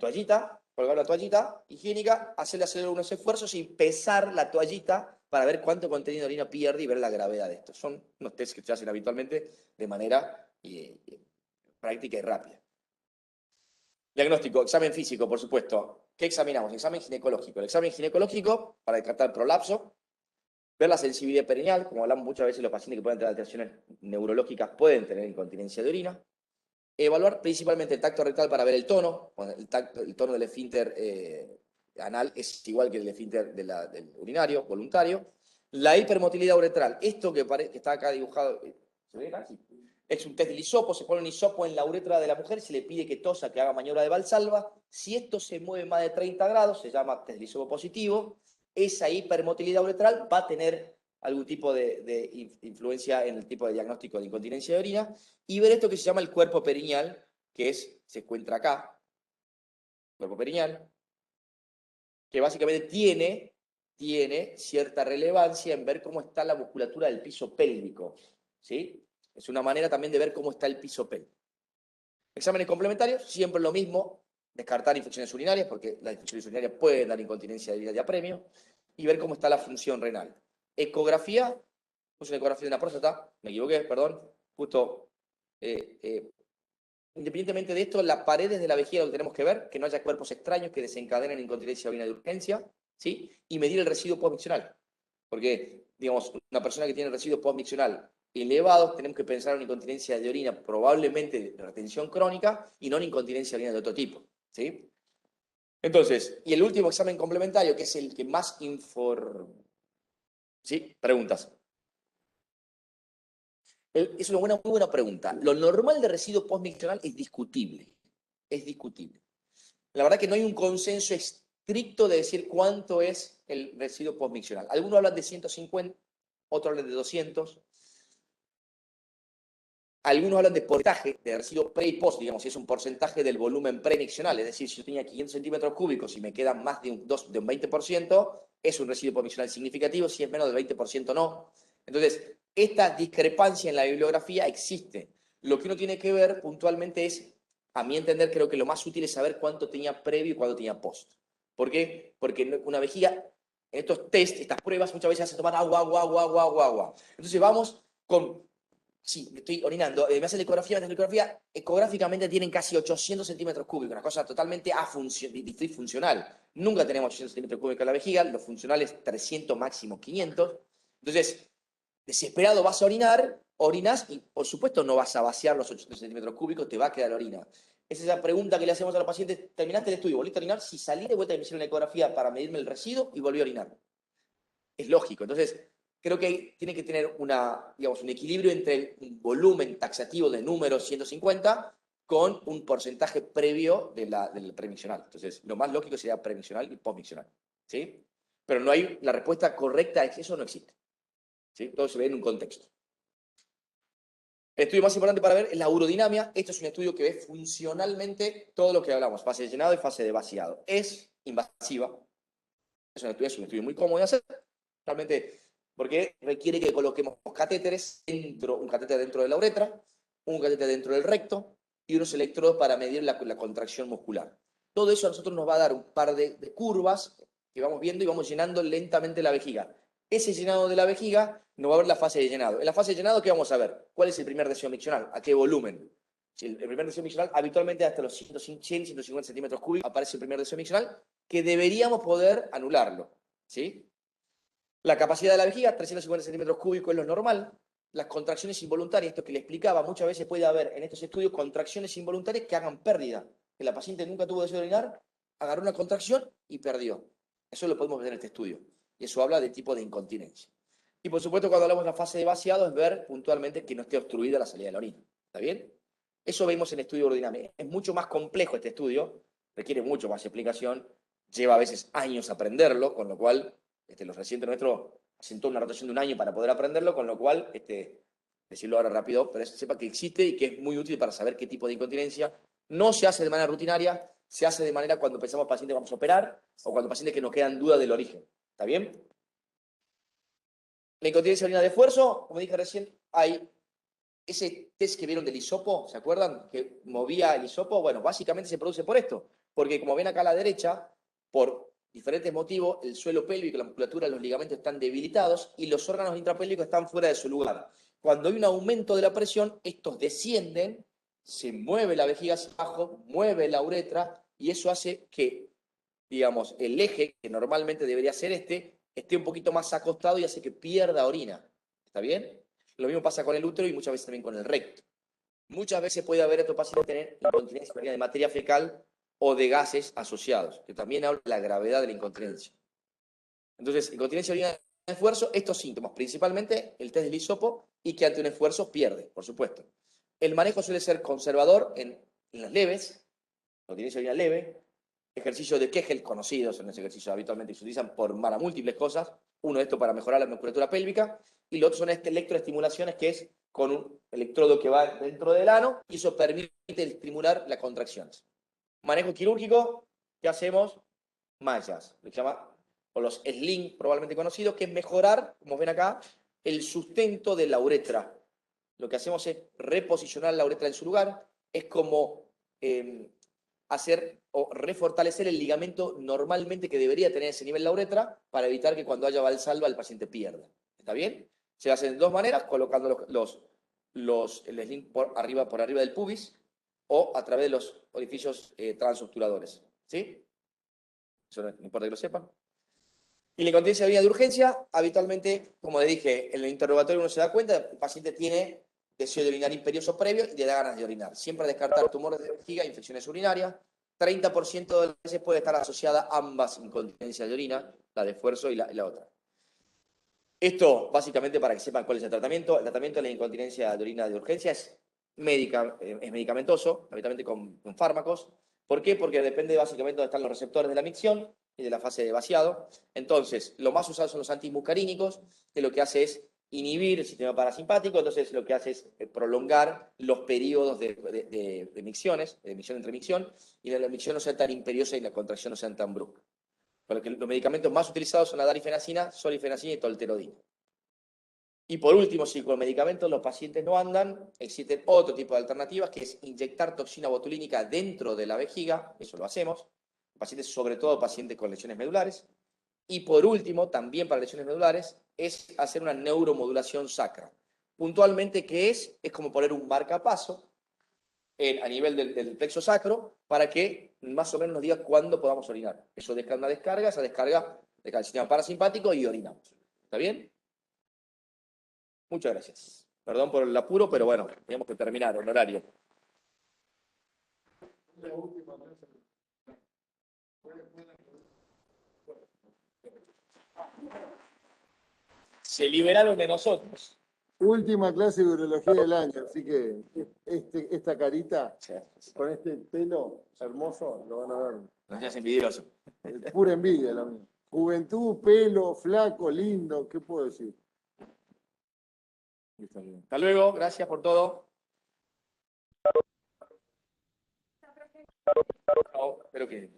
toallita, colgar una toallita higiénica, hacer unos esfuerzos y pesar la toallita para ver cuánto contenido de orina pierde y ver la gravedad de esto. Son unos tests que se hacen habitualmente de manera práctica y rápida. Diagnóstico, examen físico, por supuesto. ¿qué examinamos? Examen ginecológico. El examen ginecológico, para descartar prolapso, ver la sensibilidad perineal, como hablamos muchas veces, los pacientes que pueden tener alteraciones neurológicas pueden tener incontinencia de orina. Evaluar principalmente el tacto rectal para ver el tono. El tono del esfínter anal es igual que el esfínter del urinario, voluntario. La hipermotilidad uretral. Esto que está acá dibujado, ¿se ve acá? Sí. Es un test del hisopo, se pone un hisopo en la uretra de la mujer, se le pide que tosa, que haga maniobra de Valsalva. Si esto se mueve más de 30 grados, se llama test del hisopo positivo. Esa hipermotilidad uretral va a tener algún tipo de influencia en el tipo de diagnóstico de incontinencia de orina. Y ver esto que se llama el cuerpo perineal, que se encuentra acá, cuerpo perineal, que básicamente tiene cierta relevancia en ver cómo está la musculatura del piso pélvico, ¿sí? Es una manera también de ver cómo está el piso pélvico. Exámenes complementarios, siempre lo mismo, descartar infecciones urinarias, porque las infecciones urinarias pueden dar incontinencia de orina de apremio, y ver cómo está la función renal. Ecografía, puse una ecografía de una próstata, me equivoqué, perdón, justo, independientemente de esto, las paredes de la vejiga lo que tenemos que ver, que no haya cuerpos extraños que desencadenen incontinencia de orina de urgencia, ¿sí? Y medir el residuo postmiccional, porque, digamos, una persona que tiene residuo postmiccional elevados, tenemos que pensar en incontinencia de orina, probablemente de retención crónica, y no en incontinencia de orina de otro tipo, ¿sí? Entonces, y el último examen complementario, que es el que más ¿Sí? Preguntas. Es una muy buena pregunta. Lo normal de residuo postmiccional es discutible. Es discutible. La verdad que no hay un consenso estricto de decir cuánto es el residuo postmiccional. Algunos hablan de 150, otros hablan de 200. Algunos hablan de porcentaje de residuo pre y post, digamos, si es un porcentaje del volumen premiccional, es decir, si yo tenía 500 centímetros cúbicos y me quedan más de un 20%, es un residuo postmiccional significativo, si es menos del 20% no. Entonces, esta discrepancia en la bibliografía existe. Lo que uno tiene que ver puntualmente es, a mi entender, creo que lo más útil es saber cuánto tenía previo y cuánto tenía post. ¿Por qué? Porque una vejiga, en estos test, estas pruebas, muchas veces hace tomar agua. Entonces vamos con... Sí, me estoy orinando. Me hacen la ecografía. Ecográficamente tienen casi 800 centímetros cúbicos, una cosa totalmente disfuncional. Nunca tenemos 800 centímetros cúbicos en la vejiga, lo funcional es 300, máximo 500. Entonces, desesperado vas a orinas y por supuesto no vas a vaciar los 800 centímetros cúbicos, te va a quedar la orina. Esa es la pregunta que le hacemos a los pacientes. ¿Terminaste el estudio? ¿Volviste a orinar? Si salí de vuelta y me hicieron la ecografía para medirme el residuo y volví a orinar. Es lógico. Entonces, creo que tiene que tener un equilibrio entre un volumen taxativo de números 150 con un porcentaje previo del premiccional. Entonces, lo más lógico sería premiccional y postmiccional, ¿sí? Pero no hay, la respuesta correcta es que eso no existe, ¿sí? Todo se ve en un contexto. El estudio más importante para ver es la urodinamia. Esto es un estudio que ve funcionalmente todo lo que hablamos, fase de llenado y fase de vaciado. Es invasiva. Es un estudio muy cómodo de hacer. Realmente, porque requiere que coloquemos catéteres, un catéter dentro de la uretra, un catéter dentro del recto y unos electrodos para medir la contracción muscular. Todo eso a nosotros nos va a dar un par de curvas que vamos viendo y vamos llenando lentamente la vejiga. Ese llenado de la vejiga nos va a ver la fase de llenado. En la fase de llenado, ¿qué vamos a ver? ¿Cuál es el primer deseo miccional? ¿A qué volumen? El primer deseo miccional, habitualmente hasta los 150 centímetros cúbicos, aparece el primer deseo miccional, que deberíamos poder anularlo, ¿sí? La capacidad de la vejiga, 350 centímetros cúbicos es lo normal. Las contracciones involuntarias, esto que le explicaba, muchas veces puede haber en estos estudios contracciones involuntarias que hagan pérdida. Que la paciente nunca tuvo deseo de orinar, agarró una contracción y perdió. Eso lo podemos ver en este estudio. Y eso habla de tipo de incontinencia. Y por supuesto, cuando hablamos de la fase de vaciado, es ver puntualmente que no esté obstruida la salida de la orina. ¿Está bien? Eso vemos en el estudio urodinamia. Es mucho más complejo este estudio, requiere mucho más explicación, lleva a veces años aprenderlo, con lo cual los residentes nuestros hacen toda una rotación de un año para poder aprenderlo, con lo cual, decirlo ahora rápido, pero sepa que existe y que es muy útil para saber qué tipo de incontinencia no se hace de manera rutinaria, se hace de manera cuando pensamos pacientes vamos a operar o cuando pacientes que nos quedan dudas del origen. ¿Está bien? La incontinencia de orina de esfuerzo, como dije recién, hay ese test que vieron del hisopo, ¿se acuerdan? Que movía el hisopo. Bueno, básicamente se produce por esto, porque como ven acá a la derecha, por diferentes motivos, el suelo pélvico, la musculatura, los ligamentos están debilitados y los órganos intrapélvicos están fuera de su lugar. Cuando hay un aumento de la presión, estos descienden, se mueve la vejiga hacia abajo, mueve la uretra y eso hace que digamos, el eje, que normalmente debería ser este, esté un poquito más acostado y hace que pierda orina. ¿Está bien? Lo mismo pasa con el útero y muchas veces también con el recto. Muchas veces puede haber estos pacientes tener incontinencia de materia fecal o de gases asociados, que también habla de la gravedad de la incontinencia. Entonces, incontinencia orinaria de esfuerzo, estos síntomas, principalmente el test del hisopo y que ante un esfuerzo pierde, por supuesto. El manejo suele ser conservador en las leves, incontinencia orinaria leve, ejercicios de Kegel conocidos en ese ejercicio habitualmente se utilizan para múltiples cosas. Uno de estos para mejorar la musculatura pélvica y lo otro son electroestimulaciones, que es con un electrodo que va dentro del ano y eso permite estimular las contracciones. Manejo quirúrgico, ¿qué hacemos? Mallas, lo que se llama, o los sling probablemente conocidos, que es mejorar, como ven acá, el sustento de la uretra. Lo que hacemos es reposicionar la uretra en su lugar, es como hacer o refortalecer el ligamento normalmente que debería tener ese nivel la uretra para evitar que cuando haya valsalva el paciente pierda. ¿Está bien? Se hacen de dos maneras, colocando el sling por arriba del pubis o a través de los orificios transobturadores. ¿Sí? Eso no importa que lo sepan. Y la incontinencia orinaria de urgencia, habitualmente, como le dije, en el interrogatorio uno se da cuenta, el paciente tiene deseo de orinar imperioso previo y le da ganas de orinar. Siempre descartar tumores de vejiga e infecciones urinarias. 30% de las veces puede estar asociada a ambas incontinencias de orina, la de esfuerzo y la otra. Esto, básicamente, para que sepan cuál es el tratamiento. El tratamiento de la incontinencia de orina de urgencia es medicamentoso, habitualmente con fármacos. ¿Por qué? Porque depende básicamente de dónde están los receptores de la micción y de la fase de vaciado. Entonces, lo más usado son los antimuscarínicos, que lo que hace es inhibir el sistema parasimpático, entonces lo que hace es prolongar los periodos de micciones, de micción entre micción, y la micción no sea tan imperiosa y la contracción no sea tan brusca. Por lo que los medicamentos más utilizados son la darifenacina, solifenacina y tolterodina. Y por último, si con medicamentos los pacientes no andan, existen otro tipo de alternativas, que es inyectar toxina botulínica dentro de la vejiga, eso lo hacemos, pacientes, sobre todo pacientes con lesiones medulares. Y por último, también para lesiones medulares, es hacer una neuromodulación sacra. Puntualmente, ¿qué es? Es como poner un marcapaso a nivel del plexo sacro para que más o menos nos diga cuándo podamos orinar. Eso deja una descarga, esa descarga deja el sistema parasimpático y orinamos. ¿Está bien? Muchas gracias. Perdón por el apuro, pero bueno, tenemos que terminar el horario. Se liberaron de nosotros. Última clase de urología del año, así que esta carita, con este pelo hermoso, lo van a ver. No seas envidioso. Pura envidia la mía. Juventud, pelo, flaco, lindo, ¿qué puedo decir? Hasta luego, gracias por todo. Espero que...